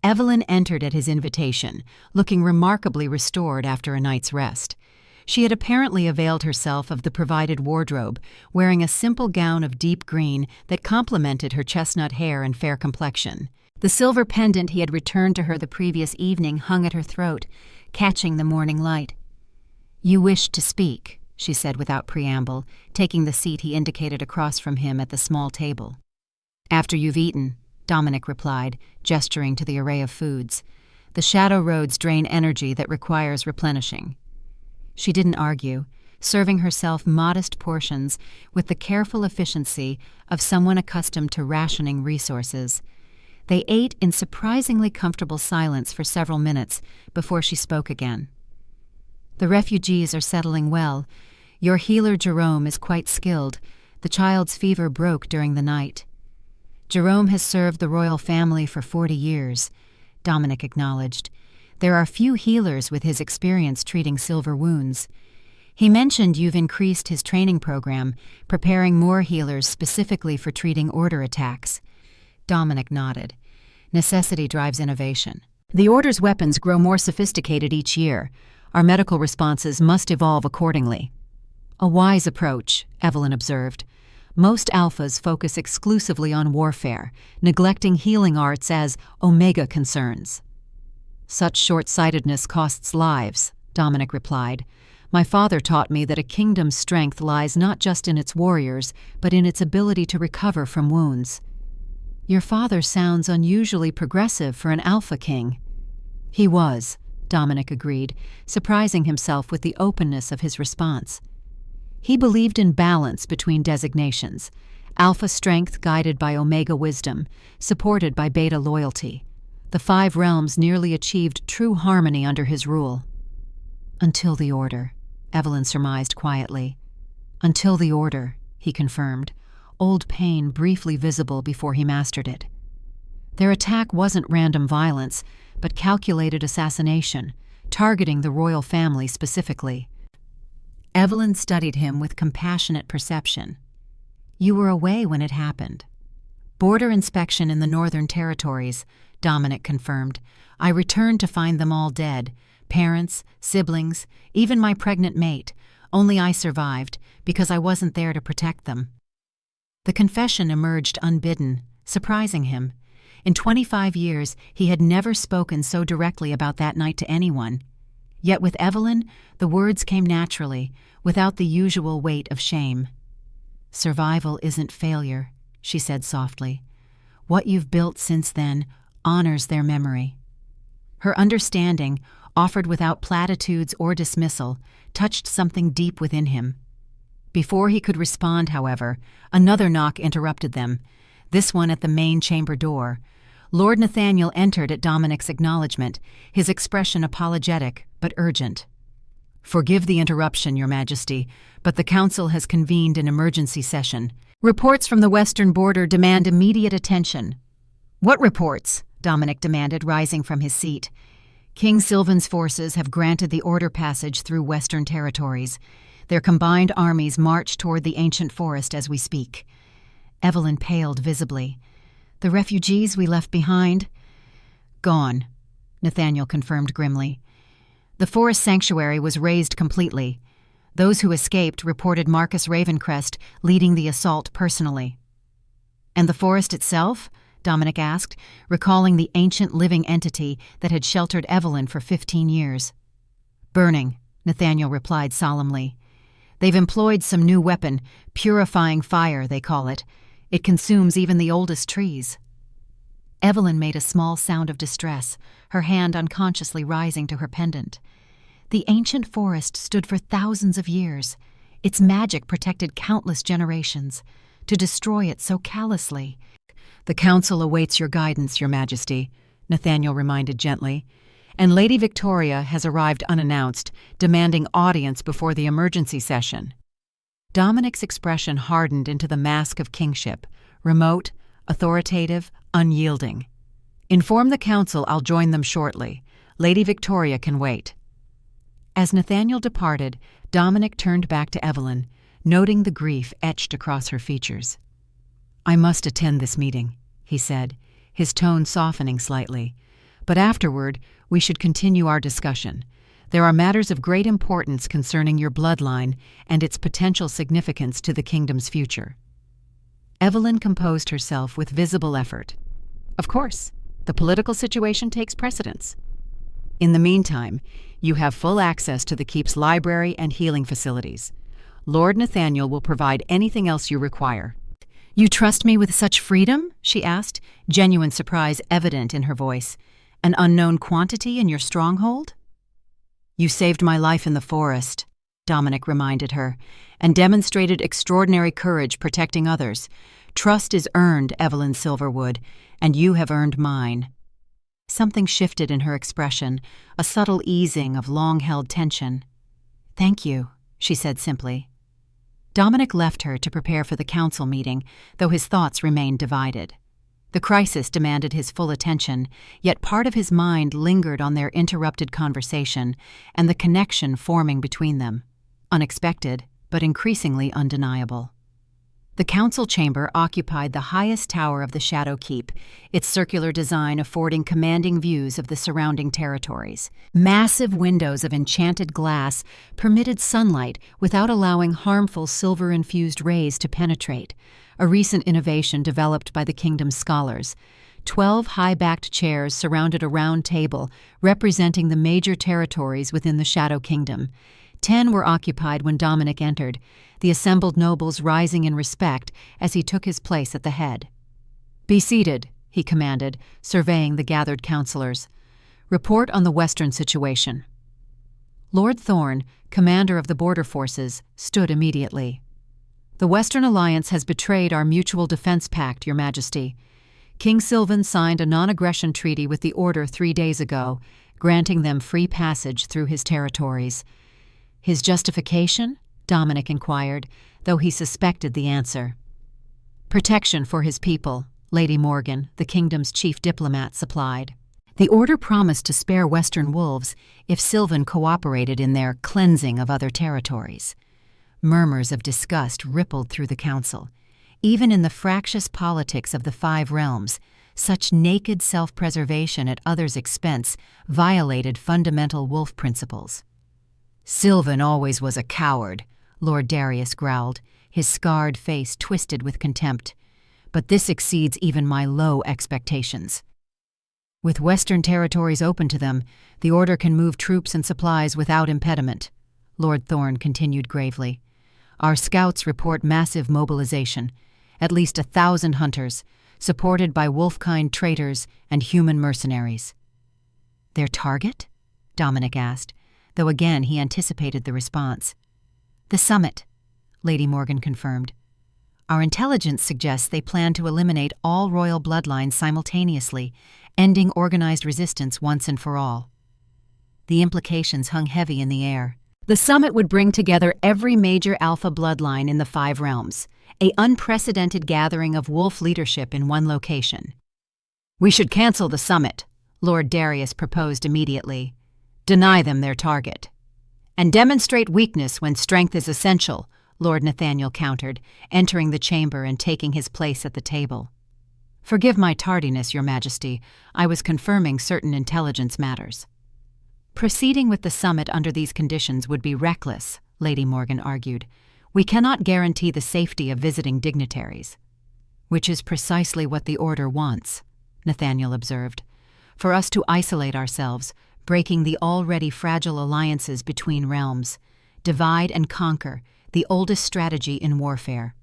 Evelyn entered at his invitation, looking remarkably restored after a night's rest. She had apparently availed herself of the provided wardrobe, wearing a simple gown of deep green that complemented her chestnut hair and fair complexion. The silver pendant he had returned to her the previous evening hung at her throat, catching the morning light. "You wished to speak," she said without preamble, taking the seat he indicated across from him at the small table. "After you've eaten," Dominic replied, gesturing to the array of foods. "The shadow roads drain energy that requires replenishing." She didn't argue, serving herself modest portions with the careful efficiency of someone accustomed to rationing resources. They ate in surprisingly comfortable silence for several minutes before she spoke again. "The refugees are settling well. Your healer Jerome is quite skilled. The child's fever broke during the night." "Jerome has served the royal family for 40 years, Dominic acknowledged. "There are few healers with his experience treating silver wounds. He mentioned you've increased his training program, preparing more healers specifically for treating order attacks." Dominic nodded. "Necessity drives innovation. The Order's weapons grow more sophisticated each year. Our medical responses must evolve accordingly." "A wise approach," Evelyn observed. "Most alphas focus exclusively on warfare, neglecting healing arts as omega concerns." "Such short-sightedness costs lives," Dominic replied. "My father taught me that a kingdom's strength lies not just in its warriors, but in its ability to recover from wounds." "Your father sounds unusually progressive for an alpha king." "He was," Dominic agreed, surprising himself with the openness of his response. He believed in balance between designations, alpha strength guided by omega wisdom, supported by beta loyalty. The 5 realms nearly achieved true harmony under his rule. "Until the Order," Evelyn surmised quietly. "Until the Order," he confirmed, old pain briefly visible before he mastered it. Their attack wasn't random violence, but calculated assassination, targeting the royal family specifically. Evelyn studied him with compassionate perception. "You were away when it happened." "Border inspection in the Northern Territories," Dominic confirmed. "I returned to find them all dead. Parents, siblings, even my pregnant mate. Only I survived, because I wasn't there to protect them." The confession emerged unbidden, surprising him. In 25 years, he had never spoken so directly about that night to anyone. Yet with Evelyn, the words came naturally, without the usual weight of shame. "Survival isn't failure," she said softly. "What you've built since then honors their memory." Her understanding, offered without platitudes or dismissal, touched something deep within him. Before he could respond, however, another knock interrupted them, this one at the main chamber door. Lord Nathaniel entered at Dominic's acknowledgement, his expression apologetic but urgent. "Forgive the interruption, Your Majesty, but the Council has convened an emergency session. Reports from the western border demand immediate attention." "What reports?" Dominic demanded, rising from his seat. "King Sylvan's forces have granted the order passage through western territories. Their combined armies march toward the ancient forest as we speak." Evelyn paled visibly. "The refugees we left behind?" "Gone," Nathaniel confirmed grimly. "The forest sanctuary was razed completely. Those who escaped reported Marcus Ravencrest leading the assault personally." "And the forest itself?" Dominic asked, recalling the ancient living entity that had sheltered Evelyn for 15 years. "Burning," Nathaniel replied solemnly. They've employed some new weapon, purifying fire, they call it. It consumes even the oldest trees. Evelyn made a small sound of distress, her hand unconsciously rising to her pendant. The ancient forest stood for thousands of years. Its magic protected countless generations. To destroy it so callously. "The council awaits your guidance, Your Majesty," Nathaniel reminded gently, "and Lady Victoria has arrived unannounced, demanding audience before the emergency session." Dominic's expression hardened into the mask of kingship, remote, authoritative, unyielding. "Inform the council I'll join them shortly. Lady Victoria can wait." As Nathaniel departed, Dominic turned back to Evelyn, noting the grief etched across her features. "I must attend this meeting," he said, his tone softening slightly. "But afterward, we should continue our discussion. There are matters of great importance concerning your bloodline and its potential significance to the kingdom's future." Evelyn composed herself with visible effort. "Of course, the political situation takes precedence. In the meantime, you have full access to the keep's library and healing facilities. Lord Nathaniel will provide anything else you require." "You trust me with such freedom?" she asked, genuine surprise evident in her voice. "An unknown quantity in your stronghold?" "You saved my life in the forest," Dominic reminded her, "and demonstrated extraordinary courage protecting others. Trust is earned, Evelyn Silverwood, and you have earned mine." Something shifted in her expression, a subtle easing of long-held tension. "Thank you," she said simply. Dominic left her to prepare for the council meeting, though his thoughts remained divided. The crisis demanded his full attention, yet part of his mind lingered on their interrupted conversation and the connection forming between them. Unexpected, but increasingly undeniable. The council chamber occupied the highest tower of the Shadow Keep, its circular design affording commanding views of the surrounding territories. Massive windows of enchanted glass permitted sunlight without allowing harmful silver-infused rays to penetrate, a recent innovation developed by the kingdom's scholars. 12 high-backed chairs surrounded a round table representing the major territories within the Shadow Kingdom. 10 were occupied when Dominic entered, the assembled nobles rising in respect as he took his place at the head. "Be seated," he commanded, surveying the gathered councillors. "Report on the western situation." Lord Thorne, commander of the border forces, stood immediately. "The Western Alliance has betrayed our mutual defense pact, Your Majesty. King Sylvan signed a non-aggression treaty with the Order 3 days ago, granting them free passage through his territories." "His justification?" Dominic inquired, though he suspected the answer. "Protection for his people," Lady Morgan, the kingdom's chief diplomat, supplied. The order promised to spare Western wolves if Sylvan cooperated in their cleansing of other territories. Murmurs of disgust rippled through the council. Even in the fractious politics of the 5 realms, such naked self-preservation at others' expense violated fundamental wolf principles. "Sylvan always was a coward," Lord Darius growled, his scarred face twisted with contempt. "But this exceeds even my low expectations. With Western territories open to them, the Order can move troops and supplies without impediment," Lord Thorne continued gravely. "Our scouts report massive mobilization, at least 1,000 hunters, supported by wolf-kind traitors and human mercenaries." "Their target?" Dominic asked, though again he anticipated the response. "The summit," Lady Morgan confirmed. "Our intelligence suggests they plan to eliminate all royal bloodlines simultaneously, ending organized resistance once and for all." The implications hung heavy in the air. The summit would bring together every major alpha bloodline in the 5 realms, an unprecedented gathering of wolf leadership in one location. "We should cancel the summit," Lord Darius proposed immediately. "Deny them their target." "And demonstrate weakness when strength is essential," Lord Nathaniel countered, entering the chamber and taking his place at the table. "Forgive my tardiness, Your Majesty. I was confirming certain intelligence matters." "Proceeding with the summit under these conditions would be reckless," Lady Morgan argued. "We cannot guarantee the safety of visiting dignitaries." "Which is precisely what the Order wants," Nathaniel observed. "For us to isolate ourselves, breaking the already fragile alliances between realms. Divide and conquer, the oldest strategy in warfare.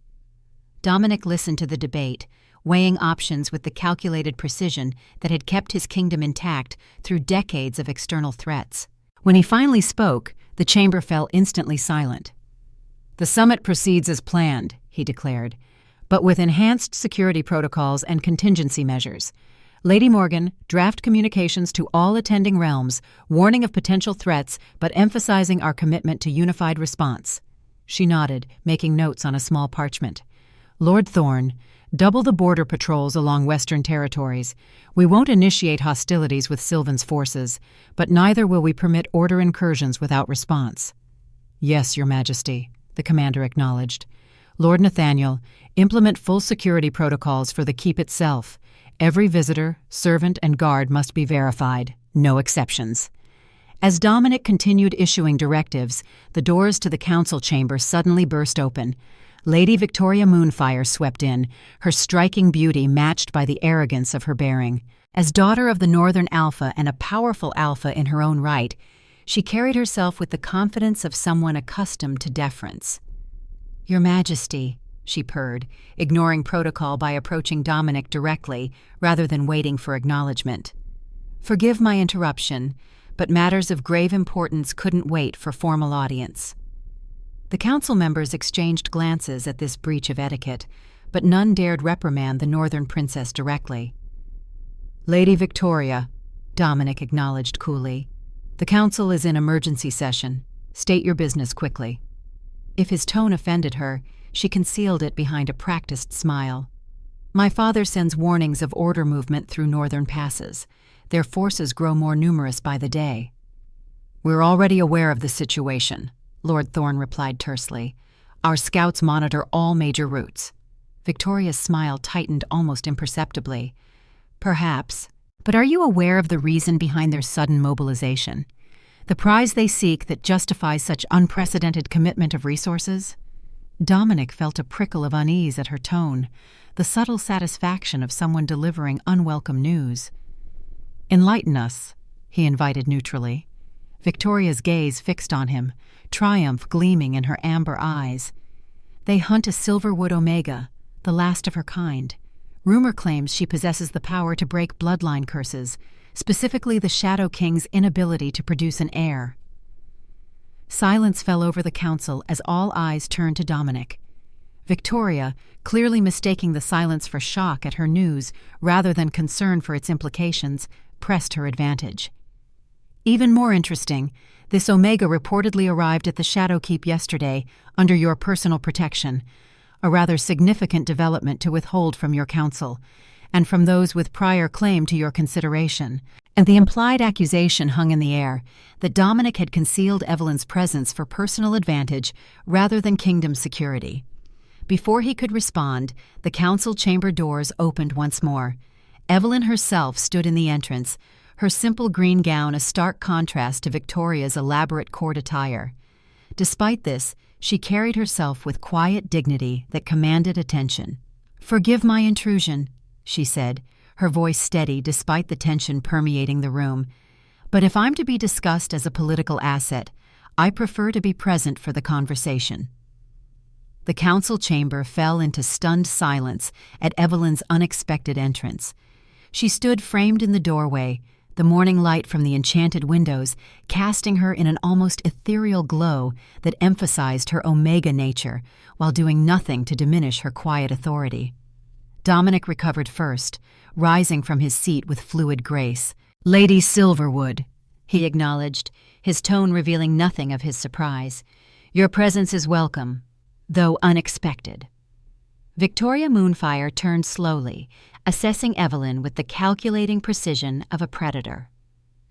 Dominic listened to the debate, weighing options with the calculated precision that had kept his kingdom intact through decades of external threats. When he finally spoke, the chamber fell instantly silent. "The summit proceeds as planned," he declared, "but with enhanced security protocols and contingency measures. Lady Morgan, draft communications to all attending realms, warning of potential threats but emphasizing our commitment to unified response." She nodded, making notes on a small parchment. "Lord Thorne, double the border patrols along Western territories. We won't initiate hostilities with Sylvan's forces, but neither will we permit order incursions without response." "Yes, Your Majesty," the commander acknowledged. "Lord Nathaniel, implement full security protocols for the keep itself. Every visitor, servant, and guard must be verified, no exceptions." As Dominic continued issuing directives, the doors to the council chamber suddenly burst open. Lady Victoria Moonfire swept in, her striking beauty matched by the arrogance of her bearing. As daughter of the Northern Alpha and a powerful alpha in her own right, she carried herself with the confidence of someone accustomed to deference. "Your Majesty," she purred, ignoring protocol by approaching Dominic directly rather than waiting for acknowledgement. "Forgive my interruption, but matters of grave importance couldn't wait for formal audience." The council members exchanged glances at this breach of etiquette, but none dared reprimand the Northern Princess directly. "Lady Victoria," Dominic acknowledged coolly, "the council is in emergency session. State your business quickly." If his tone offended her, she concealed it behind a practiced smile. "My father sends warnings of order movement through northern passes. Their forces grow more numerous by the day." "We're already aware of the situation," Lord Thorne replied tersely. "Our scouts monitor all major routes." Victoria's smile tightened almost imperceptibly. "Perhaps. But are you aware of the reason behind their sudden mobilization? The prize they seek that justifies such unprecedented commitment of resources?" Dominic felt a prickle of unease at her tone, the subtle satisfaction of someone delivering unwelcome news. "Enlighten us," he invited neutrally. Victoria's gaze fixed on him, triumph gleaming in her amber eyes. "They hunt a Silverwood Omega, the last of her kind. Rumor claims she possesses the power to break bloodline curses, specifically the Shadow King's inability to produce an heir." Silence fell over the council as all eyes turned to Dominic. Victoria, clearly mistaking the silence for shock at her news rather than concern for its implications, pressed her advantage. "Even more interesting, this Omega reportedly arrived at the Shadowkeep yesterday under your personal protection, a rather significant development to withhold from your council, and from those with prior claim to your consideration." And the implied accusation hung in the air that Dominic had concealed Evelyn's presence for personal advantage rather than kingdom security. Before he could respond, the council chamber doors opened once more. Evelyn herself stood in the entrance, her simple green gown a stark contrast to Victoria's elaborate court attire. Despite this, she carried herself with quiet dignity that commanded attention. "Forgive my intrusion," she said, her voice steady despite the tension permeating the room. "But if I'm to be discussed as a political asset, I prefer to be present for the conversation." The council chamber fell into stunned silence at Evelyn's unexpected entrance. She stood framed in the doorway, the morning light from the enchanted windows casting her in an almost ethereal glow that emphasized her Omega nature while doing nothing to diminish her quiet authority. Dominic recovered first, rising from his seat with fluid grace. "Lady Silverwood," he acknowledged, his tone revealing nothing of his surprise. "Your presence is welcome, though unexpected." Victoria Moonfire turned slowly, assessing Evelyn with the calculating precision of a predator.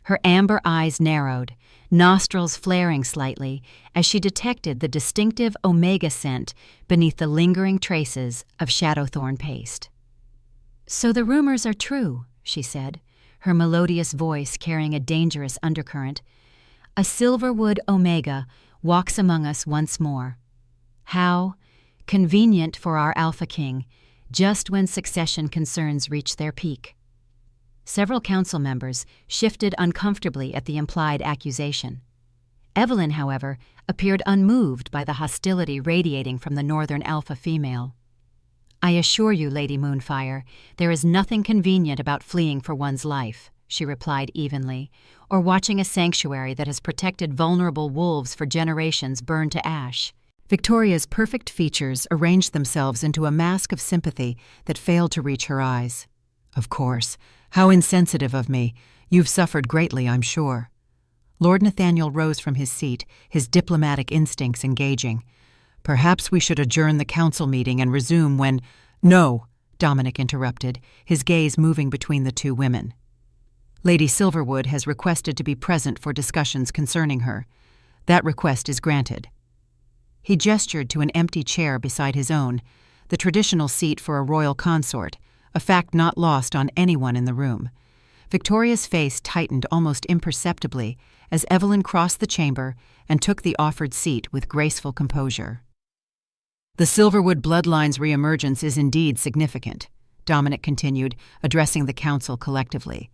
Her amber eyes narrowed, nostrils flaring slightly as she detected the distinctive Omega scent beneath the lingering traces of Shadowthorn paste. "So the rumors are true," she said, her melodious voice carrying a dangerous undercurrent. "A Silverwood Omega walks among us once more. How convenient for our Alpha King, just when succession concerns reach their peak." Several council members shifted uncomfortably at the implied accusation. Evelyn, however, appeared unmoved by the hostility radiating from the northern alpha female. "I assure you, Lady Moonfire, there is nothing convenient about fleeing for one's life," she replied evenly, "or watching a sanctuary that has protected vulnerable wolves for generations burn to ash." Victoria's perfect features arranged themselves into a mask of sympathy that failed to reach her eyes. "Of course. How insensitive of me. You've suffered greatly, I'm sure." Lord Nathaniel rose from his seat, his diplomatic instincts engaging. "Perhaps we should adjourn the council meeting and resume when—" "No," Dominic interrupted, his gaze moving between the two women. "Lady Silverwood has requested to be present for discussions concerning her. That request is granted." He gestured to an empty chair beside his own, the traditional seat for a royal consort, a fact not lost on anyone in the room. Victoria's face tightened almost imperceptibly as Evelyn crossed the chamber and took the offered seat with graceful composure. "The Silverwood bloodline's reemergence is indeed significant," Dominic continued, addressing the council collectively,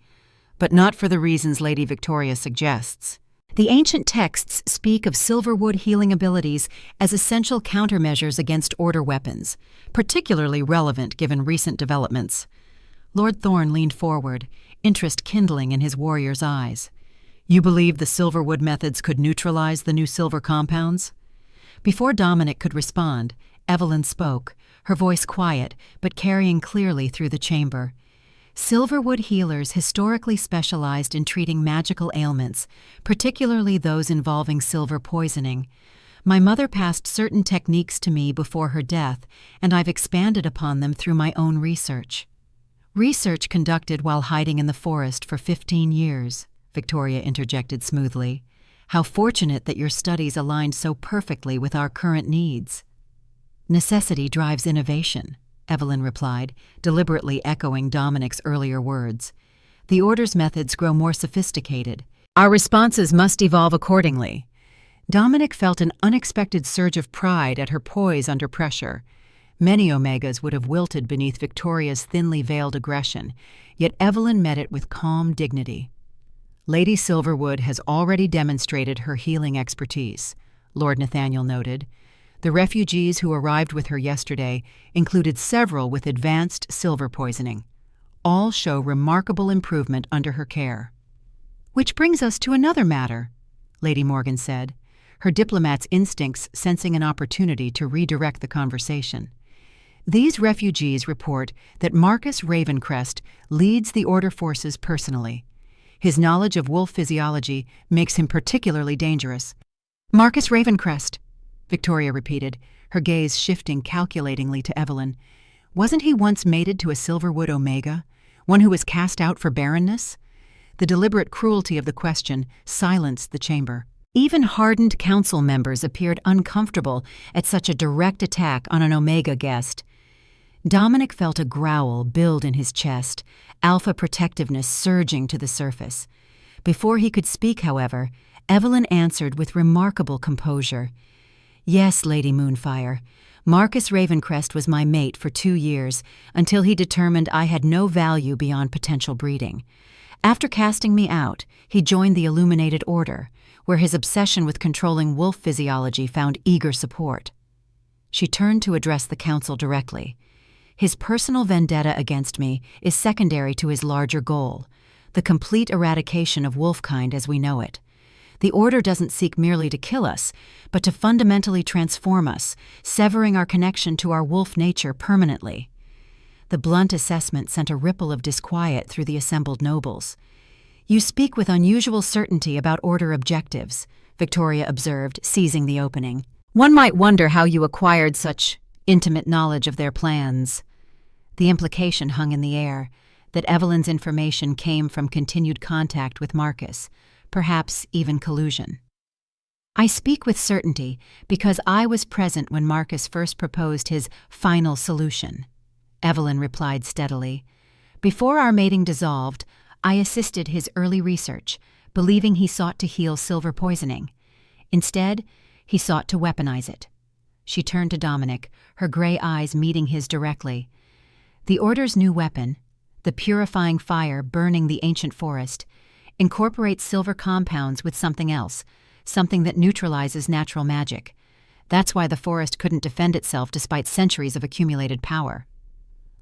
"but not for the reasons Lady Victoria suggests. The ancient texts speak of Silverwood healing abilities as essential countermeasures against Order weapons, particularly relevant given recent developments." Lord Thorne leaned forward, interest kindling in his warrior's eyes. "You believe the Silverwood methods could neutralize the new silver compounds?" Before Dominic could respond, Evelyn spoke, her voice quiet but carrying clearly through the chamber. "Silverwood healers historically specialized in treating magical ailments, particularly those involving silver poisoning. My mother passed certain techniques to me before her death, and I've expanded upon them through my own research." "Research conducted while hiding in the forest for 15 years, Victoria interjected smoothly. "How fortunate that your studies aligned so perfectly with our current needs." "Necessity drives innovation," Evelyn replied, deliberately echoing Dominic's earlier words. "The Order's methods grow more sophisticated. Our responses must evolve accordingly." Dominic felt an unexpected surge of pride at her poise under pressure. Many Omegas would have wilted beneath Victoria's thinly veiled aggression, yet Evelyn met it with calm dignity. "Lady Silverwood has already demonstrated her healing expertise," Lord Nathaniel noted. "The refugees who arrived with her yesterday included several with advanced silver poisoning. All show remarkable improvement under her care." "Which brings us to another matter," Lady Morgan said, her diplomat's instincts sensing an opportunity to redirect the conversation. "These refugees report that Marcus Ravencrest leads the Order forces personally. His knowledge of wolf physiology makes him particularly dangerous." "Marcus Ravencrest," Victoria repeated, her gaze shifting calculatingly to Evelyn. "Wasn't he once mated to a Silverwood Omega, one who was cast out for barrenness?" The deliberate cruelty of the question silenced the chamber. Even hardened council members appeared uncomfortable at such a direct attack on an Omega guest. Dominic felt a growl build in his chest, alpha protectiveness surging to the surface. Before he could speak, however, Evelyn answered with remarkable composure. "Yes, Lady Moonfire. Marcus Ravencrest was my mate for 2 years, until he determined I had no value beyond potential breeding. After casting me out, he joined the Illuminated Order, where his obsession with controlling wolf physiology found eager support." She turned to address the council directly. "His personal vendetta against me is secondary to his larger goal, the complete eradication of wolfkind as we know it. The Order doesn't seek merely to kill us, but to fundamentally transform us, severing our connection to our wolf nature permanently." The blunt assessment sent a ripple of disquiet through the assembled nobles. "You speak with unusual certainty about Order objectives," Victoria observed, seizing the opening. "One might wonder how you acquired such intimate knowledge of their plans." The implication hung in the air, that Evelyn's information came from continued contact with Marcus, perhaps even collusion. "I speak with certainty because I was present when Marcus first proposed his final solution," Evelyn replied steadily. "Before our mating dissolved, I assisted his early research, believing he sought to heal silver poisoning. Instead, he sought to weaponize it." She turned to Dominic, her gray eyes meeting his directly. "The Order's new weapon, the purifying fire burning the ancient forest, incorporates silver compounds with something else, something that neutralizes natural magic. That's why the forest couldn't defend itself despite centuries of accumulated power.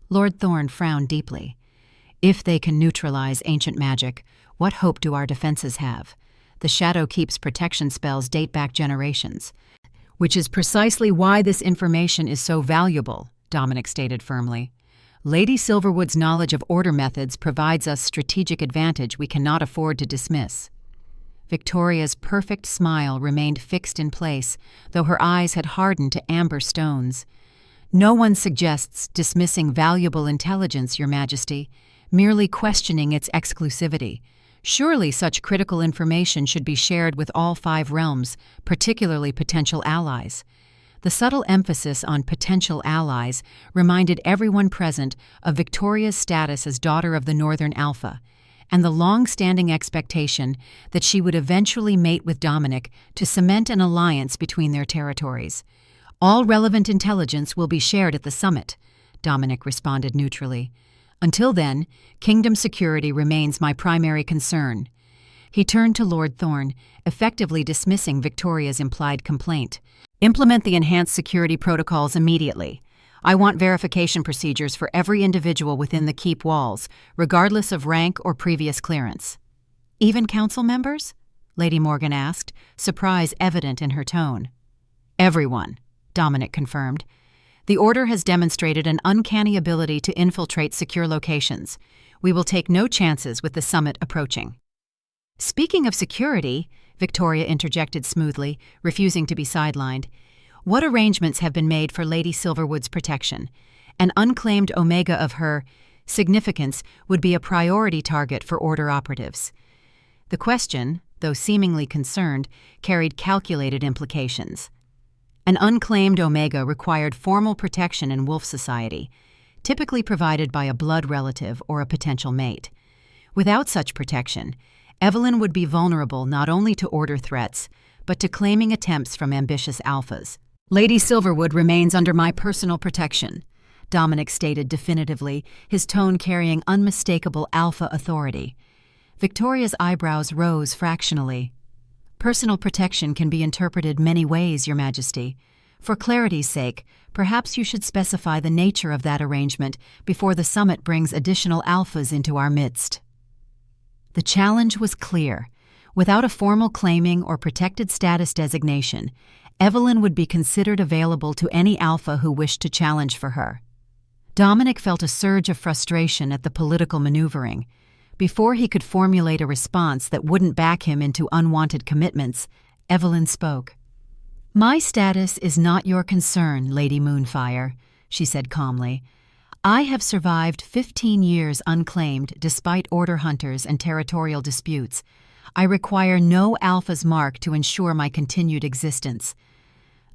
Lord Thorne frowned deeply. If they can neutralize ancient magic, what hope do our defenses have? The Shadow Keep's protection spells date back generations. Which is precisely why this information is so valuable, Dominic stated firmly. Lady Silverwood's knowledge of order methods provides us strategic advantage we cannot afford to dismiss. Victoria's perfect smile remained fixed in place, though her eyes had hardened to amber stones. No one suggests dismissing valuable intelligence, Your Majesty, merely questioning its exclusivity. Surely such critical information should be shared with all 5 realms, particularly potential allies. The subtle emphasis on potential allies reminded everyone present of Victoria's status as daughter of the Northern Alpha, and the long-standing expectation that she would eventually mate with Dominic to cement an alliance between their territories. All relevant intelligence will be shared at the summit, Dominic responded neutrally. Until then, kingdom security remains my primary concern. He turned to Lord Thorne, effectively dismissing Victoria's implied complaint. Implement the enhanced security protocols immediately. I want verification procedures for every individual within the keep walls, regardless of rank or previous clearance. Even council members? Lady Morgan asked, surprise evident in her tone. Everyone, Dominic confirmed. The Order has demonstrated an uncanny ability to infiltrate secure locations. We will take no chances with the summit approaching. Speaking of security, Victoria interjected smoothly, refusing to be sidelined. What arrangements have been made for Lady Silverwood's protection? An unclaimed omega of her significance would be a priority target for Order operatives. The question, though seemingly concerned, carried calculated implications. An unclaimed omega required formal protection in wolf society, typically provided by a blood relative or a potential mate. Without such protection, Evelyn would be vulnerable not only to Order threats, but to claiming attempts from ambitious alphas. Lady Silverwood remains under my personal protection, Dominic stated definitively, his tone carrying unmistakable alpha authority. Victoria's eyebrows rose fractionally. Personal protection can be interpreted many ways, Your Majesty. For clarity's sake, perhaps you should specify the nature of that arrangement before the summit brings additional alphas into our midst. The challenge was clear. Without a formal claiming or protected status designation, Evelyn would be considered available to any alpha who wished to challenge for her. Dominic felt a surge of frustration at the political maneuvering. Before he could formulate a response that wouldn't back him into unwanted commitments, Evelyn spoke. My status is not your concern, Lady Moonfire, she said calmly. I have survived 15 years unclaimed despite Order hunters and territorial disputes. I require no alpha's mark to ensure my continued existence.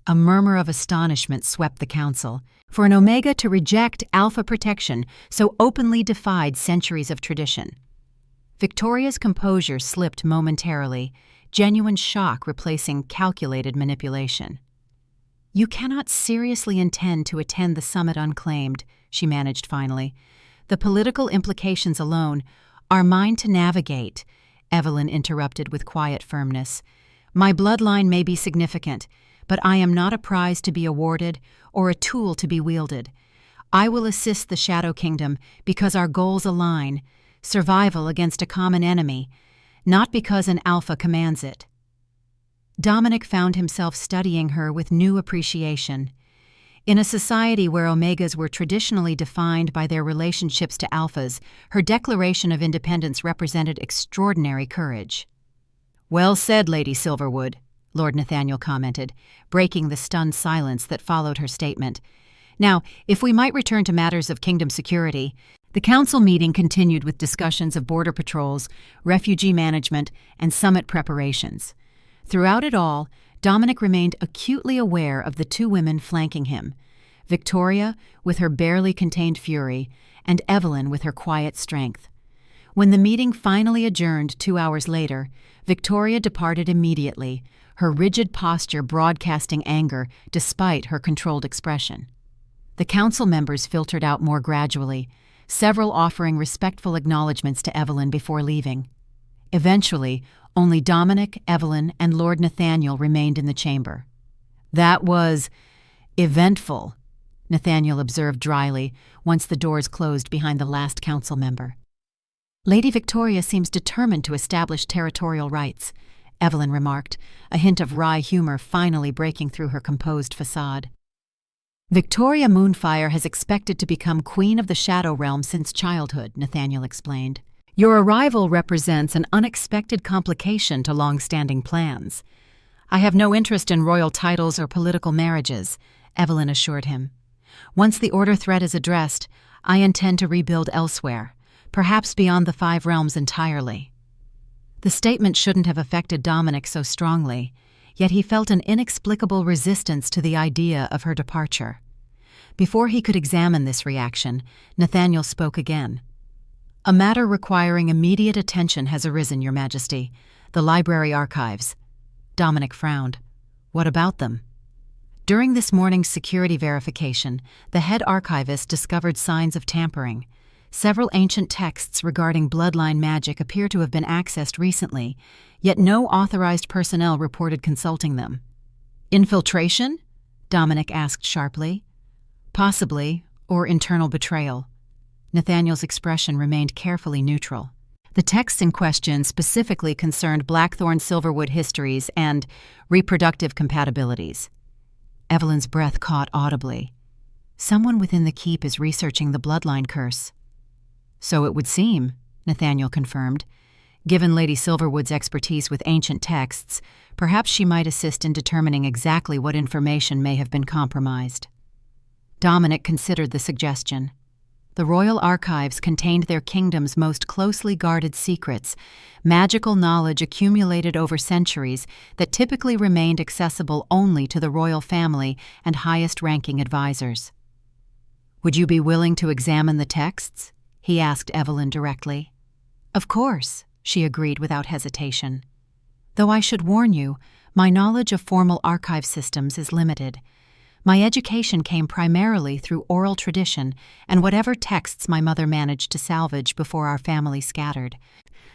A murmur of astonishment swept the council. For an omega to reject alpha protection so openly defied centuries of tradition. Victoria's composure slipped momentarily, genuine shock replacing calculated manipulation. You cannot seriously intend to attend the summit unclaimed, she managed finally. The political implications alone are mine to navigate, Evelyn interrupted with quiet firmness. My bloodline may be significant, but I am not a prize to be awarded or a tool to be wielded. I will assist the Shadow Kingdom because our goals align, survival against a common enemy, not because an alpha commands it. Dominic found himself studying her with new appreciation. In a society where omegas were traditionally defined by their relationships to alphas, her declaration of independence represented extraordinary courage. Well said, Lady Silverwood, Lord Nathaniel commented, breaking the stunned silence that followed her statement. Now, if we might return to matters of kingdom security, the council meeting continued with discussions of border patrols, refugee management, and summit preparations. Throughout it all, Dominic remained acutely aware of the 2 women flanking him, Victoria with her barely contained fury, and Evelyn with her quiet strength. When the meeting finally adjourned 2 hours later, Victoria departed immediately, her rigid posture broadcasting anger despite her controlled expression. The council members filtered out more gradually, several offering respectful acknowledgments to Evelyn before leaving. Eventually, Only Dominic, Evelyn, and Lord Nathaniel remained in the chamber. "That was eventful," Nathaniel observed dryly once the doors closed behind the last council member. "Lady Victoria seems determined to establish territorial rights," Evelyn remarked, a hint of wry humor finally breaking through her composed facade. "Victoria Moonfire has expected to become Queen of the Shadow Realm since childhood," Nathaniel explained. "Your arrival represents an unexpected complication to long-standing plans." "I have no interest in royal titles or political marriages," Evelyn assured him. "Once the Order threat is addressed, I intend to rebuild elsewhere, perhaps beyond the 5 realms entirely." The statement shouldn't have affected Dominic so strongly, yet he felt an inexplicable resistance to the idea of her departure. Before he could examine this reaction, Nathaniel spoke again. "A matter requiring immediate attention has arisen, Your Majesty. The library archives." Dominic frowned. "What about them?" "During this morning's security verification, the head archivist discovered signs of tampering. Several ancient texts regarding bloodline magic appear to have been accessed recently, yet no authorized personnel reported consulting them." "Infiltration?" Dominic asked sharply. "Possibly, or internal betrayal." Nathaniel's expression remained carefully neutral. The texts in question specifically concerned Blackthorn Silverwood histories and reproductive compatibilities. Evelyn's breath caught audibly. "Someone within the keep is researching the bloodline curse." "So it would seem," Nathaniel confirmed. "Given Lady Silverwood's expertise with ancient texts, perhaps she might assist in determining exactly what information may have been compromised." Dominic considered the suggestion. The royal archives contained their kingdom's most closely guarded secrets, magical knowledge accumulated over centuries that typically remained accessible only to the royal family and highest-ranking advisors. "Would you be willing to examine the texts?" he asked Evelyn directly. "Of course," she agreed without hesitation. "Though I should warn you, my knowledge of formal archive systems is limited. My education came primarily through oral tradition and whatever texts my mother managed to salvage before our family scattered."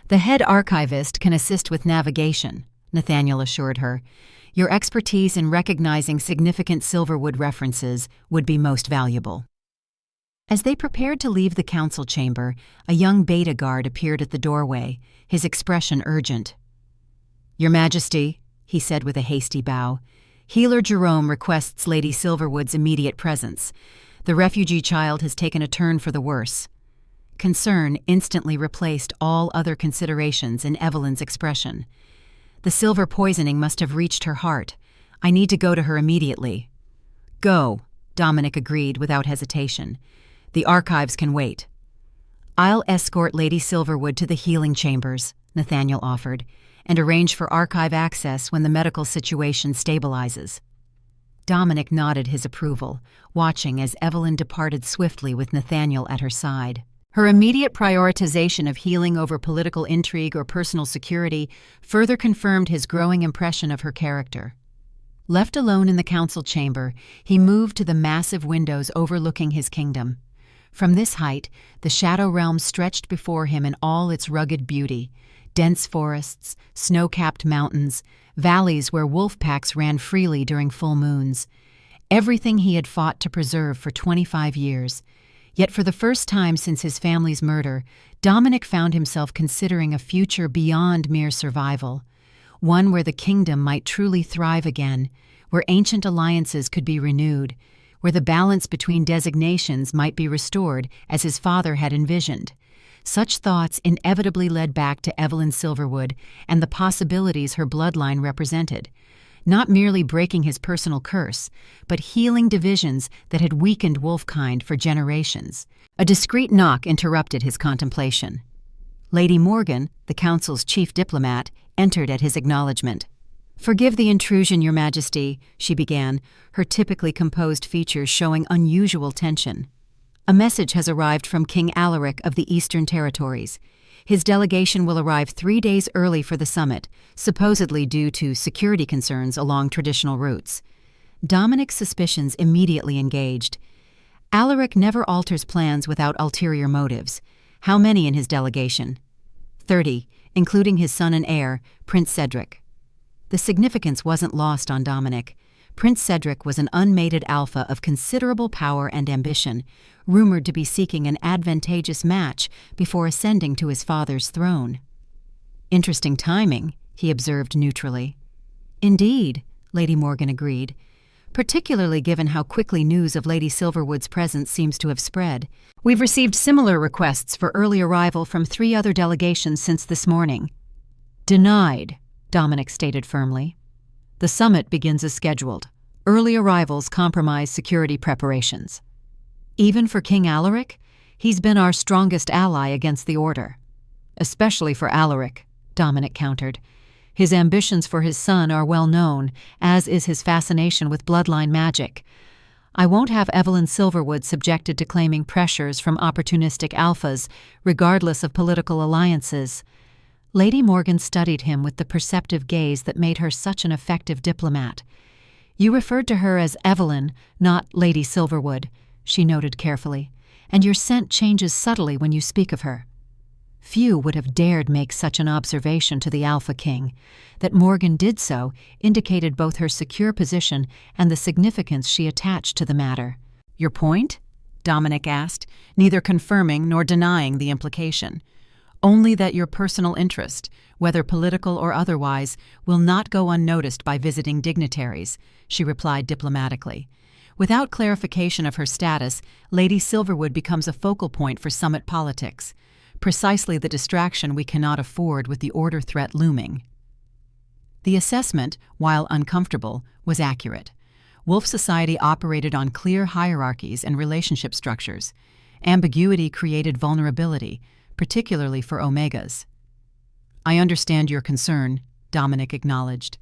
"The head archivist can assist with navigation," Nathaniel assured her. "Your expertise in recognizing significant Silverwood references would be most valuable." As they prepared to leave the council chamber, a young beta guard appeared at the doorway, his expression urgent. "Your Majesty," he said with a hasty bow, "Healer Jerome requests Lady Silverwood's immediate presence. The refugee child has taken a turn for the worse." Concern instantly replaced all other considerations in Evelyn's expression. "The silver poisoning must have reached her heart. I need to go to her immediately." "Go," Dominic agreed without hesitation. "The archives can wait." "I'll escort Lady Silverwood to the healing chambers," Nathaniel offered, "and arrange for archive access when the medical situation stabilizes." Dominic nodded his approval, watching as Evelyn departed swiftly with Nathaniel at her side. Her immediate prioritization of healing over political intrigue or personal security further confirmed his growing impression of her character. Left alone in the council chamber, he moved to the massive windows overlooking his kingdom. From this height, the Shadow Realm stretched before him in all its rugged beauty: dense forests, snow-capped mountains, valleys where wolf packs ran freely during full moons. Everything he had fought to preserve for 25 years. Yet for the first time since his family's murder, Dominic found himself considering a future beyond mere survival. One where the kingdom might truly thrive again, where ancient alliances could be renewed, where the balance between designations might be restored as his father had envisioned. Such thoughts inevitably led back to Evelyn Silverwood and the possibilities her bloodline represented, not merely breaking his personal curse, but healing divisions that had weakened wolfkind for generations. A discreet knock interrupted his contemplation. Lady Morgan, the council's chief diplomat, entered at his acknowledgement. "Forgive the intrusion, Your Majesty," she began, her typically composed features showing unusual tension. "A message has arrived from King Alaric of the Eastern Territories. His delegation will arrive 3 days early for the summit, supposedly due to security concerns along traditional routes." Dominic's suspicions immediately engaged. Alaric never alters plans without ulterior motives. How many in his delegation? 30, including his son and heir, Prince Cedric. The significance wasn't lost on Dominic. Prince Cedric was an unmated alpha of considerable power and ambition, rumored to be seeking an advantageous match before ascending to his father's throne. "Interesting timing," he observed neutrally. "Indeed," Lady Morgan agreed, "particularly given how quickly news of Lady Silverwood's presence seems to have spread. We've received similar requests for early arrival from 3 other delegations since this morning." "Denied," Dominic stated firmly. "The summit begins as scheduled. Early arrivals compromise security preparations." "Even for King Alaric? He's been our strongest ally against the Order." "Especially for Alaric," Dominic countered. "His ambitions for his son are well known, as is his fascination with bloodline magic. I won't have Evelyn Silverwood subjected to claiming pressures from opportunistic alphas, regardless of political alliances." Lady Morgan studied him with the perceptive gaze that made her such an effective diplomat. "You referred to her as Evelyn, not Lady Silverwood," she noted carefully, "and your scent changes subtly when you speak of her." Few would have dared make such an observation to the Alpha King. That Morgan did so indicated both her secure position and the significance she attached to the matter. "Your point?" Dominic asked, neither confirming nor denying the implication. "Only that your personal interest, whether political or otherwise, will not go unnoticed by visiting dignitaries," she replied diplomatically. "Without clarification of her status, Lady Silverwood becomes a focal point for summit politics, precisely the distraction we cannot afford with the Order threat looming." The assessment, while uncomfortable, was accurate. Wolf Society operated on clear hierarchies and relationship structures. Ambiguity created vulnerability, particularly for Omegas. "I understand your concern," Dominic acknowledged.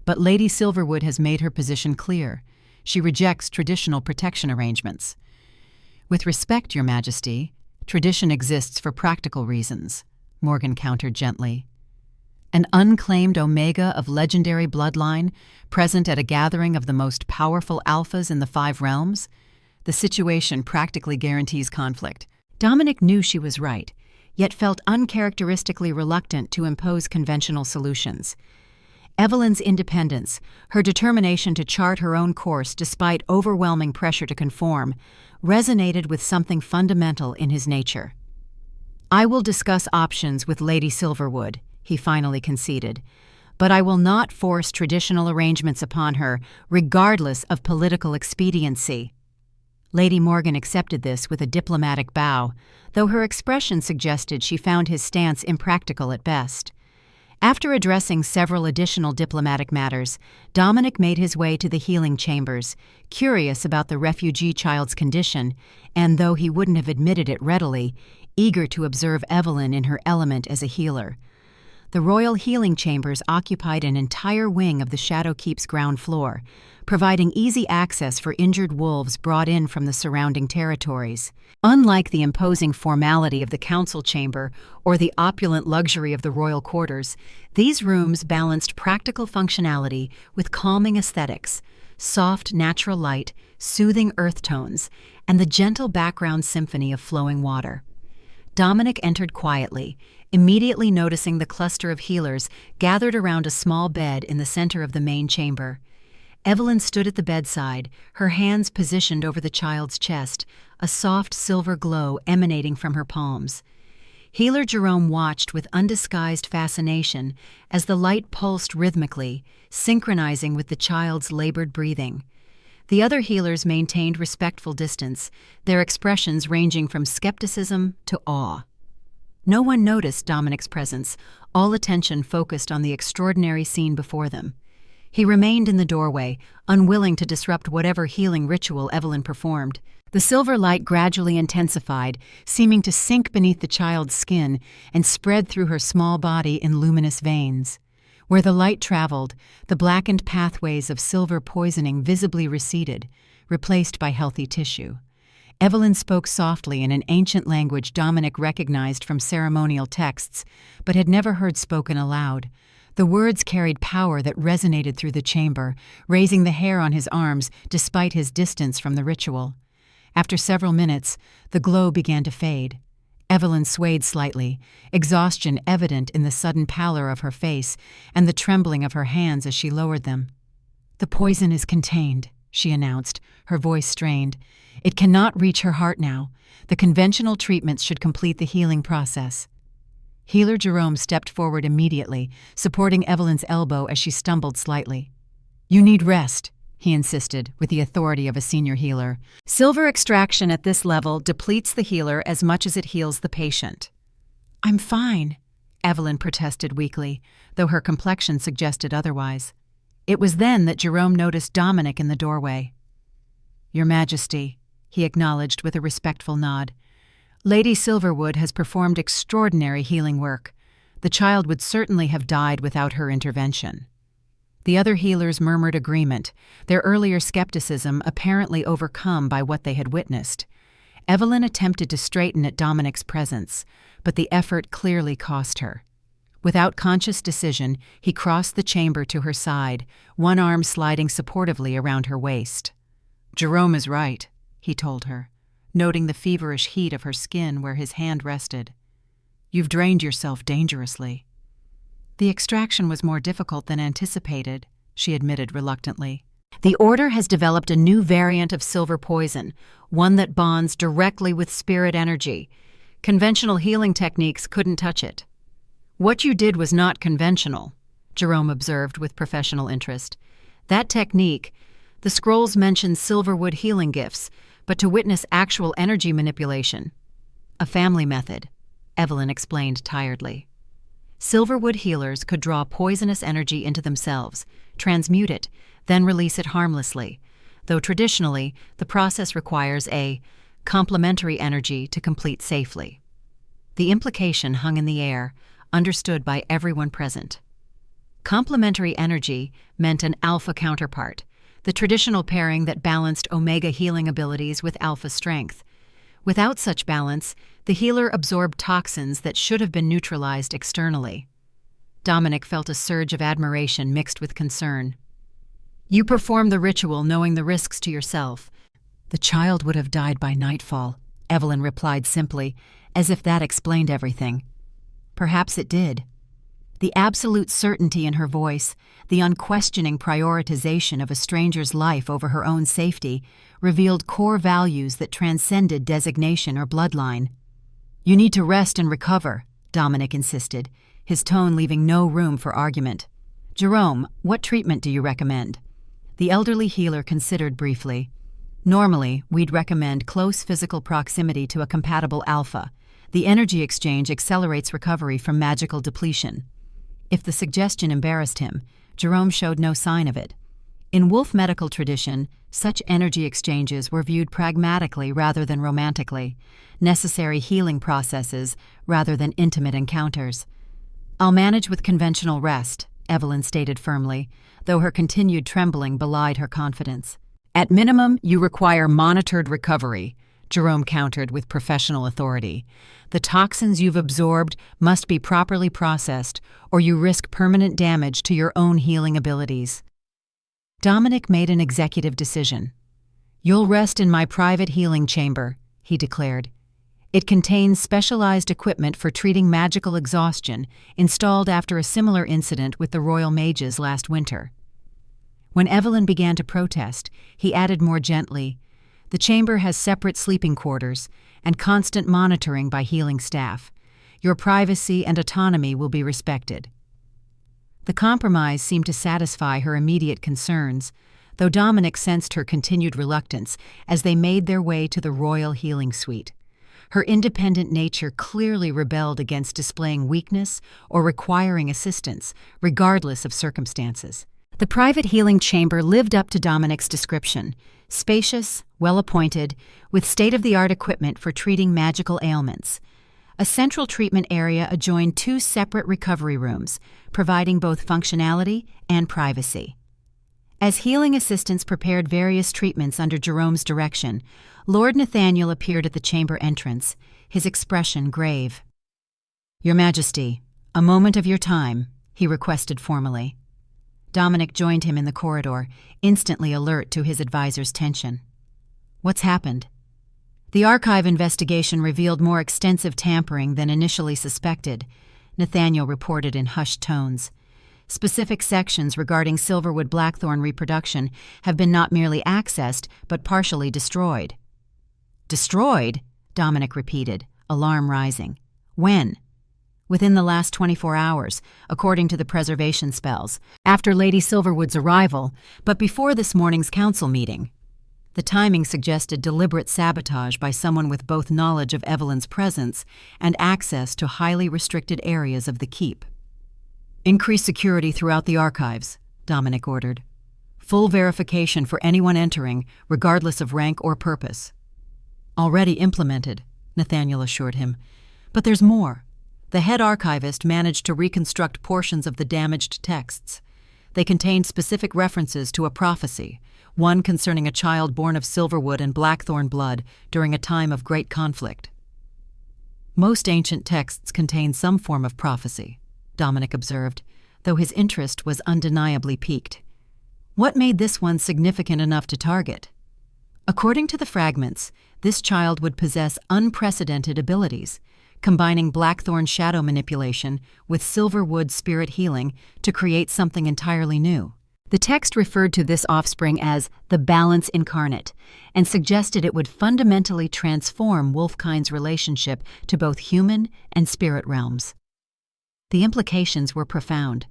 "But Lady Silverwood has made her position clear. She rejects traditional protection arrangements." "With respect, Your Majesty, tradition exists for practical reasons," Morgan countered gently. "An unclaimed Omega of legendary bloodline, present at a gathering of the most powerful alphas in the 5 realms? The situation practically guarantees conflict." Dominic knew she was right, yet felt uncharacteristically reluctant to impose conventional solutions. Evelyn's independence, her determination to chart her own course despite overwhelming pressure to conform, resonated with something fundamental in his nature. "I will discuss options with Lady Silverwood," he finally conceded, "but I will not force traditional arrangements upon her, regardless of political expediency." Lady Morgan accepted this with a diplomatic bow, though her expression suggested she found his stance impractical at best. After addressing several additional diplomatic matters, Dominic made his way to the healing chambers, curious about the refugee child's condition, and though he wouldn't have admitted it readily, eager to observe Evelyn in her element as a healer. The royal healing chambers occupied an entire wing of the Shadowkeep's ground floor, providing easy access for injured wolves brought in from the surrounding territories. Unlike the imposing formality of the council chamber or the opulent luxury of the royal quarters, these rooms balanced practical functionality with calming aesthetics, soft natural light, soothing earth tones, and the gentle background symphony of flowing water. Dominic entered quietly, immediately noticing the cluster of healers gathered around a small bed in the center of the main chamber. Evelyn stood at the bedside, her hands positioned over the child's chest, a soft silver glow emanating from her palms. Healer Jerome watched with undisguised fascination as the light pulsed rhythmically, synchronizing with the child's labored breathing. The other healers maintained respectful distance, their expressions ranging from skepticism to awe. No one noticed Dominic's presence, all attention focused on the extraordinary scene before them. He remained in the doorway, unwilling to disrupt whatever healing ritual Evelyn performed. The silver light gradually intensified, seeming to sink beneath the child's skin and spread through her small body in luminous veins. Where the light traveled, the blackened pathways of silver poisoning visibly receded, replaced by healthy tissue. Evelyn spoke softly in an ancient language Dominic recognized from ceremonial texts, but had never heard spoken aloud. The words carried power that resonated through the chamber, raising the hair on his arms despite his distance from the ritual. After several minutes, the glow began to fade. Evelyn swayed slightly, exhaustion evident in the sudden pallor of her face and the trembling of her hands as she lowered them. "The poison is contained," she announced, her voice strained. "It cannot reach her heart now. The conventional treatments should complete the healing process." Healer Jerome stepped forward immediately, supporting Evelyn's elbow as she stumbled slightly. "You need rest," he insisted, with the authority of a senior healer. "Silver extraction at this level depletes the healer as much as it heals the patient." "I'm fine," Evelyn protested weakly, though her complexion suggested otherwise. It was then that Jerome noticed Dominic in the doorway. "Your Majesty," he acknowledged with a respectful nod. "Lady Silverwood has performed extraordinary healing work. The child would certainly have died without her intervention." The other healers murmured agreement, their earlier skepticism apparently overcome by what they had witnessed. Evelyn attempted to straighten at Dominic's presence, but the effort clearly cost her. Without conscious decision, he crossed the chamber to her side, one arm sliding supportively around her waist. "Jerome is right," he told her, noting the feverish heat of her skin where his hand rested. "You've drained yourself dangerously." "The extraction was more difficult than anticipated," she admitted reluctantly. "The Order has developed a new variant of silver poison, one that bonds directly with spirit energy. Conventional healing techniques couldn't touch it." "What you did was not conventional," Jerome observed with professional interest. "That technique, the scrolls mention silverwood healing gifts, but to witness actual energy manipulation. A family method," Evelyn explained tiredly. Silverwood healers could draw poisonous energy into themselves, transmute it, then release it harmlessly, though traditionally the process requires a complementary energy to complete safely. The implication hung in the air, understood by everyone present. Complementary energy meant an alpha counterpart, the traditional pairing that balanced omega healing abilities with alpha strength. Without such balance, the healer absorbed toxins that should have been neutralized externally. Dominic felt a surge of admiration mixed with concern. "You perform the ritual knowing the risks to yourself." "The child would have died by nightfall," Evelyn replied simply, as if that explained everything. Perhaps it did. The absolute certainty in her voice, the unquestioning prioritization of a stranger's life over her own safety, revealed core values that transcended designation or bloodline. "You need to rest and recover," Dominic insisted, his tone leaving no room for argument. "Jerome, what treatment do you recommend?" The elderly healer considered briefly. "Normally, we'd recommend close physical proximity to a compatible alpha. The energy exchange accelerates recovery from magical depletion." If the suggestion embarrassed him, Jerome showed no sign of it. In Wolf medical tradition, such energy exchanges were viewed pragmatically rather than romantically, necessary healing processes rather than intimate encounters. "I'll manage with conventional rest," Evelyn stated firmly, though her continued trembling belied her confidence. "At minimum, you require monitored recovery," Jerome countered with professional authority. "The toxins you've absorbed must be properly processed, or you risk permanent damage to your own healing abilities." Dominic made an executive decision. "You'll rest in my private healing chamber," he declared. It contains specialized equipment for treating magical exhaustion, installed after a similar incident with the Royal Mages last winter. When Evelyn began to protest, he added more gently, "The chamber has separate sleeping quarters and constant monitoring by healing staff. Your privacy and autonomy will be respected." The compromise seemed to satisfy her immediate concerns, though Dominic sensed her continued reluctance as they made their way to the royal healing suite. Her independent nature clearly rebelled against displaying weakness or requiring assistance, regardless of circumstances. The private healing chamber lived up to Dominic's description, spacious, well-appointed, with state-of-the-art equipment for treating magical ailments. A central treatment area adjoined two separate recovery rooms, providing both functionality and privacy. As healing assistants prepared various treatments under Jerome's direction, Lord Nathaniel appeared at the chamber entrance, his expression grave. "Your Majesty, a moment of your time," he requested formally. Dominic joined him in the corridor, instantly alert to his advisor's tension. "What's happened?" The archive investigation revealed more extensive tampering than initially suspected, Nathaniel reported in hushed tones. Specific sections regarding Silverwood blackthorn reproduction have been not merely accessed, but partially destroyed. Destroyed? Dominic repeated, alarm rising. When? Within the last 24 hours, according to the preservation spells, after Lady Silverwood's arrival, but before this morning's council meeting. The timing suggested deliberate sabotage by someone with both knowledge of Evelyn's presence and access to highly restricted areas of the keep. Increase security throughout the archives, Dominic ordered. Full verification for anyone entering, regardless of rank or purpose. Already implemented, Nathaniel assured him. But there's more. The head archivist managed to reconstruct portions of the damaged texts. They contained specific references to a prophecy, one concerning a child born of Silverwood and Blackthorn blood during a time of great conflict. Most ancient texts contain some form of prophecy, Dominic observed, though his interest was undeniably piqued. What made this one significant enough to target? According to the fragments, this child would possess unprecedented abilities, combining Blackthorn shadow manipulation with Silverwood spirit healing to create something entirely new. The text referred to this offspring as the balance incarnate and suggested it would fundamentally transform Wolfkind's relationship to both human and spirit realms. The implications were profound.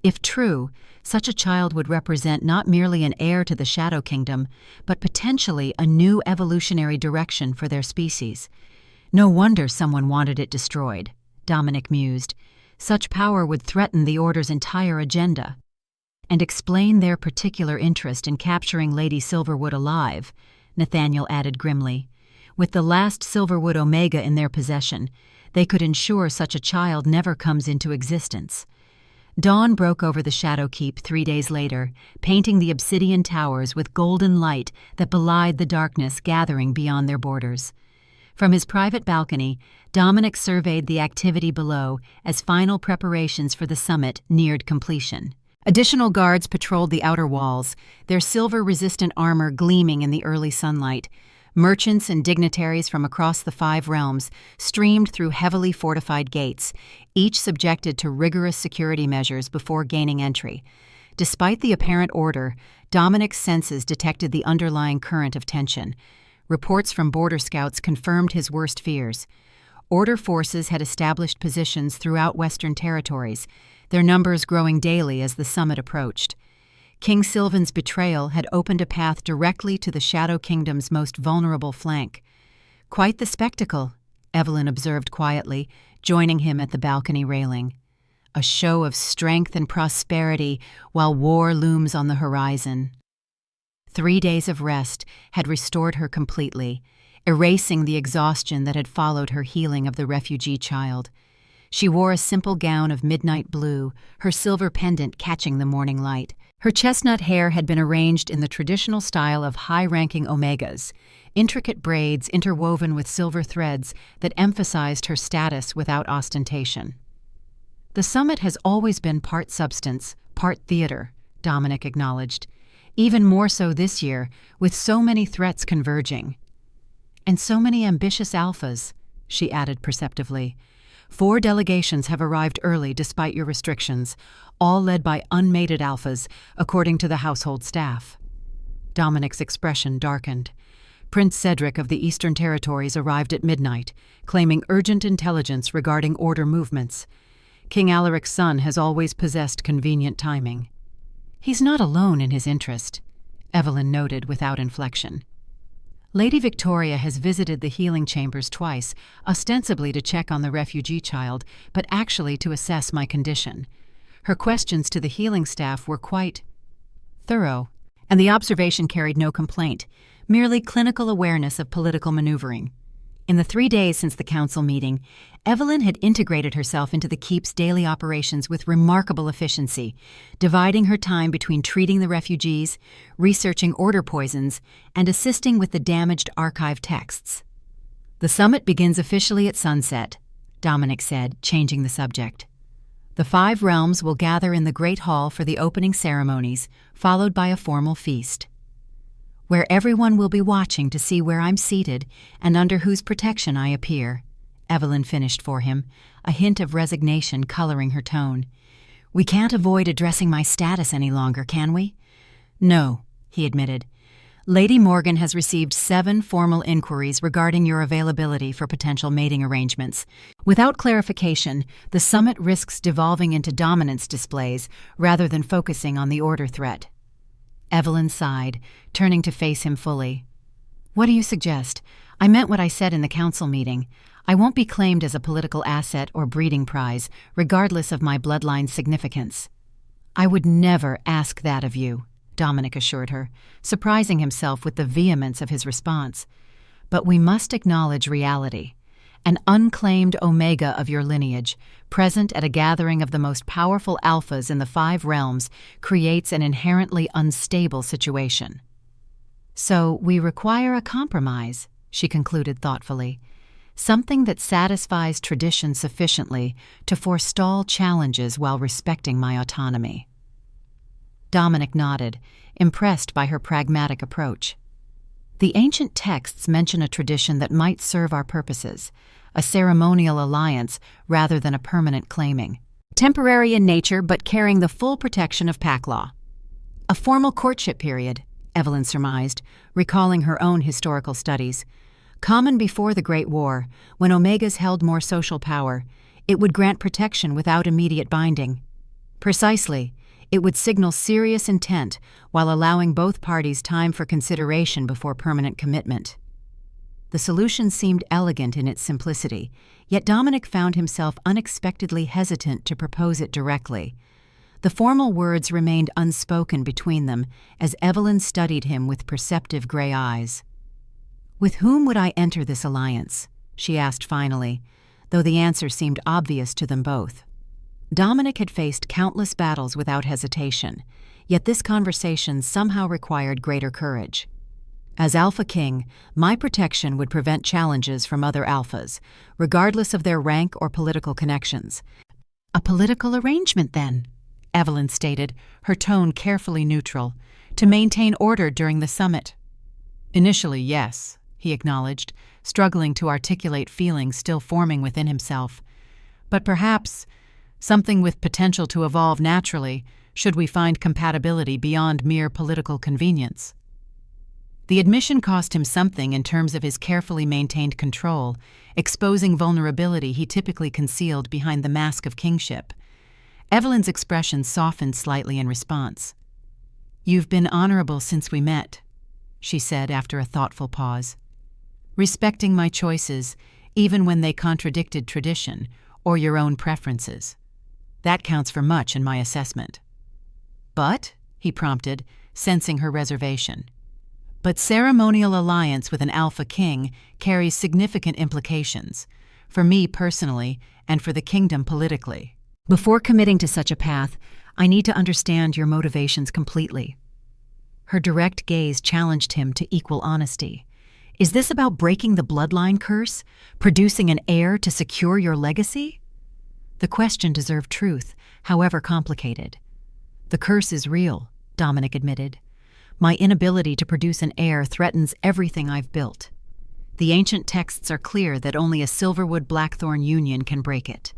If true, such a child would represent not merely an heir to the Shadow Kingdom, but potentially a new evolutionary direction for their species. No wonder someone wanted it destroyed, Dominic mused. Such power would threaten the Order's entire agenda. And explain their particular interest in capturing Lady Silverwood alive, Nathaniel added grimly. With the last Silverwood Omega in their possession, they could ensure such a child never comes into existence. Dawn broke over the Shadow Keep 3 days later, painting the obsidian towers with golden light that belied the darkness gathering beyond their borders. From his private balcony, Dominic surveyed the activity below as final preparations for the summit neared completion. Additional guards patrolled the outer walls, their silver-resistant armor gleaming in the early sunlight. Merchants and dignitaries from across the 5 realms streamed through heavily fortified gates, each subjected to rigorous security measures before gaining entry. Despite the apparent order, Dominic's senses detected the underlying current of tension. Reports from border scouts confirmed his worst fears. Order forces had established positions throughout Western territories, their numbers growing daily as the summit approached. King Sylvan's betrayal had opened a path directly to the Shadow Kingdom's most vulnerable flank. Quite the spectacle, Evelyn observed quietly, joining him at the balcony railing. A show of strength and prosperity while war looms on the horizon. 3 days of rest had restored her completely, erasing the exhaustion that had followed her healing of the refugee child. She wore a simple gown of midnight blue, her silver pendant catching the morning light. Her chestnut hair had been arranged in the traditional style of high-ranking omegas, intricate braids interwoven with silver threads that emphasized her status without ostentation. The summit has always been part substance, part theater, Dominic acknowledged. Even more so this year, with so many threats converging. And so many ambitious alphas, she added perceptively. 4 delegations have arrived early despite your restrictions, all led by unmated alphas, according to the household staff. Dominic's expression darkened. Prince Cedric of the Eastern Territories arrived at midnight, claiming urgent intelligence regarding Order movements. King Alaric's son has always possessed convenient timing. He's not alone in his interest, Evelyn noted without inflection. Lady Victoria has visited the healing chambers twice, ostensibly to check on the refugee child, but actually to assess my condition. Her questions to the healing staff were quite thorough, and the observation carried no complaint, merely clinical awareness of political maneuvering. In the 3 days since the council meeting, Evelyn had integrated herself into the keep's daily operations with remarkable efficiency, dividing her time between treating the refugees, researching order poisons, and assisting with the damaged archive texts. The summit begins officially at sunset, Dominic said, changing the subject. The 5 realms will gather in the Great Hall for the opening ceremonies, followed by a formal feast. where everyone will be watching to see where I'm seated and under whose protection I appear," Evelyn finished for him, a hint of resignation coloring her tone. "We can't avoid addressing my status any longer, can we?" "No," he admitted. "Lady Morgan has received 7 formal inquiries regarding your availability for potential mating arrangements. Without clarification, the summit risks devolving into dominance displays rather than focusing on the order threat." Evelyn sighed, turning to face him fully. "What do you suggest? I meant what I said in the council meeting. I won't be claimed as a political asset or breeding prize, regardless of my bloodline's significance." "I would never ask that of you," Dominic assured her, surprising himself with the vehemence of his response. "But we must acknowledge reality. An unclaimed omega of your lineage, present at a gathering of the most powerful alphas in the 5 realms, creates an inherently unstable situation." "So we require a compromise," she concluded thoughtfully. "Something that satisfies tradition sufficiently to forestall challenges while respecting my autonomy." Dominic nodded, impressed by her pragmatic approach. "The ancient texts mention a tradition that might serve our purposes, a ceremonial alliance rather than a permanent claiming. Temporary in nature, but carrying the full protection of pack law. A formal courtship period," Evelyn surmised, recalling her own historical studies. "Common before the Great War, when Omegas held more social power, it would grant protection without immediate binding. Precisely, it would signal serious intent while allowing both parties time for consideration before permanent commitment." The solution seemed elegant in its simplicity, yet Dominic found himself unexpectedly hesitant to propose it directly. The formal words remained unspoken between them as Evelyn studied him with perceptive gray eyes. "With whom would I enter this alliance?" she asked finally, though the answer seemed obvious to them both. Dominic had faced countless battles without hesitation, yet this conversation somehow required greater courage. "As Alpha King, my protection would prevent challenges from other alphas, regardless of their rank or political connections." "A political arrangement, then," Evelyn stated, her tone carefully neutral, "to maintain order during the summit." "Initially, yes," he acknowledged, struggling to articulate feelings still forming within himself. "But perhaps something with potential to evolve naturally, should we find compatibility beyond mere political convenience." The admission cost him something in terms of his carefully maintained control, exposing vulnerability he typically concealed behind the mask of kingship. Evelyn's expression softened slightly in response. "You've been honorable since we met," she said after a thoughtful pause. "Respecting my choices, even when they contradicted tradition or your own preferences. That counts for much in my assessment." "But," he prompted, sensing her reservation. "But ceremonial alliance with an Alpha King carries significant implications, for me personally and for the kingdom politically. Before committing to such a path, I need to understand your motivations completely." Her direct gaze challenged him to equal honesty. "Is this about breaking the bloodline curse? Producing an heir to secure your legacy?" The question deserved truth, however complicated. "The curse is real," Dominic admitted. "My inability to produce an heir threatens everything I've built. The ancient texts are clear that only a Silverwood Blackthorn union can break it."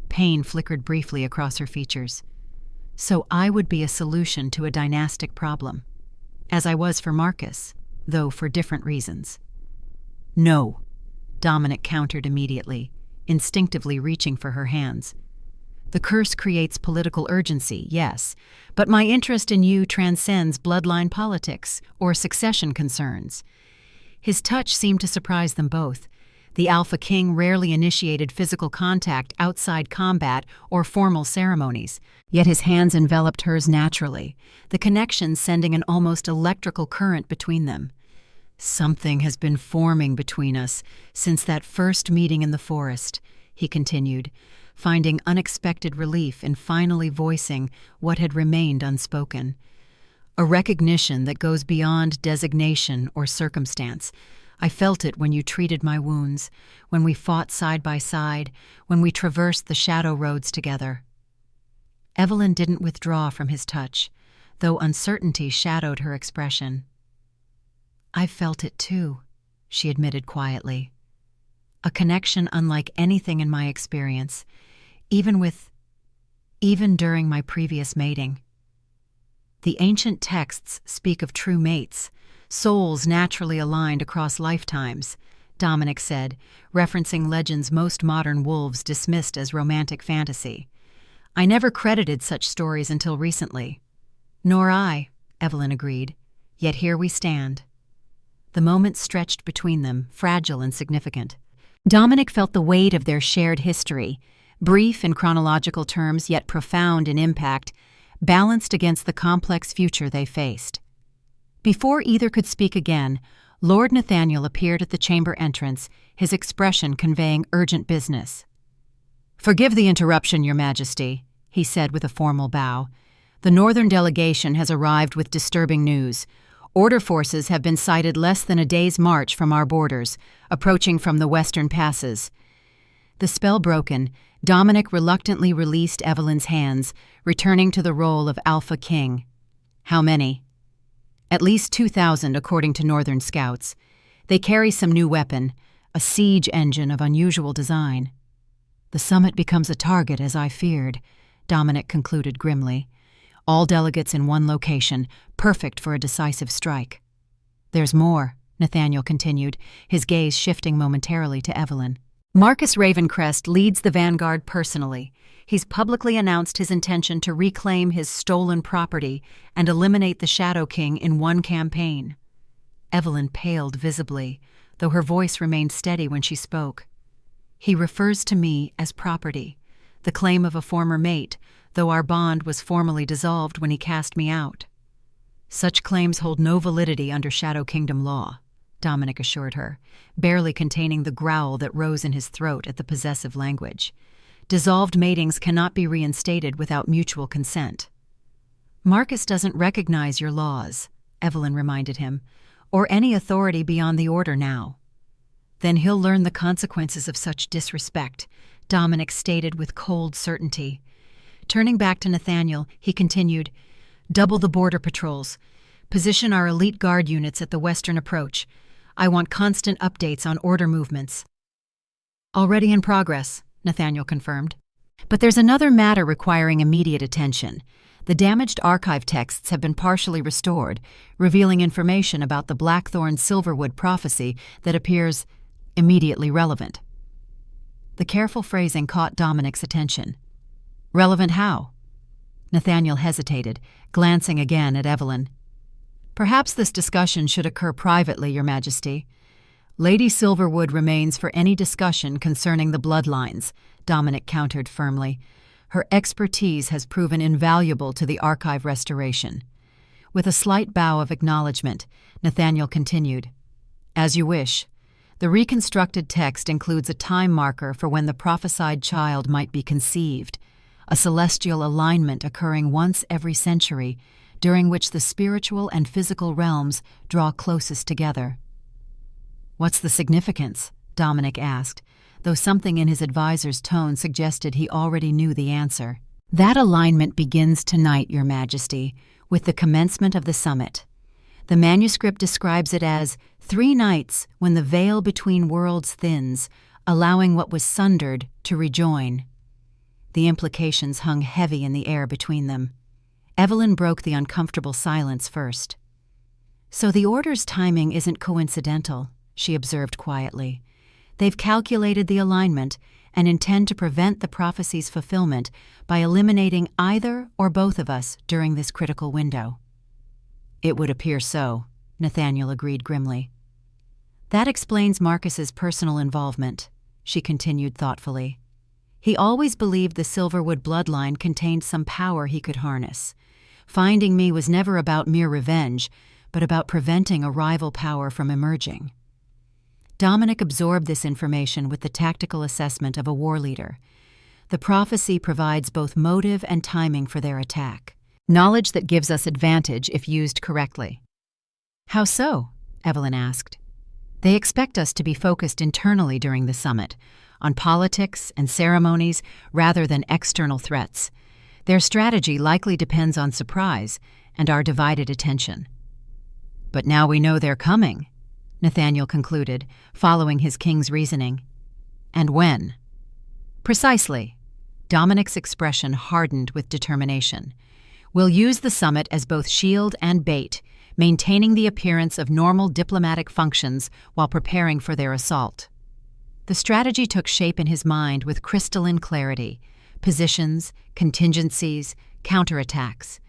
Pain flickered briefly across her features. "So I would be a solution to a dynastic problem, as I was for Marcus, though for different reasons." "No," Dominic countered immediately, instinctively reaching for her hands. "The curse creates political urgency, yes, but my interest in you transcends bloodline politics or succession concerns." His touch seemed to surprise them both. The Alpha King rarely initiated physical contact outside combat or formal ceremonies, yet his hands enveloped hers naturally, the connection sending an almost electrical current between them. "Something has been forming between us since that first meeting in the forest," he continued, finding unexpected relief in finally voicing what had remained unspoken. "A recognition that goes beyond designation or circumstance. I felt it when you treated my wounds, when we fought side by side, when we traversed the shadow roads together." Evelyn didn't withdraw from his touch, though uncertainty shadowed her expression. "I've felt it too," she admitted quietly. "A connection unlike anything in my experience, even during my previous mating. The ancient texts speak of true mates, souls naturally aligned across lifetimes," Dominic said, referencing legends most modern wolves dismissed as romantic fantasy. "I never credited such stories until recently." "Nor I," Evelyn agreed. "Yet here we stand." The moment stretched between them, fragile and significant. Dominic felt the weight of their shared history, brief in chronological terms yet profound in impact, balanced against the complex future they faced. Before either could speak again, Lord Nathaniel appeared at the chamber entrance, his expression conveying urgent business. "Forgive the interruption, Your Majesty," he said with a formal bow. "The northern delegation has arrived with disturbing news. Order forces have been sighted less than a day's march from our borders, approaching from the western passes." The spell broken, Dominic reluctantly released Evelyn's hands, returning to the role of Alpha King. "How many?" "At least 2,000, according to Northern scouts. They carry some new weapon, a siege engine of unusual design." "The summit becomes a target, as I feared," Dominic concluded grimly. "All delegates in one location, perfect for a decisive strike." "There's more," Nathaniel continued, his gaze shifting momentarily to Evelyn. "Marcus Ravencrest leads the vanguard personally. He's publicly announced his intention to reclaim his stolen property and eliminate the Shadow King in one campaign." Evelyn paled visibly, though her voice remained steady when she spoke. "He refers to me as property, the claim of a former mate, though our bond was formally dissolved when he cast me out." "Such claims hold no validity under Shadow Kingdom law," Dominic assured her, barely containing the growl that rose in his throat at the possessive language. "Dissolved matings cannot be reinstated without mutual consent." "Marcus doesn't recognize your laws," Evelyn reminded him, "or any authority beyond the order now." "Then he'll learn the consequences of such disrespect," Dominic stated with cold certainty. Turning back to Nathaniel, he continued, "Double the border patrols. Position our elite guard units at the western approach. I want constant updates on order movements." "Already in progress," Nathaniel confirmed. "But there's another matter requiring immediate attention. The damaged archive texts have been partially restored, revealing information about the Blackthorn Silverwood prophecy that appears immediately relevant." The careful phrasing caught Dominic's attention. "Relevant how?" Nathaniel hesitated, glancing again at Evelyn. "Perhaps this discussion should occur privately, Your Majesty." "Lady Silverwood remains for any discussion concerning the bloodlines," Dominic countered firmly. "Her expertise has proven invaluable to the archive restoration." With a slight bow of acknowledgement, Nathaniel continued, "As you wish. The reconstructed text includes a time marker for when the prophesied child might be conceived, a celestial alignment occurring once every century, during which the spiritual and physical realms draw closest together." "What's the significance?" Dominic asked, though something in his advisor's tone suggested he already knew the answer. "That alignment begins tonight, Your Majesty, with the commencement of the summit. The manuscript describes it as 3 nights when the veil between worlds thins, allowing what was sundered to rejoin." The implications hung heavy in the air between them. Evelyn broke the uncomfortable silence first. "So the order's timing isn't coincidental," she observed quietly. "They've calculated the alignment and intend to prevent the prophecy's fulfillment by eliminating either or both of us during this critical window." "It would appear so," Nathaniel agreed grimly. "That explains Marcus's personal involvement," she continued thoughtfully. "He always believed the Silverwood bloodline contained some power he could harness. Finding me was never about mere revenge, but about preventing a rival power from emerging." Dominic absorbed this information with the tactical assessment of a war leader. The prophecy provides both motive and timing for their attack, knowledge that gives us advantage if used correctly. "How so?" Evelyn asked. "They expect us to be focused internally during the summit, on politics and ceremonies rather than external threats. Their strategy likely depends on surprise and our divided attention." But now we know they're coming, Nathaniel concluded, following his king's reasoning. And when? Precisely. Dominic's expression hardened with determination. We'll use the summit as both shield and bait, maintaining the appearance of normal diplomatic functions while preparing for their assault. The strategy took shape in his mind with crystalline clarity: positions, contingencies, counterattacks.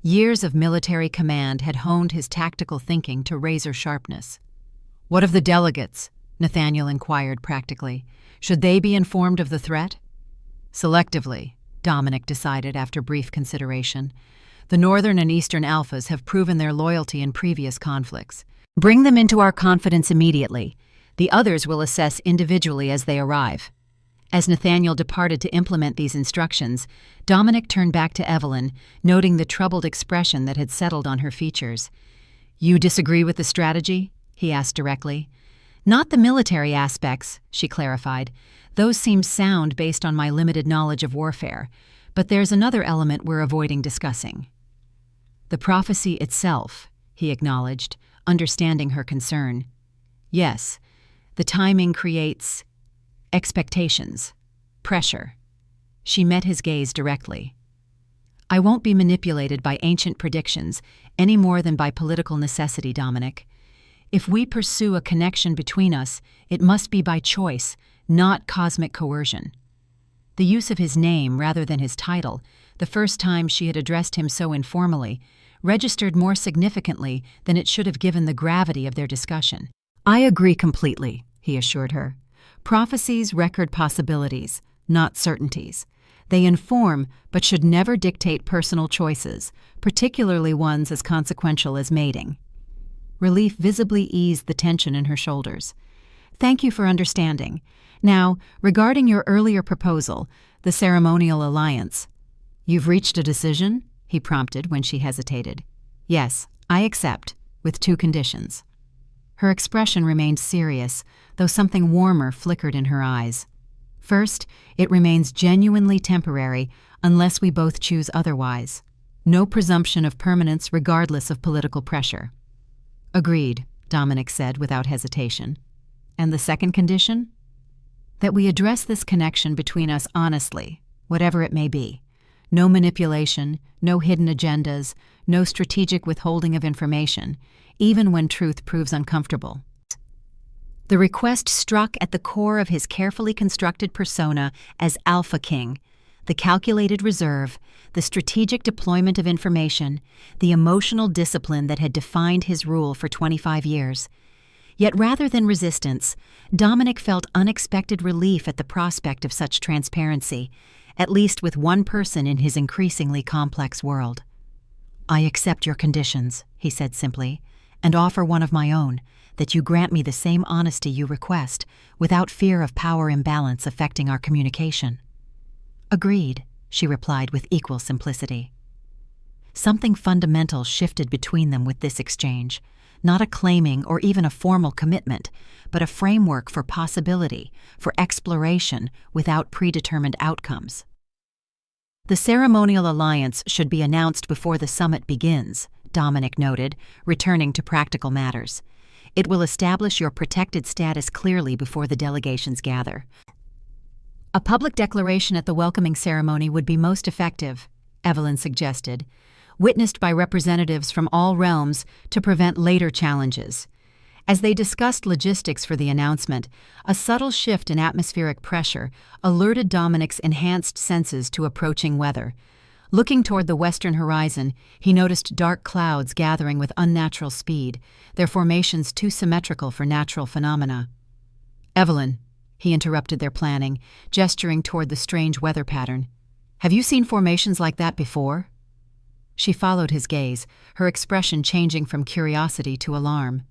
Years of military command had honed his tactical thinking to razor sharpness. What of the delegates? Nathaniel inquired practically. Should they be informed of the threat? Selectively, Dominic decided after brief consideration. The Northern and Eastern Alphas have proven their loyalty in previous conflicts. Bring them into our confidence immediately. The others will assess individually as they arrive. As Nathaniel departed to implement these instructions, Dominic turned back to Evelyn, noting the troubled expression that had settled on her features. You disagree with the strategy? He asked directly. Not the military aspects, she clarified. Those seem sound based on my limited knowledge of warfare, but there's another element we're avoiding discussing. The prophecy itself, he acknowledged, understanding her concern. Yes, the timing creates expectations, pressure. She met his gaze directly. I won't be manipulated by ancient predictions any more than by political necessity, Dominic. If we pursue a connection between us, it must be by choice, not cosmic coercion. The use of his name rather than his title, the first time she had addressed him so informally, registered more significantly than it should have given the gravity of their discussion. I agree completely, he assured her. Prophecies record possibilities, not certainties. They inform, but should never dictate personal choices, particularly ones as consequential as mating. Relief visibly eased the tension in her shoulders. Thank you for understanding. Now, regarding your earlier proposal, the ceremonial alliance. You've reached a decision? He prompted when she hesitated. Yes, I accept, with 2 conditions. Her expression remained serious, though something warmer flickered in her eyes. First, it remains genuinely temporary unless we both choose otherwise. No presumption of permanence regardless of political pressure. Agreed, Dominic said without hesitation. And the second condition? That we address this connection between us honestly, whatever it may be. No manipulation, no hidden agendas, no strategic withholding of information, even when truth proves uncomfortable. The request struck at the core of his carefully constructed persona as Alpha King, the calculated reserve, the strategic deployment of information, the emotional discipline that had defined his rule for 25 years. Yet rather than resistance, Dominic felt unexpected relief at the prospect of such transparency, at least with one person in his increasingly complex world. I accept your conditions, he said simply, and offer one of my own, that you grant me the same honesty you request, without fear of power imbalance affecting our communication. Agreed, she replied with equal simplicity. Something fundamental shifted between them with this exchange, not a claiming or even a formal commitment, but a framework for possibility, for exploration without predetermined outcomes. The ceremonial alliance should be announced before the summit begins, Dominic noted, returning to practical matters. It will establish your protected status clearly before the delegations gather. A public declaration at the welcoming ceremony would be most effective, Evelyn suggested, witnessed by representatives from all realms to prevent later challenges. As they discussed logistics for the announcement, a subtle shift in atmospheric pressure alerted Dominic's enhanced senses to approaching weather. Looking toward the western horizon, he noticed dark clouds gathering with unnatural speed, their formations too symmetrical for natural phenomena. Evelyn, he interrupted their planning, gesturing toward the strange weather pattern. Have you seen formations like that before? She followed his gaze, her expression changing from curiosity to alarm.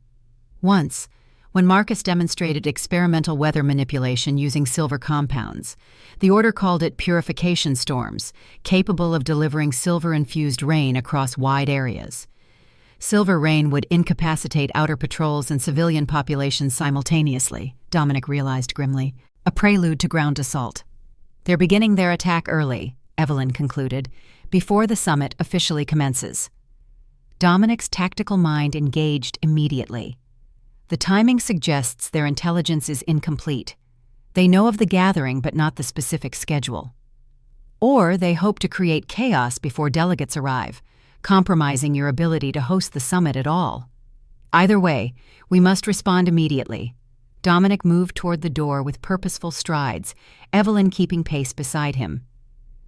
Once, when Marcus demonstrated experimental weather manipulation using silver compounds. The order called it purification storms, capable of delivering silver-infused rain across wide areas. Silver rain would incapacitate outer patrols and civilian populations simultaneously, Dominic realized grimly, a prelude to ground assault. They're beginning their attack early, Evelyn concluded, before the summit officially commences. Dominic's tactical mind engaged immediately. The timing suggests their intelligence is incomplete. They know of the gathering but not the specific schedule. Or they hope to create chaos before delegates arrive, compromising your ability to host the summit at all. Either way, we must respond immediately. Dominic moved toward the door with purposeful strides, Evelyn keeping pace beside him.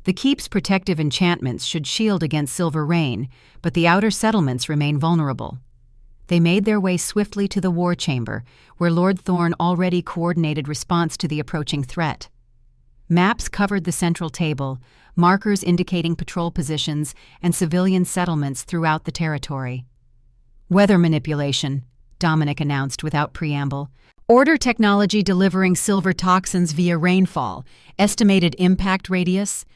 The keep's protective enchantments should shield against silver rain, but the outer settlements remain vulnerable. They made their way swiftly to the war chamber, where Lord Thorne already coordinated response to the approaching threat. Maps covered the central table, markers indicating patrol positions and civilian settlements throughout the territory. Weather manipulation, Dominic announced without preamble. Order technology delivering silver toxins via rainfall. Estimated impact radius.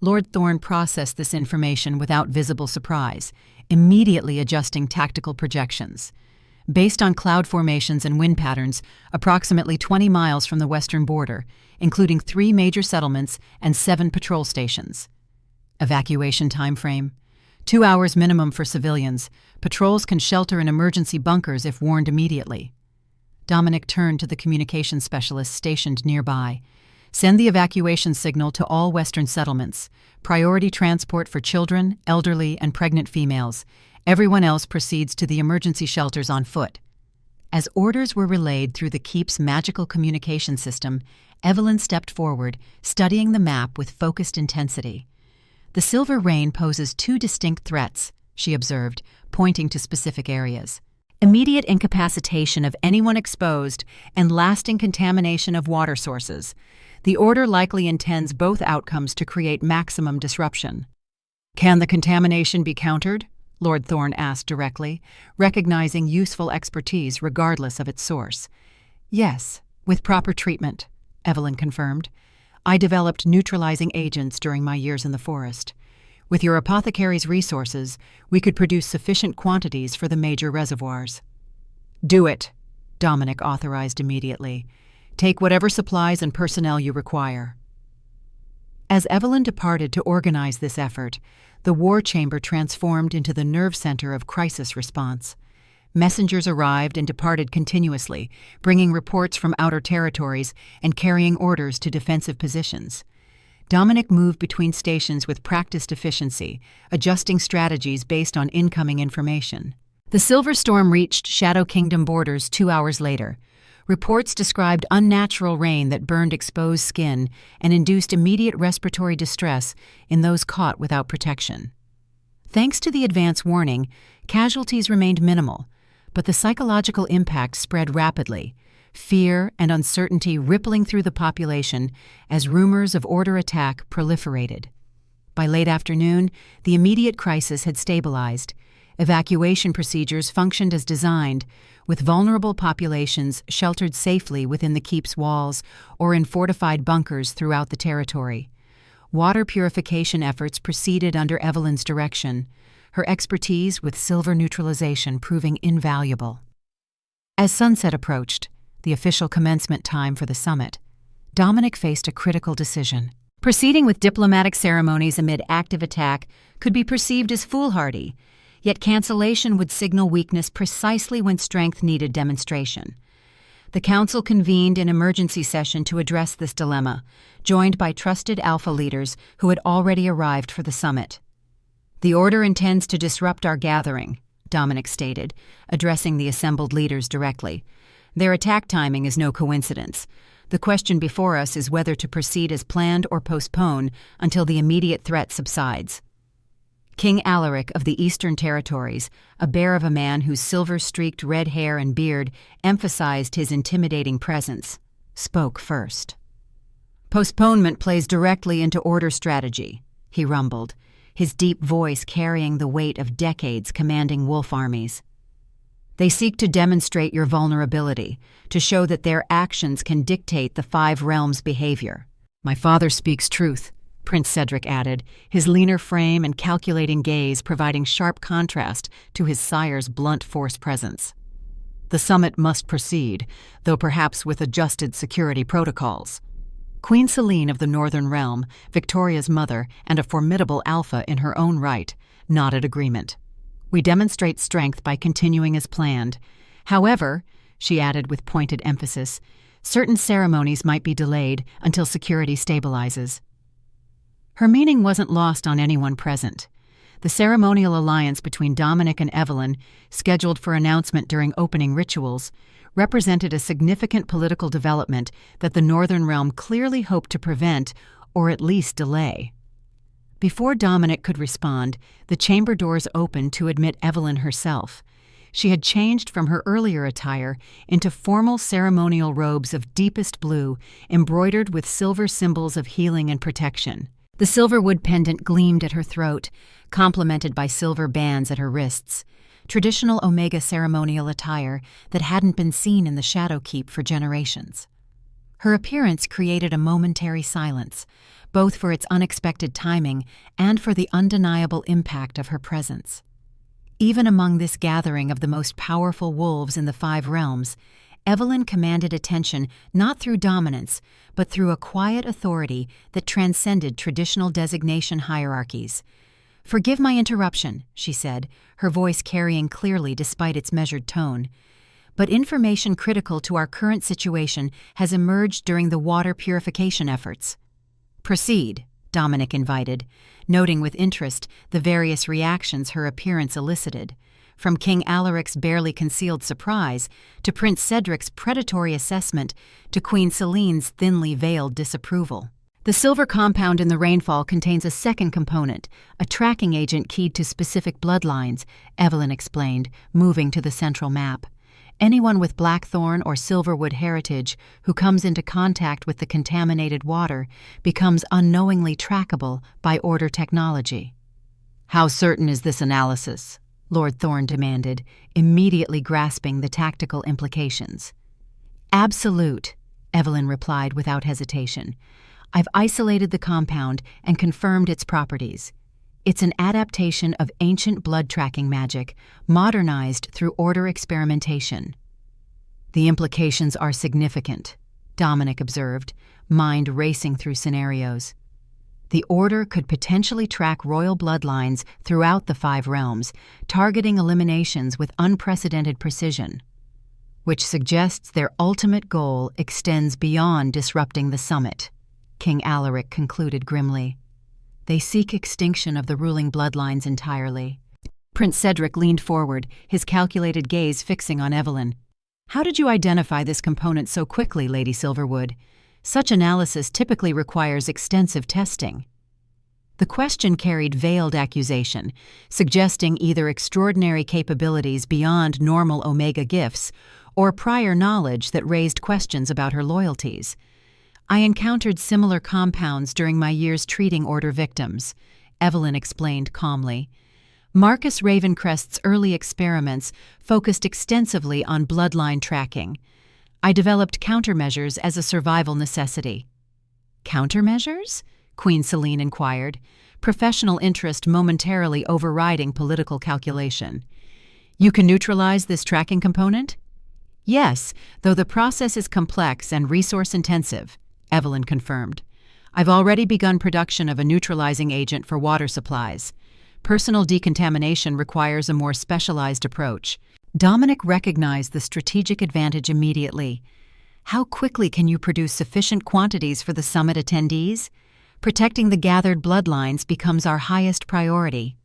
Lord Thorne processed this information without visible surprise, immediately adjusting tactical projections. Based on cloud formations and wind patterns, approximately 20 miles from the western border, including 3 major settlements and 7 patrol stations. Evacuation timeframe: 2 hours minimum for civilians. Patrols can shelter in emergency bunkers if warned immediately. Dominic turned to the communications specialist stationed nearby. Send the evacuation signal to all western settlements. Priority transport for children, elderly, and pregnant females. Everyone else proceeds to the emergency shelters on foot. As orders were relayed through the keep's magical communication system, Evelyn stepped forward, studying the map with focused intensity. The silver rain poses 2 distinct threats, she observed, pointing to specific areas. Immediate incapacitation of anyone exposed and lasting contamination of water sources. The order likely intends both outcomes to create maximum disruption. Can the contamination be countered? Lord Thorne asked directly, recognizing useful expertise regardless of its source. Yes, with proper treatment, Evelyn confirmed. I developed neutralizing agents during my years in the forest. With your apothecary's resources, we could produce sufficient quantities for the major reservoirs. Do it, Dominic authorized immediately. Take whatever supplies and personnel you require. As Evelyn departed to organize this effort, the war chamber transformed into the nerve center of crisis response. Messengers arrived and departed continuously, bringing reports from outer territories and carrying orders to defensive positions. Dominic moved between stations with practiced efficiency, adjusting strategies based on incoming information. The Silver Storm reached Shadow Kingdom borders 2 hours later. Reports described unnatural rain that burned exposed skin and induced immediate respiratory distress in those caught without protection. Thanks to the advance warning, casualties remained minimal, but the psychological impact spread rapidly, fear and uncertainty rippling through the population as rumors of order attack proliferated. By late afternoon, the immediate crisis had stabilized. Evacuation procedures functioned as designed, with vulnerable populations sheltered safely within the keep's walls or in fortified bunkers throughout the territory. Water purification efforts proceeded under Evelyn's direction, her expertise with silver neutralization proving invaluable. As sunset approached, the official commencement time for the summit, Dominic faced a critical decision. Proceeding with diplomatic ceremonies amid active attack could be perceived as foolhardy, yet cancellation would signal weakness precisely when strength needed demonstration. The council convened an emergency session to address this dilemma, joined by trusted Alpha leaders who had already arrived for the summit. The order intends to disrupt our gathering, Dominic stated, addressing the assembled leaders directly. Their attack timing is no coincidence. The question before us is whether to proceed as planned or postpone until the immediate threat subsides. King Alaric of the Eastern Territories, a bear of a man whose silver-streaked red hair and beard emphasized his intimidating presence, spoke first. Postponement plays directly into order strategy, he rumbled, his deep voice carrying the weight of decades commanding wolf armies. They seek to demonstrate your vulnerability, to show that their actions can dictate the 5 realms' behavior. My father speaks truth, Prince Cedric added, his leaner frame and calculating gaze providing sharp contrast to his sire's blunt force presence. The summit must proceed, though perhaps with adjusted security protocols. Queen Selene of the Northern Realm, Victoria's mother and a formidable alpha in her own right, nodded agreement. We demonstrate strength by continuing as planned. However, she added with pointed emphasis, certain ceremonies might be delayed until security stabilizes. Her meaning wasn't lost on anyone present. The ceremonial alliance between Dominic and Evelyn, scheduled for announcement during opening rituals, represented a significant political development that the Northern Realm clearly hoped to prevent or at least delay. Before Dominic could respond, the chamber doors opened to admit Evelyn herself. She had changed from her earlier attire into formal ceremonial robes of deepest blue, embroidered with silver symbols of healing and protection. The silverwood pendant gleamed at her throat, complemented by silver bands at her wrists, traditional Omega ceremonial attire that hadn't been seen in the Shadow Keep for generations. Her appearance created a momentary silence, both for its unexpected timing and for the undeniable impact of her presence. Even among this gathering of the most powerful wolves in the 5 realms, Evelyn commanded attention not through dominance, but through a quiet authority that transcended traditional designation hierarchies. "Forgive my interruption," she said, her voice carrying clearly despite its measured tone. "But information critical to our current situation has emerged during the water purification efforts." "Proceed," Dominic invited, noting with interest the various reactions her appearance elicited, from King Alaric's barely concealed surprise to Prince Cedric's predatory assessment to Queen Celine's thinly veiled disapproval. "The silver compound in the rainfall contains a second component, a tracking agent keyed to specific bloodlines," Evelyn explained, moving to the central map. "Anyone with Blackthorn or Silverwood heritage who comes into contact with the contaminated water becomes unknowingly trackable by Order technology." "How certain is this analysis?" Lord Thorne demanded, immediately grasping the tactical implications. "Absolute," Evelyn replied without hesitation. "I've isolated the compound and confirmed its properties. It's an adaptation of ancient blood-tracking magic, modernized through Order experimentation." "The implications are significant," Dominic observed, mind racing through scenarios. The Order could potentially track royal bloodlines throughout the 5 realms, targeting eliminations with unprecedented precision, which suggests their ultimate goal extends beyond disrupting the summit, King Alaric concluded grimly. "They seek extinction of the ruling bloodlines entirely." Prince Cedric leaned forward, his calculated gaze fixing on Evelyn. "How did you identify this component so quickly, Lady Silverwood? Such analysis typically requires extensive testing." The question carried veiled accusation, suggesting either extraordinary capabilities beyond normal Omega gifts or prior knowledge that raised questions about her loyalties. "I encountered similar compounds during my years treating Order victims," Evelyn explained calmly. "Marcus Ravencrest's early experiments focused extensively on bloodline tracking. I developed countermeasures as a survival necessity." "Countermeasures?" Queen Celine inquired, professional interest momentarily overriding political calculation. "You can neutralize this tracking component?" "Yes, though the process is complex and resource-intensive," Evelyn confirmed. "I've already begun production of a neutralizing agent for water supplies. Personal decontamination requires a more specialized approach." Dominic recognized the strategic advantage immediately. "How quickly can you produce sufficient quantities for the summit attendees? Protecting the gathered bloodlines becomes our highest priority."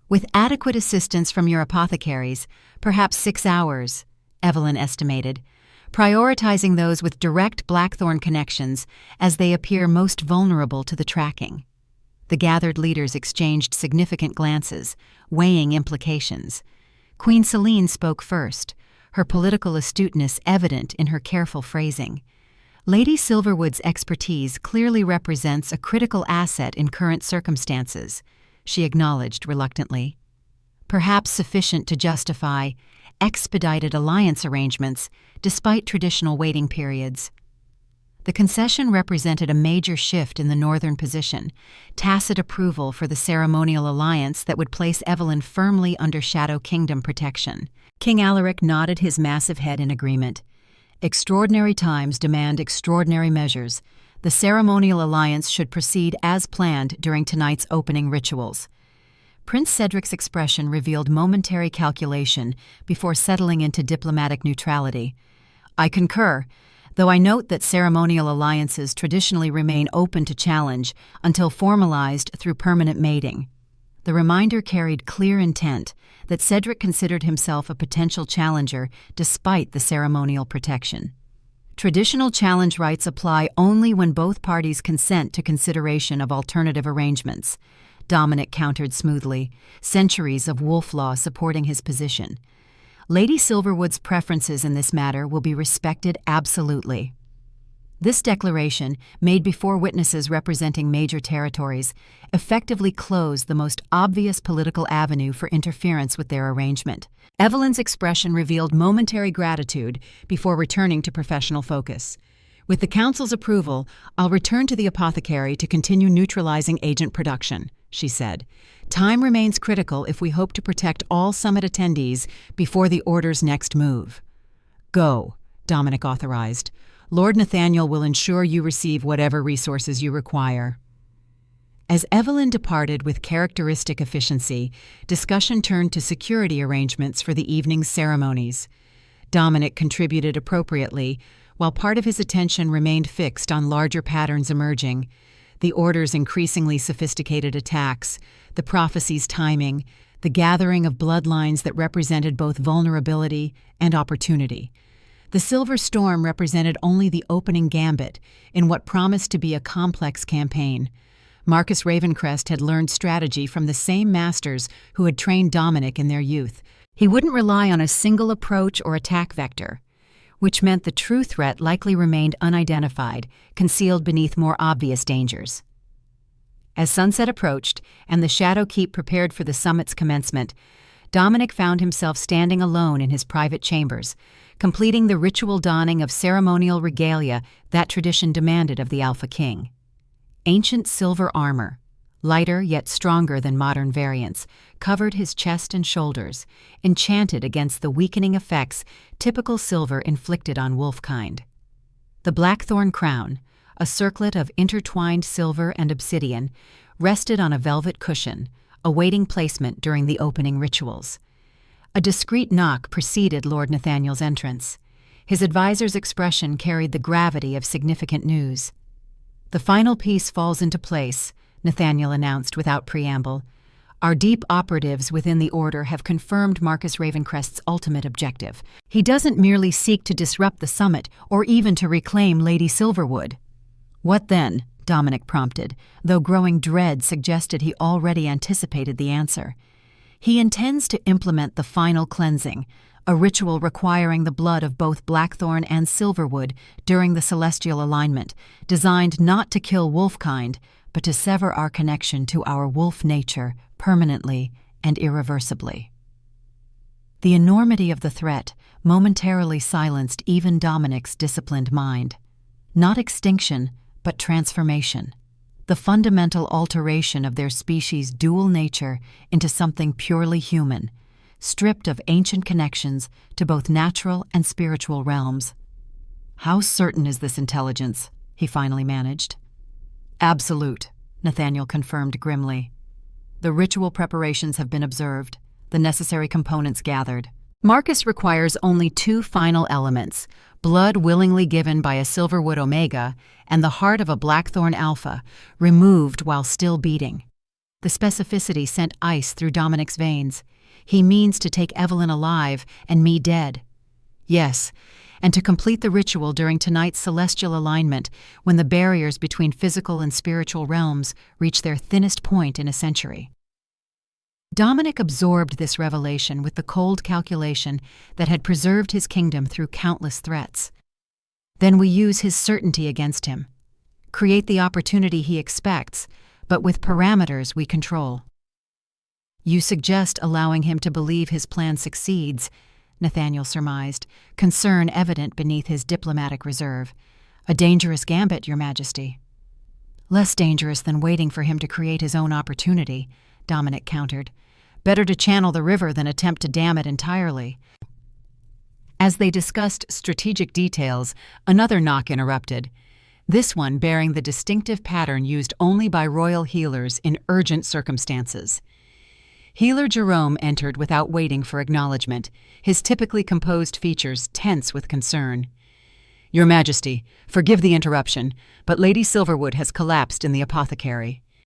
"With adequate assistance from your apothecaries, perhaps 6 hours," Evelyn estimated, prioritizing those with direct Blackthorn connections as they appear most vulnerable to the tracking. The gathered leaders exchanged significant glances, weighing implications. Queen Celine spoke first, her political astuteness evident in her careful phrasing. "Lady Silverwood's expertise clearly represents a critical asset in current circumstances," she acknowledged reluctantly. "Perhaps sufficient to justify expedited alliance arrangements despite traditional waiting periods." The concession represented a major shift in the Northern position, tacit approval for the ceremonial alliance that would place Evelyn firmly under Shadow Kingdom protection. King Alaric nodded his massive head in agreement. "Extraordinary times demand extraordinary measures. The ceremonial alliance should proceed as planned during tonight's opening rituals." Prince Cedric's expression revealed momentary calculation before settling into diplomatic neutrality. "I concur, though I note that ceremonial alliances traditionally remain open to challenge until formalized through permanent mating." The reminder carried clear intent that Cedric considered himself a potential challenger despite the ceremonial protection. Traditional challenge rights apply only when both parties consent to consideration of alternative arrangements, Dominic countered smoothly, centuries of wolf law supporting his position. Lady Silverwood's preferences in this matter will be respected absolutely. This declaration, made before witnesses representing major territories, effectively closed the most obvious political avenue for interference with their arrangement. Evelyn's expression revealed momentary gratitude before returning to professional focus. "With the Council's approval, I'll return to the apothecary to continue neutralizing agent production," she said. "Time remains critical if we hope to protect all summit attendees before the Order's next move." "Go," Dominic authorized. "Lord Nathaniel will ensure you receive whatever resources you require." As Evelyn departed with characteristic efficiency, discussion turned to security arrangements for the evening's ceremonies. Dominic contributed appropriately, while part of his attention remained fixed on larger patterns emerging: the Order's increasingly sophisticated attacks, the prophecy's timing, the gathering of bloodlines that represented both vulnerability and opportunity. The Silver Storm represented only the opening gambit in what promised to be a complex campaign. Marcus Ravencrest had learned strategy from the same masters who had trained Dominic in their youth. He wouldn't rely on a single approach or attack vector, which meant the true threat likely remained unidentified, concealed beneath more obvious dangers. As sunset approached and the Shadow Keep prepared for the summit's commencement, Dominic found himself standing alone in his private chambers, completing the ritual donning of ceremonial regalia that tradition demanded of the Alpha King. Ancient silver armor, lighter yet stronger than modern variants, covered his chest and shoulders, enchanted against the weakening effects typical silver inflicted on wolfkind. The blackthorn crown, a circlet of intertwined silver and obsidian, rested on a velvet cushion, awaiting placement during the opening rituals. A discreet knock preceded Lord Nathaniel's entrance. His advisor's expression carried the gravity of significant news. "The final piece falls into place," Nathaniel announced without preamble. "Our deep operatives within the Order have confirmed Marcus Ravencrest's ultimate objective. He doesn't merely seek to disrupt the summit or even to reclaim Lady Silverwood." "What then?" Dominic prompted, though growing dread suggested he already anticipated the answer. "He intends to implement the final cleansing, a ritual requiring the blood of both Blackthorn and Silverwood during the celestial alignment, designed not to kill wolfkind, but to sever our connection to our wolf nature permanently and irreversibly." The enormity of the threat momentarily silenced even Dominic's disciplined mind. Not extinction, but transformation. The fundamental alteration of their species' dual nature into something purely human, stripped of ancient connections to both natural and spiritual realms. "How certain is this intelligence?" he finally managed. "Absolute," Nathaniel confirmed grimly. "The ritual preparations have been observed, the necessary components gathered. Marcus requires only two final elements: blood willingly given by a Silverwood Omega and the heart of a Blackthorn Alpha, removed while still beating." The specificity sent ice through Dominic's veins. "He means to take Evelyn alive and me dead." "Yes, and to complete the ritual during tonight's celestial alignment, when the barriers between physical and spiritual realms reach their thinnest point in a century." Dominic absorbed this revelation with the cold calculation that had preserved his kingdom through countless threats. Then we use his certainty against him. Create the opportunity he expects, but with parameters we control. "You suggest allowing him to believe his plan succeeds," Nathaniel surmised, concern evident beneath his diplomatic reserve. "A dangerous gambit, Your Majesty." "Less dangerous than waiting for him to create his own opportunity," Dominic countered. "Better to channel the river than attempt to dam it entirely." As they discussed strategic details, another knock interrupted, this one bearing the distinctive pattern used only by royal healers in urgent circumstances. Healer Jerome entered without waiting for acknowledgement, his typically composed features tense with concern. "Your Majesty, forgive the interruption, but Lady Silverwood has collapsed in the apothecary."